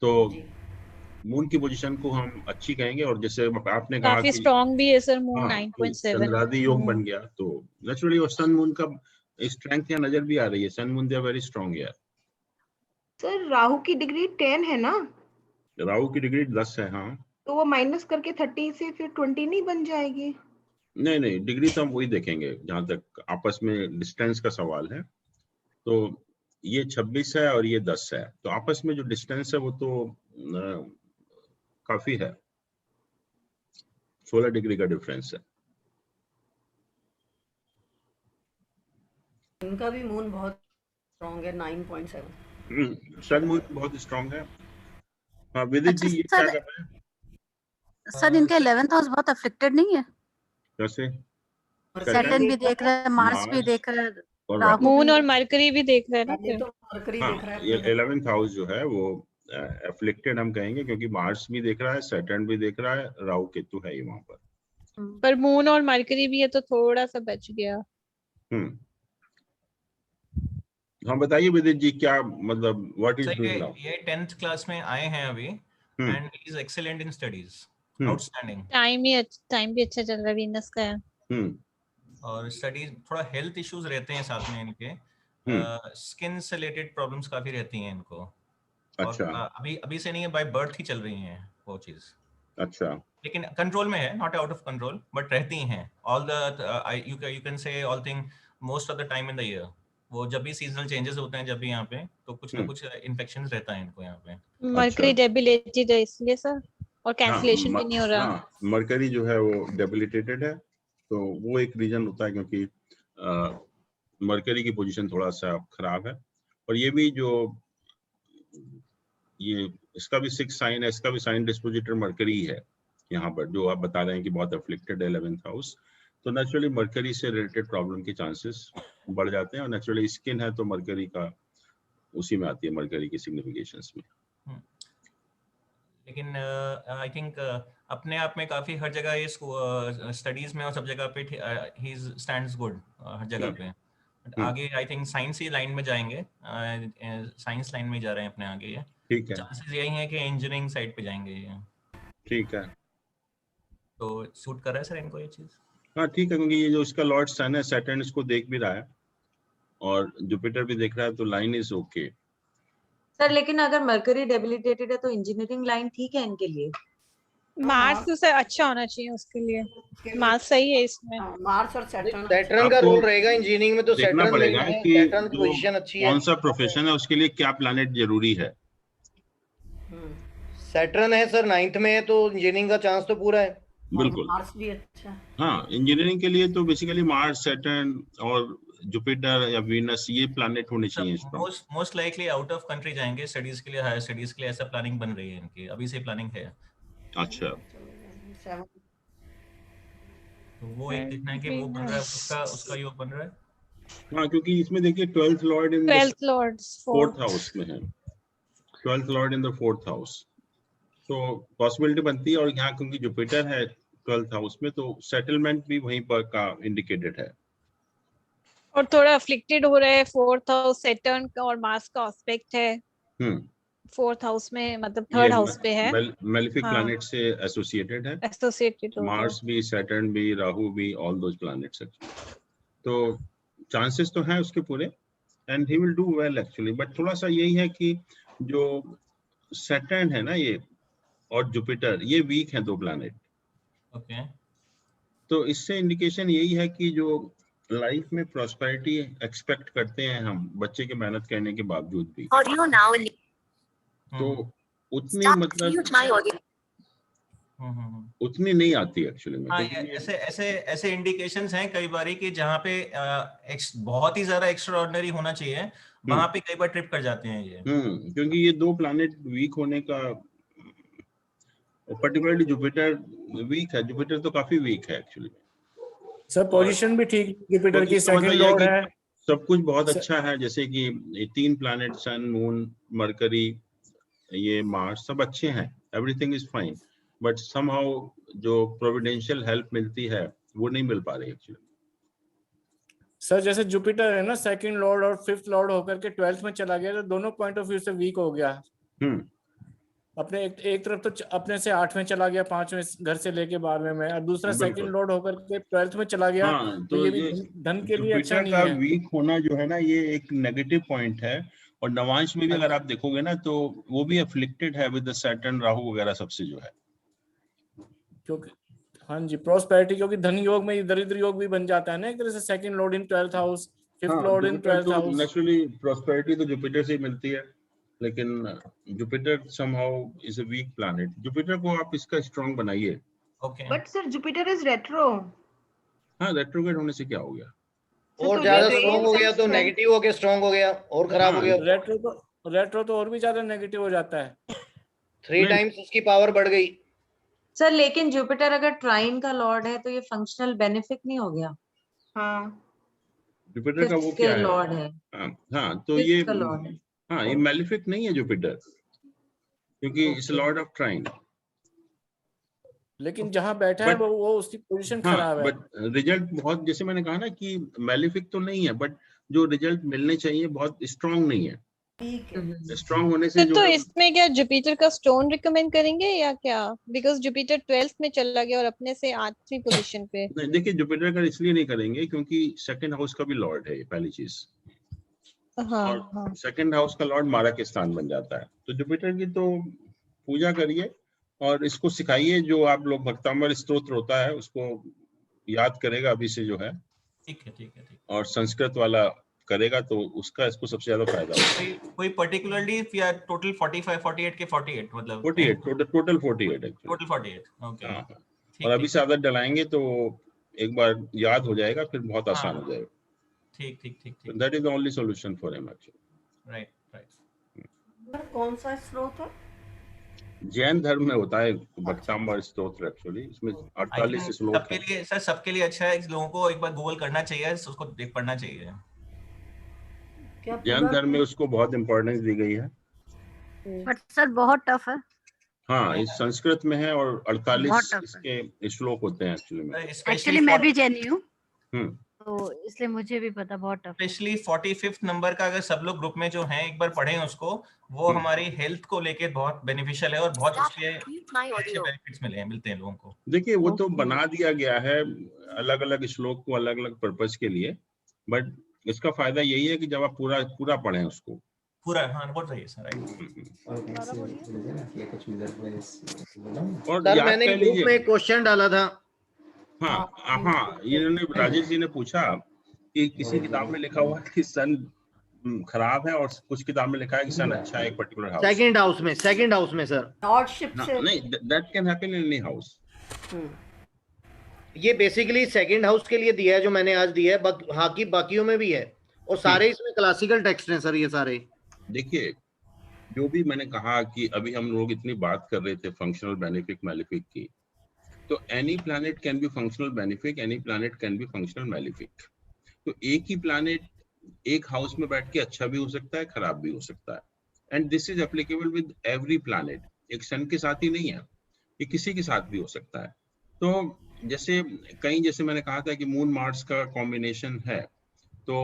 तो मून की पोजीशन को हम अच्छी कहेंगे। और जैसे आपने कहा काफी स्ट्रांग भी है सर मून, 9.7 चंद्रादि योग बन गया, तो नेचुरली और सन मून का स्ट्रेंथ या नजर भी आ रही है, sun moon they are very strong यार। सर राहु की डिग्री 10 है ना? राहु की डिग्री 10 है, हाँ, तो वो माइनस करके 30 से फिर 20 नहीं बन जाएगी? नहीं नहीं, डिग्री तो हम वही देखेंगे जहां तक आपस में डिस्टेंस का सवाल है, तो ये 26 है और ये 10 है, तो आपस में जो डिस्टेंस है वो तो काफी है, 16 डिग्री का डिफरेंस है। इनका भी मून बहुत स्ट्रांग है, 9.7। सन मून बहुत स्ट्रांग है। हाँ विदित जी, ये क्या कर रहे हैं? सर इनके 11th हाउस बहुत अफेक्टेड नहीं है? कैसे? सैटर्न भी देख रहा है, मार्स भी देख रहा है, और राहु मून भी। और मरकरी भी देख रहे हैं ना अभी फिर। तो मरकरी हाँ, दिख रहा है ये पूरा। 11th हाउस जो है वो एफ्लिक्टेड हम कहेंगे, क्योंकि मार्स भी देख रहा है, सैटर्न भी देख रहा है, राहु केतु है ही वहां पर। पर मून और मरकरी भी है तो थोड़ा सा बच गया। हाँ बताइए विदित जी, क्या मतलब व्हाट इज डूइंग नाउ? ये 10th क्लास में आए हैं अभी and he is excellent in studies, outstanding. Time भी अच्छा चल रहा है वीनस का है। और स्टडीज, थोड़ा हेल्थ इश्यूज रहते हैं साथ में इनके, स्किन से रिलेटेड प्रॉब्लम्स काफी रहती हैं इनको। अच्छा। और अभी से नहीं है, बाय बर्थ ही चल रही हैं वो चीज। अच्छा। लेकिन कंट्रोल में है, not out of control, but रहती हैं। All the you can say all thing most of the time in the year. वो जब भी सीजनल चेंजेस होते हैं जब भी यहाँ पे, तो कुछ ना कुछ इन्फेक्शन रहता है इनको यहाँ पे। मरकरी डेबिलिटेटेड है इसलिए सर, और कैंसिलेशन भी नहीं हो रहा। हाँ, मरकरी जो है वो डेबिलिटेटेड है, तो वो एक रीजन होता है, क्योंकि मरकरी की पोजीशन थोड़ा सा खराब है। और ये भी जो ये इसका भी 6 साइन है, इसका भी साइन डिस्पोजिटर मरकरी है यहाँ पर, जो आप बता रहे हैं कि बहुत अफ्लिक्टेड है 11th हाउस। तो नेचुरली मरकरी से रिलेटेड प्रॉब्लम के चांसेस बढ़ जाते हैं, और नेचुरली स्किन है तो मरकरी का उसी में आती है, मरकरी की सिग्निफिकेशंस में। लेकिन आई थिंक अपने आप में काफी हर जगह ये स्टडीज में और सब जगह पे ही स्टैंड्स गुड हर जगह पे। आगे I think science he line में जाएंगे, साइंस लाइन में जा रहे हैं अपने आगे ये। ठीक है। चांसेस यही है कि इंजीनियरिंग साइड पे जाएंगे ये। ठीक है। तो सूट कर रहा है सर इनको ये चीज? हाँ ठीक है, क्योंकि ये जो इसका लॉर्ड सन है, सैटर्न इसको देख भी रहा है और जुपिटर भी देख रहा है, तो लाइन इज ओके। सर लेकिन अगर मरकरी डेबिलिटेटेड है तो इंजीनियरिंग लाइन ठीक है इनके लिए? मार्स तो सर अच्छा होना चाहिए उसके लिए, मार्स सही है इसमें। मार्स और सैटर्न का रोल रहेगा इंजीनियरिंग में, तो देखना सैटर्न पड़ेगा में कि सैटर्न की पोजीशन अच्छी है, कौन सा प्रोफेशन है, उसके लिए क्या प्लैनेट जरूरी है। सैटर्न है सर 9th में है, तो इंजीनियरिंग का चांस तो पूरा है। बिल्कुल। मार्स भी अच्छा है। हाँ, इंजीनियरिंग के लिए तो बेसिकली मार्स, सैटर्न और जुपिटर या वीनस, ये प्लैनेट होने चाहिए। Most likely out of country जाएंगे स्टडीज के लिए, हायर स्टडीज के लिए, ऐसा प्लानिंग बन रही है इनकी, अभी से प्लानिंग है। अच्छा। तो वो एक देखना है कि वो बन रहा है, उसका योग बन रहा है। हाँ, क्योंकि इसमें देखिए 12th Lord in 12th Lord 4th house में है, 12th Lord in the 4th house, तो पॉसिबिलिटी बनती है। और यहाँ क्योंकि जुपिटर है 12th हाउस में, तो सेटलमेंट भी वहीं पर का इंडिकेटेड है। और थोड़ा अफ्लिक्टेड हो रहा है 4th हाउस, सैटर्न का और मार्स का एस्पेक्ट है 4th हाउस में, मतलब 3rd हाउस पे है। मेलेफिक प्लैनेट से एसोसिएटेड है, एसोसिएटेड मार्स भी, सैटर्न भी, राहु भी, ऑल दोस प्लैनेट्स। तो चांसेस तो हैं उसके पूरे, and he will do well actually. But थोड़ा सा यही है कि जो सैटर्न है ना ये और जुपिटर, ये वीक हैं 2 प्लैनेट। ओके। तो इससे इंडिकेशन यही है कि जो लाइफ में प्रॉस्पेरिटी एक्सपेक्ट करते हैं हम बच्चे के मेहनत करने के बावजूद भी, तो उतनी मतलब उतनी नहीं आती एक्चुअली में। हाँ, ऐसे इंडिकेशंस हैं कई बार कि जहाँ पे बहुत ही ज्यादा एक्स्ट्राऑर्डिनरी होना चाहिए, वहां पे कई बार ट्रिप कर जाते हैं ये। क्योंकि ये 2 प्लैनेट वीक होने का, पर्टिकुलरली जुपिटर वीक है, जुपिटर तो काफी वीक है एक्चुअली। सर पोजीशन भी ठीक, जुपिटर की सेकंड लॉर्ड है, सब कुछ बहुत अच्छा है, जैसे कि 3 प्लैनेट, सन, मून, मरकरी, ये मार्स, सब अच्छे हैं, everything is fine. But somehow जो प्रोविडेंशियल हेल्प मिलती है वो नहीं मिल पा रही एक्चुअली। सर जैसे जुपिटर है ना, सेकंड लॉर्ड और 5th लॉर्ड होकर के 12th में चला गया, तो दोनों पॉइंट ऑफ व्यू से वीक हो गया। अपने एक तरफ तो अपने से 8वें चला गया, 5वें घर से लेके 12वें में, और दूसरा सेकंड लॉर्ड होकर के 12th में चला गया। तो ये भी धन के लिए अच्छा नहीं है। वीक होना जो है ना, ये एक नेगेटिव पॉइंट है। और नवांश में भी अगर आप देखोगे ना, तो वो भी अफ्लिक्टेड है विद द सैटर्न, राहु वगैरह सबसे जो है, क्योंकि हाँ जी प्रॉस्पेरिटी, क्योंकि धन योग में दरिद्र योग भी बन जाता है ना एक तरह से। Second lord in 12th house, 5th lord in 12th house. Naturally prosperity तो जुपिटर से ही मिलती है, लेकिन Jupiter somehow is a weak planet. Jupiter को आप इसका स्ट्रांग बनाइए। Okay. But sir Jupiter is retro. हाँ, रेट्रोग्रेड होने से क्या हो गया? और ज्यादा स्ट्रांग हो गया तो नेगेटिव हो गया, स्ट्रांग हो गया और खराब हो गया। रेट्रो रेट्रो तो और भी ज्यादा नेगेटिव हो जाता है, 3 टाइम्स उसकी पावर बढ़ गई। सर लेकिन जुपिटर अगर ट्राइन का लॉर्ड है तो ये फंक्शनल बेनिफिक नहीं हो गया? हाँ जुपिटर का वो क्या है? लॉर्ड है। हाँ तो ये का लॉर्ड है। हाँ ये मैलिफिक नहीं है जुपिटर, क्योंकि इट्स लॉर्ड ऑफ ट्राइन। लेकिन जहां बैठा है वो उसकी पोजीशन खराब है। बट रिजल्ट बहुत, जैसे मैंने कहा ना कि मैलिफिक तो नहीं है, बट जो रिजल्ट मिलने चाहिए बहुत स्ट्रांग नहीं है। ठीक है। स्ट्रांग होने से तो इसमें क्या जुपिटर का स्टोन रिकमेंड करेंगे या क्या? बिकॉज जुपिटर 12th में चला गया और अपने से 8वीं पोजीशन पे। नहीं, देखिए जुपिटर का इसलिए नहीं करेंगे क्योंकि सेकंड हाउस का भी लॉर्ड है, ये पहली चीज। और सेकंड हाउस का लॉर्ड मारक स्थान बन जाता है, तो जुपिटर की तो पूजा करिए और इसको सिखाइए। जो आप लोग भक्तांबर स्तोत्र होता है उसको याद करेगा अभी से जो है, ठीक है ठीक है ठीक। और संस्कृत वाला करेगा तो उसका इसको सबसे ज्यादा फायदा होगा। कोई पर्टिकुलरली या टोटल 45 48 के 48 मतलब 48 टोटल 48 है, टोटल 48 ओके। और अभी से आदत डलाएंगे तो एक बार याद हो जाएगा, फिर बहुत आसान हो जाएगा। ठीक ठीक ठीक ठीक। That is the only solution for him actually. Right right. कौन सा स्रोत है? जैन धर्म में होता है भक्तांबर स्तोत्र एक्चुअली, इसमें 48 श्लोक सबके लिए सर, सबके लिए अच्छा है, लोगों को एक बार गूगल करना चाहिए, उसको देख पढ़ना चाहिए। जैन धर्म में उसको बहुत इंपॉर्टेंस दी गई है। बट सर बहुत टफ है। हाँ इस संस्कृत में है और 48 इसके श्लोक होते हैं एक्चुअली में। एक्चुअली मैं भी जैनी हूँ तो इसलिए मुझे भी पता बहुत टफ। स्पेशली 45th नंबर का अगर सब लोग ग्रुप में जो हैं एक बार पढ़ें उसको, वो हमारी हेल्थ को लेके बहुत बेनिफिशियल है और बहुत उसके अच्छे बेनिफिट्स मिलते हैं लोगों को। देखिए वो तो बना दिया गया है अलग अलग श्लोक को अलग अलग पर्पस के लिए, बट इसका फायदा यही है कि जब आप पूरा पढ़ें उसको पूरा। हाँ बहुत सही है सर। और मैंने ग्रुप में एक क्वेश्चन डाला था। हाँ इन्होंने राजेश जी ने पूछा कि किसी किताब में लिखा हुआ है कि सन खराब है और कुछ किताब में लिखा है कि सन अच्छा है एक पर्टिकुलर हाउस। सेकंड हाउस में सर लॉर्डशिप से नहीं, that can happen in any house. ये बेसिकली सेकंड हाउस के लिए दिया है जो मैंने आज दिया है, हाँ की बाकियों में भी है और सारे इसमें क्लासिकल टेक्स्ट हैं सर ये सारे। देखिए जो भी मैंने कहा कि अभी हम लोग इतनी बात कर रहे थे फंक्शनल बेनिफिक मैलिफिक की, तो any planet can be functional benefic, any planet can be functional malefic. तो एक ही प्लैनेट एक हाउस में बैठ के अच्छा भी हो सकता है खराब भी हो सकता है, and this is applicable with every planet. एक सन के साथ ही नहीं है, ये किसी के साथ भी हो सकता है। तो जैसे मैंने कहा था कि मून मार्स का कॉम्बिनेशन है तो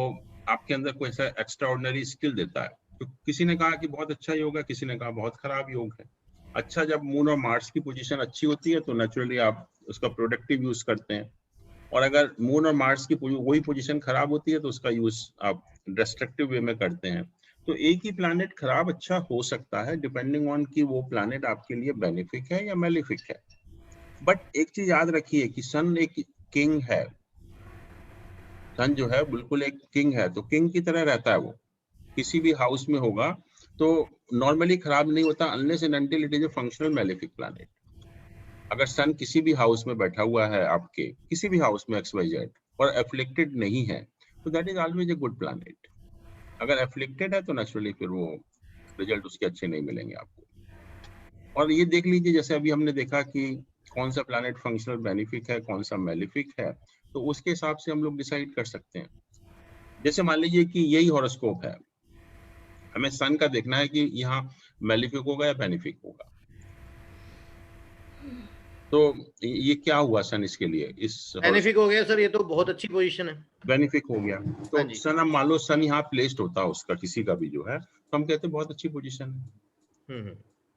आपके अंदर कोई ऐसा एक्स्ट्रा ऑर्डिनरी स्किल देता है। तो किसी ने कहा कि बहुत अच्छा योग है, किसी ने कहा बहुत खराब योग है। अच्छा, जब मून और मार्स की पोजीशन अच्छी होती है तो नेचुरली आप उसका प्रोडक्टिव यूज करते हैं, और अगर मून और मार्स की वही पोजीशन खराब होती है तो उसका यूज आप डिस्ट्रक्टिव वे में करते हैं। तो एक ही प्लैनेट खराब अच्छा हो सकता है डिपेंडिंग ऑन कि वो प्लैनेट आपके लिए बेनिफिक है या मैलिफिक है। बट एक चीज याद रखिए कि सन एक किंग है, सन जो है बिल्कुल एक किंग है, तो किंग की तरह रहता है। वो किसी भी हाउस में होगा तो नॉर्मली खराब नहीं होता unless and until it is a functional malefic planet. अगर सन किसी भी हाउस में बैठा हुआ है आपके किसी भी हाउस में XYZ और एफ्लिक्टेड नहीं है तो that is always a good planet. अगर एफ्लिक्टेड है तो नेचुरली फिर वो रिजल्ट उसके अच्छे नहीं मिलेंगे आपको। और ये देख लीजिए जैसे अभी हमने देखा कि कौन सा प्लैनेट फंक्शनल बेनिफिक है कौन सा मैलिफिक है, तो उसके हिसाब से हम लोग डिसाइड कर सकते हैं। जैसे मान लीजिए कि यही हॉरोस्कोप है, हमें सन का देखना है कि यहाँ मैलिफिक होगा या बेनिफिक होगा। तो ये क्या हुआ सन इसके लिए, इस बेनिफिक हो गया सर, ये तो बहुत अच्छी पोजीशन है, बेनिफिक हो गया। तो सन अब मान लो सन यहाँ प्लेस्ड होता उसका किसी का भी जो है तो हम कहते हैं बहुत अच्छी पोजीशन है।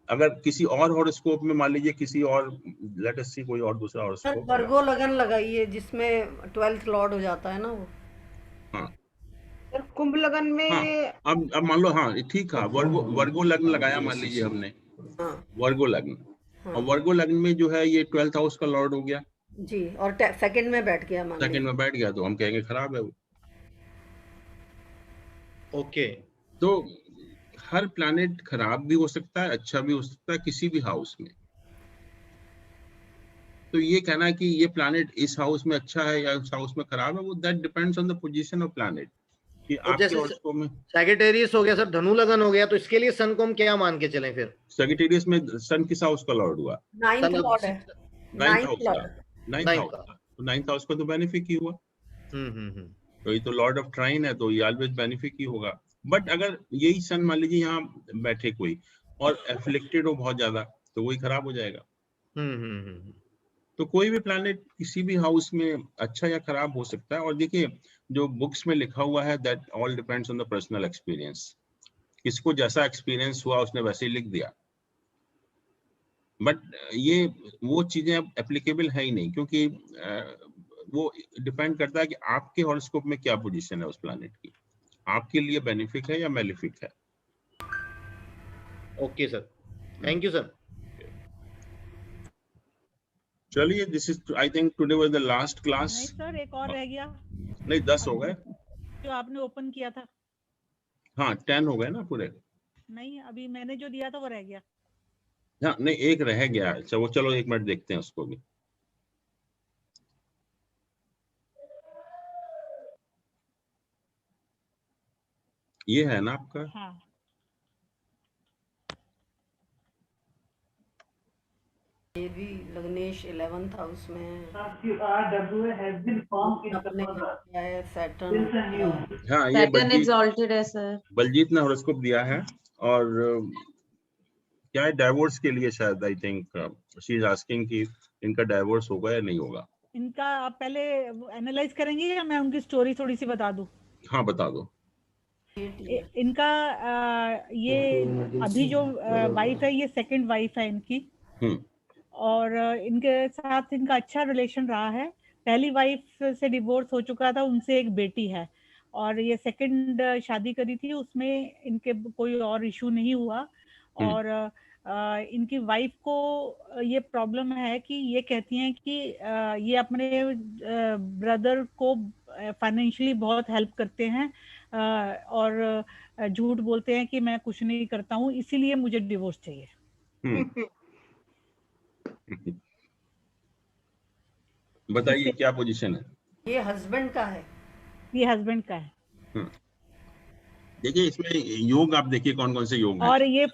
अगर किसी और हॉरोस्कोप में मान लीजिए किसी और लेट अस सी कोई और दूसरा हॉरोस्कोप वर्गो लगन लगाइए जिसमें 12th लॉर्ड हो जाता है ना वो। हाँ कुंभ लगन में अब मान लो हाँ ठीक है, वर्गो लग्न लगाया मान लीजिए हमने, वर्गो लग्न, और वर्गो लग्न में जो है ये 12th हाउस का लॉर्ड हो गया जी, और सेकंड में बैठ गया, सेकंड में बैठ गया तो हम कहेंगे खराब है वो। ओके, तो हर प्लैनेट खराब भी हो सकता है अच्छा भी हो सकता है किसी भी हाउस में। तो ये कहना है कि ये प्लैनेट इस हाउस में अच्छा है या इस हाउस में खराब है, वो that depends on the position of planet. कि तो आपके जैसे हॉरोस्कोप में सैगिटेरियस हो गया सर, धनु लगन हो गया, तो इसके लिए सन को हम क्या मान के चलें फिर? सैगिटेरियस में सन किस हाउस का लॉर्ड हुआ? नाइन्थ लॉर्ड है, नाइन्थ हाउस का, लॉर्ड। नाइन्थ हाउस का, तो नाइन्थ हाउस का तो बेनिफिक ही हुआ। तो ये तो लॉर्ड ऑफ ट्राइन है, तो ये ऑलवेज बेनिफिक ही होगा। बट अगर यही सन मान लीजिए यहाँ बैठे कोई और एफ्लिक्टेड हो बहुत ज्यादा, तो वही खराब हो जाएगा। तो कोई भी प्लैनेट किसी भी हाउस में अच्छा या खराब हो सकता है। और देखिए जो बुक्स में लिखा हुआ है, that all depends on the personal experience. किसको जैसा एक्सपीरियंस हुआ उसने वैसे ही लिख दिया। बट ये वो चीजें अब एप्लीकेबल है ही नहीं, क्योंकि वो डिपेंड करता है कि आपके हॉरोस्कोप में क्या पोजीशन है उस प्लैनेट की, आपके लिए बेनिफिक है या मेलिफिक है। Okay sir, thank you sir. चलिए, this is I think today was the last class. नहीं सर, एक और रह गया। नहीं 10 हो गए जो आपने ओपन किया था। हाँ 10 हो गए ना पूरे। नहीं, अभी मैंने जो दिया था वो रह गया। हाँ नहीं, एक रह गया। अच्छा वो चलो 1 मिनट देखते हैं उसको भी। ये है ना आपका? हाँ। ये भी लग्नेश 11th हाउस में है। सैटर्न। हाँ ये एग्जॉल्टेड है सर। बलजीत ने हॉरोस्कोप दिया है। और क्या है, डाइवोर्स के लिए शायद, I think she is asking कि इनका डाइवोर्स होगा या नहीं होगा। इनका आप पहले एनालाइज करेंगे या मैं उनकी स्टोरी थोड़ी सी बता दूं? हाँ बता दो। इनका ये अभी जो वाइफ है, ये सेकंड वाइफ है इनकी। और इनके साथ इनका अच्छा रिलेशन रहा है। पहली वाइफ से डिवोर्स हो चुका था, उनसे एक बेटी है। और ये सेकंड शादी करी थी, उसमें इनके कोई और इशू नहीं हुआ। और इनकी वाइफ को ये प्रॉब्लम है कि ये कहती हैं कि ये अपने ब्रदर को फाइनेंशियली बहुत हेल्प करते हैं और झूठ बोलते हैं कि मैं कुछ नहीं करता हूँ, इसीलिए मुझे डिवोर्स चाहिए। बताइए क्या पोजीशन है? ये हस्बैंड का है। ये हस्बैंड का है। देखिए इसमें योग आप देखिए कौन कौन से योग हैं। और ये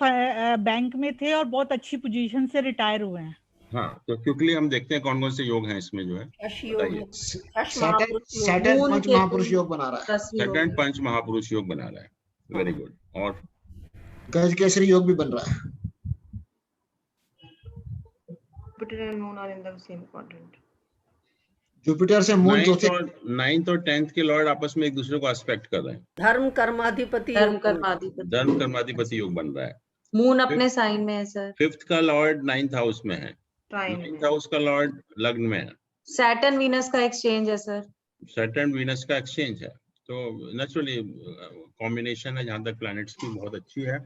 बैंक में थे और बहुत अच्छी पोजीशन से रिटायर हुए हैं। हाँ तो क्विकली हम देखते हैं कौन कौन से योग हैं इसमें जो है। सैटर्न पंच महापुरुष योग बना रहा है। सैटर्न पंच महापुरुष योग बना रहा है। Very good. और गज केसरी योग भी बन रहा है। Jupiter and Moon are in the same quadrant. Jupiter से मून 9th और 10th के लॉर्ड आपस में एक दूसरे को एस्पेक्ट कर रहे हैं। धर्म कर्माधिपति योग बन रहा है। मून अपने साइन में है सर। 5th का लॉर्ड 9th हाउस में है। 9th हाउस का लॉर्ड लग्न में है। सैटर्न वीनस का एक्सचेंज है सर। सैटर्न वीनस का एक्सचेंज है, तो नेचुरली कॉम्बिनेशन है जहां तक प्लैनेट्स की बहुत अच्छी है।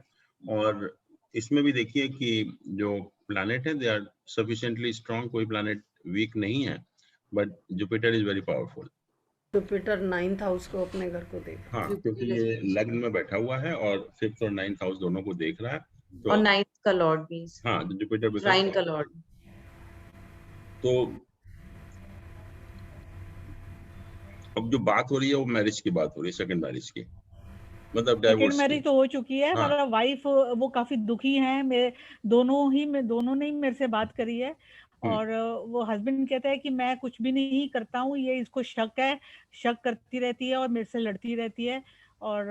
और इसमें भी देखिए कि जो प्लैनेट है दे आर सफिशिएंटली स्ट्रांग, कोई प्लैनेट वीक नहीं है। But Jupiter is very powerful. Jupiter 9th house को अपने घर को देख। हाँ क्योंकि ये लग्न में बैठा हुआ है और 5th और 9th हाउस दोनों को देख रहा है। तो और 9th का लॉर्ड भी। हाँ तो जुपिटर ट्राइन का लॉर्ड। तो अब जो बात हो रही है वो मैरिज की बात हो रही है, सेकंड मैरिज की, मतलब डाइवोर्स। मैरिज तो हो चुकी है। हाँ। मतलब वाइफ वो काफी दुखी हैं। मेरे दोनों ने ही मेरे से बात करी है। और वो हस्बैंड कहता है कि मैं कुछ भी नहीं करता हूँ, ये इसको शक है, शक करती रहती है और मेरे से लड़ती रहती है। और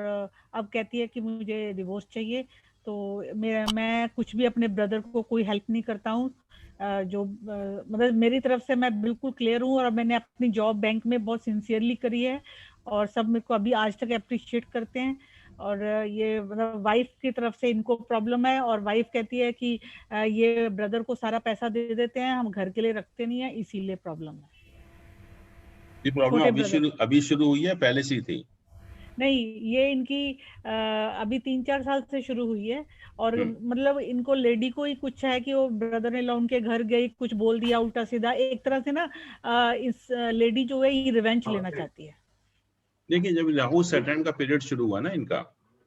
अब कहती है कि मुझे डिवोर्स चाहिए। तो मैं कुछ भी अपने ब्रदर को कोई हेल्प नहीं करता हूँ। जो मतलब मेरी तरफ से मैं बिल्कुल क्लियर हूँ। और मैंने अपनी जॉब बैंक में बहुत सिंसियरली करी है और सब मेरे को अभी आज तक अप्रिशिएट करते हैं। और ये मतलब वाइफ की तरफ से इनको प्रॉब्लम है। और वाइफ कहती है कि ये ब्रदर को सारा पैसा दे देते हैं, हम घर के लिए रखते नहीं है, इसीलिए प्रॉब्लम है। ये प्रॉब्लम अभी शुरू हुई है, पहले से थी? नहीं, ये इनकी अभी 3-4 साल से शुरू हुई है। और मतलब इनको लेडी को ही कुछ है कि वो ब्रदर इन लॉ उनके घर गई, कुछ बोल दिया उल्टा सीधा। एक तरह से ना इस लेडी जो है ये रिवेंज लेना चाहती है। देखिए जब राहु सैटर्न का पीरियड शुरू हुआ ना इनका,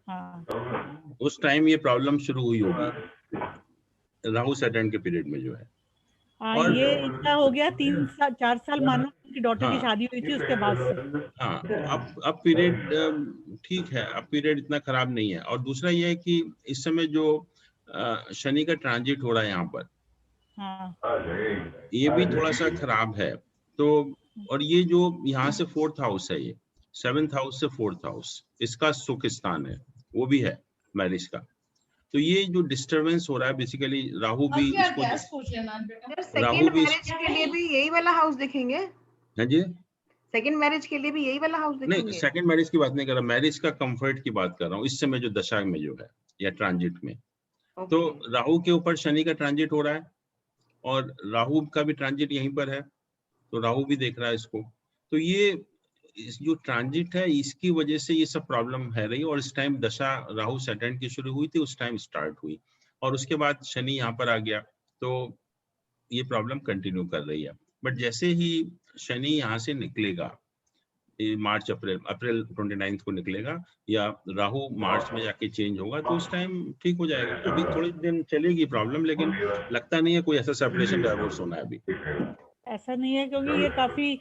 हाँ। उस टाइम ये प्रॉब्लम शुरू हुई होगी, राहु सैटर्न के पीरियड में जो है। और ये इतना हो गया 4 साल मानो कि डॉटर की शादी हुई थी उसके बाद से। हाँ, अब पीरियड ठीक है, अब पीरियड इतना खराब नहीं है। और दूसरा ये है कि इस समय जो शनि का ट्रांजिट हो रहा है यहाँ पर, ये भी थोड़ा सा खराब है। तो और ये जो यहाँ से 4th हाउस है, ये 7th हाउस से 4th हाउस, इसका सुख स्थान है, वो भी है मैरिज का। तो ये जो डिस्टरबेंस हो रहा है बेसिकली, राहु भी इसको, सेकंड मैरिज के लिए भी यही वाला हाउस देखेंगे? हाँ जी, सेकंड मैरिज के लिए भी यही वाला हाउस देखेंगे? नहीं, सेकंड मैरिज की बात नहीं कर रहा, मैरिज का कंफर्ट की बात कर रहा हूँ इस समय जो दशा में जो है या ट्रांजिट में। तो राहु के ऊपर शनि का ट्रांजिट हो रहा है और राहु का भी ट्रांजिट यहीं पर है, तो राहु भी देख रहा है इसको। तो ये जो ट्रांजिट है इसकी वजह से ये सब प्रॉब्लम है रही। और इस टाइम दशा राहु सैटर्न की शुरू हुई थी, उस टाइम स्टार्ट हुई और उसके बाद शनि यहाँ पर आ गया, तो ये प्रॉब्लम कंटिन्यू कर रही है। बट जैसे ही शनि यहाँ से निकलेगा, मार्च अप्रैल 29 को निकलेगा, या राहु मार्च में जाके चेंज होगा, तो उस टाइम ठीक हो जाएगा। अभी थोड़े दिन चलेगी प्रॉब्लम, लेकिन लगता नहीं है कोई ऐसा सेपरेशन डाइवोर्स होना है अभी। ऐसा नहीं है, क्योंकि ये काफी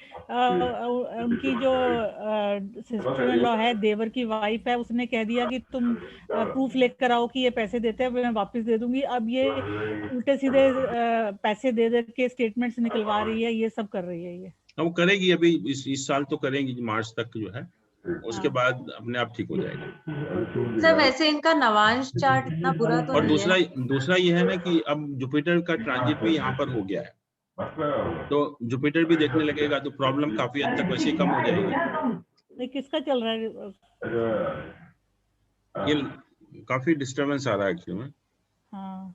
उनकी जो सिस्टर इन लॉ है, देवर की वाइफ है, उसने कह दिया कि तुम प्रूफ लेकर आओ कि ये पैसे देते हैं, मैं वापस दे दूंगी। अब ये उल्टे सीधे पैसे दे दे के स्टेटमेंट्स निकलवा रही है, ये सब कर रही है ये। वो करेगी अभी इस साल तो करेंगी, मार्च तक जो है, उसके बाद अपने आप ठीक हो जाएगा। सर वैसे इनका नवांश चार्ट इतना बुरा तो और नहीं है। दूसरा ये है ना कि अब जुपिटर का ट्रांजिट भी यहाँ पर हो गया है, तो जुपिटर भी देखने लगेगा, तो प्रॉब्लम काफी हद तक वैसे कम हो जाएगी। किसका चल रहा है? ये काफी डिस्टरबेंस आ रहा है एक्चुअली में। हाँ,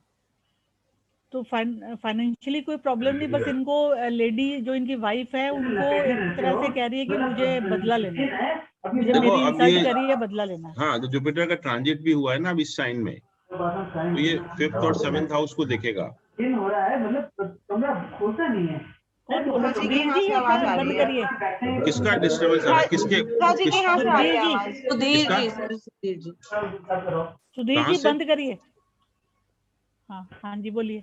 तो फाइनेंशियली कोई प्रॉब्लम नहीं, बस इनको लेडी जो इनकी वाइफ है उनको एक तरह से कह रही है कि मुझे बदला लेना है, मुझे मेरी इंसल्ट करी है, बदला लेना है। हाँ, तो जुपिटर का ट्रांजिट भी हुआ है ना अब इस साइन में, तो ये 5th और 7th हाउस को देखेगा। हो रहा है, मतलब कमरा खोलता नहीं है। बंद करिए। किसका डिस्टरबेंस आ रहा है? सुधीर जी बंद करिए। हाँ हाँ जी बोलिए।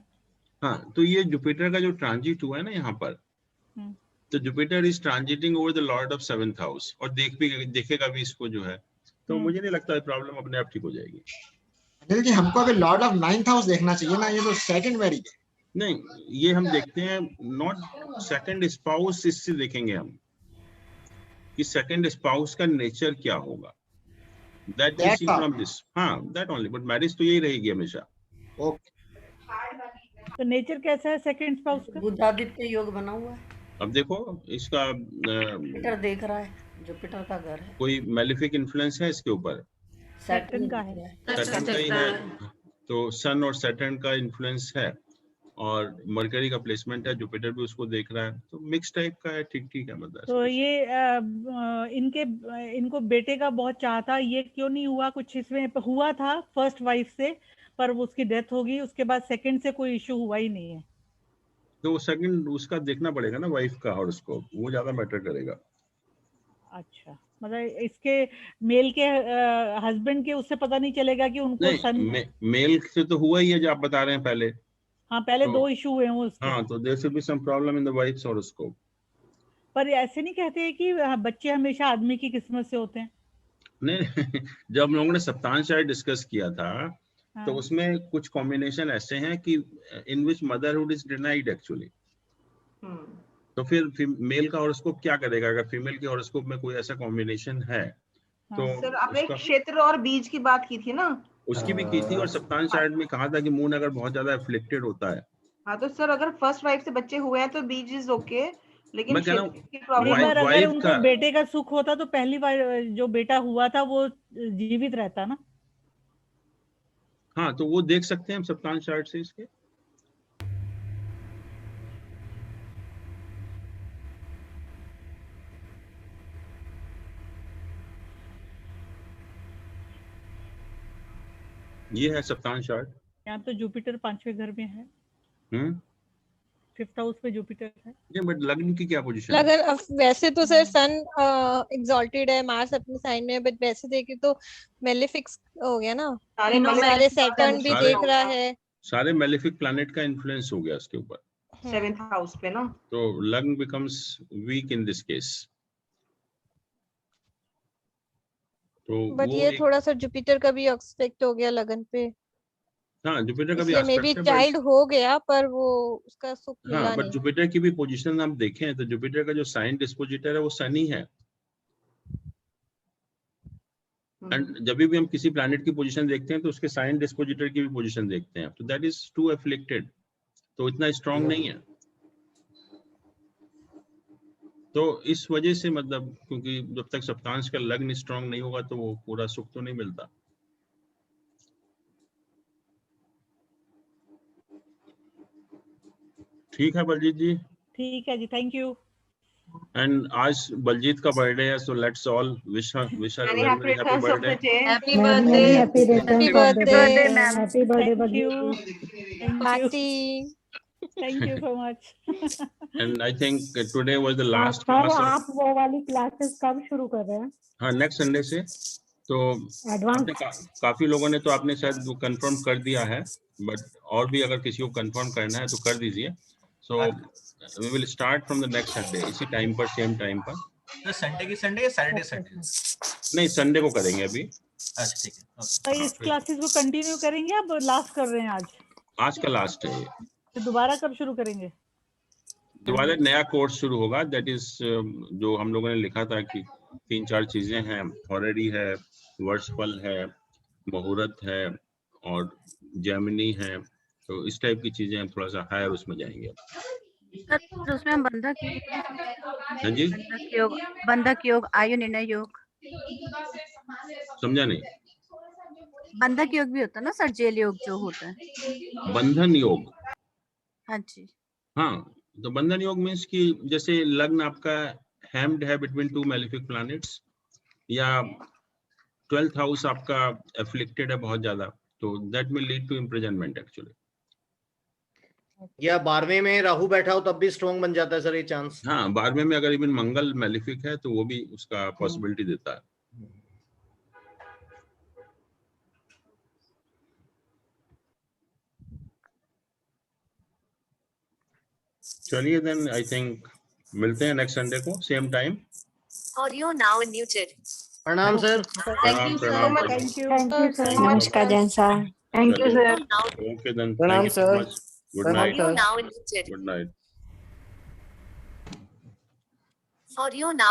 हाँ, तो ये जुपिटर का जो ट्रांजिट हुआ है ना यहाँ पर, तो Jupiter is transiting over the lord of 7th house, और देखेगा भी इसको जो है, तो मुझे नहीं लगता प्रॉब्लम अपने आप ठीक हो जाएगी। अनिल जी, हमको अभी लॉर्ड ऑफ 9th हाउस देखना चाहिए ना, ये तो सेकंड मैरिज है। नहीं, ये हम देखते हैं नॉट सेकंड स्पाउस, इससे देखेंगे हम कि सेकंड स्पाउस का नेचर क्या होगा, that we see from this. हाँ, दैट ओनली, बट मैरिज तो यही रहेगी हमेशा। ओके, तो नेचर कैसा है सेकंड स्पाउस का? बुधादित्य योग बना हुआ है। अब देखो इसका जुपिटर देख रहा है, जुपिटर का घर है। कोई मैलिफिक इन्फ्लुएंस है इसके ऊपर? सैटर्न का है। सैटर्न का ही है, तो सन और सैटर्न का इन्फ्लुएंस है, और मरकरी का प्लेसमेंट है, जुपिटर भी उसको देख रहा है, तो मिक्स टाइप का है, ठीक ठीक है मतलब। तो ये इनको बेटे का बहुत चाह था, ये क्यों नहीं हुआ? कुछ इसमें हुआ था फर्स्ट वाइफ से, पर उसकी डेथ हो गई, उसके बाद सेकंड से कोई इशू हुआ ही नहीं है। तो सेकंड उसका देखना पड़ेगा ना वाइफ का, और उसको वो ज्यादा मैटर करेगा। अच्छा, मतलब इसके मेल के हस्बैंड के उससे पता नहीं चलेगा कि उनको सन मेल से तो हुआ ही है जो आप बता रहे हैं पहले। हाँ, पहले तो 2 इशू हुए हैं उसके। हाँ, तो there should be some problem in the wife's horoscope। पर ऐसे नहीं कहते हैं कि बच्चे हमेशा आदमी की किस्मत से होते हैं? नहीं जब हम लोगों ने सप्ताह शायद डिस्कस किया था, तो उसमें कुछ कॉम्बिनेशन ऐसे हैं कि इन विच मदरहुड इज डिनाइड एक्चुअली। तो फिर मेल का हॉरोस्कोप क्या करेगा अगर फीमेल के हॉरोस्कोप में कोई ऐसा कॉम्बिनेशन है? तो सर आपने क्षेत्र और बीज की बात की थी ना? उसकी भी की थी, और सप्ताह शायद में कहा था कि मून अगर बहुत ज्यादा एफ्लिक्टेड होता है। हाँ, तो सर अगर फर्स्ट वाइफ से बच्चे हुए हैं तो बीज इज ओके, लेकिन मैं कह रहा हूँ अगर उनको बेटे का सुख होता तो पहली बार जो बेटा हुआ था वो जीवित रहता ना। हाँ, तो वो देख सकते हैं हम सप्ताह चार्ट से इसके। ये है सप्ताह चार्ट। यहाँ तो जुपिटर 5वें घर में है। 5th हाउस पे जुपिटर है। ये बट लग्न की क्या पोजीशन है? लग्न वैसे तो सर सन एक्सॉल्टेड है, मार्स अपने साइन में, बट वैसे देखे तो मेलेफिक्स हो गया ना, सारे सैटर्न भी देख रहा है, सारे मेलेफिक प्लैनेट का इन्फ्लुएंस हो गया इसके ऊपर। 7th हाउस पे ना, तो लग्न becomes weak in this case. तो बट ये थोड़ा सा जुपिटर का भी एक्सपेक्ट हो गया लगन पे, हाँ जुपिटर का भी इसलिए मे बी एस्पेक्ट है, चाइल्ड हो गया पर वो उसका सुख मिला हाँ बट नहीं। जुपिटर की भी पोजीशन आप देखें तो जुपिटर का जो साइन डिस्पोजिटर है वो शनि है। एंड जब भी हम किसी प्लैनेट की पोजीशन देखते हैं तो उसके साइन डिस्पोजिटर की भी पोजीशन देखते हैं, तो दैट इज टू एफ्लिक्टेड, तो इतना स्ट्रांग नहीं है। तो इस वजह से मतलब, क्योंकि जब तक सप्तांश का लग्न स्ट्रांग नहीं होगा तो वो पूरा सुख तो नहीं मिलता। ठीक है बलजीत जी, ठीक है जी, थैंक यू। एंड आज बलजीत का बर्थडे है, so let's all wish her very happy birthday. Happy happy birthday ma'am, happy birthday thank you, birthday. Thank you, party. Thank you so much. And I think today was the last sir class. आप वो वाली classes कब शुरू कर रहे हैं? हाँ next Sunday से। तो आपने काफी लोगों ने तो आपने शायद कंफर्म कर दिया है, बट और भी अगर किसी को कंफर्म करना है तो कर दीजिए। So we will start from the next Sunday, इसी टाइम पर, सेम टाइम पर। तो संडे की संडे या सैटरडे सैटरडे? नहीं संडे को करेंगे अभी। अच्छा ठीक है, तो इस क्लासेस को कंटिन्यू करेंगे, अब लास्ट कर रहे हैं आज? आज का लास्ट है ये। तो दोबारा कब शुरू करेंगे? दोबारा नया कोर्स शुरू होगा, दैट इज जो हम लोगों ने लिखा था कि 3-4 चीजें हैं, हॉरेडी है, वर्षफल है, मुहूर्त है और जेमिनी है, तो इस टाइप की चीजें हम थोड़ा सा हायर उसमें जाएंगे। सर उसमें हम बंधक हाँ जी, बंधक योग, आयु निर्णय योग, समझा नहीं। बंधक योग भी होता है ना सर, जेल योग जो होता है? बंधन योग, हाँ जी। हाँ तो बंधन योग मीन्स कि जैसे लग्न आपका हैम्ड है बिटवीन 2 मैलेफिक प्लैनेट्स, या 12th हाउस आपका एफ्लिक्टेड है बहुत ज्यादा, तो that will lead to imprisonment actually. या 12वें में राहु बैठा हो तब भी स्ट्रॉन्ग बन जाता है सर ये चांस? हाँ 12वें में अगर इवन मंगल मैलेफिक है तो वो भी उसका पॉसिबिलिटी देता है। चलिए देन, आई थिंक मिलते हैं नेक्स्ट संडे को same time. Audio now unmuted. प्रणाम सर। प्रणाम प्रणाम। थैंक यू, नमस्कार Jain sir. Thank you sir. Okay then, प्रणाम thank you so sir. Much. Good प्रणाम night. Audio now unmuted. Good night. Audio now.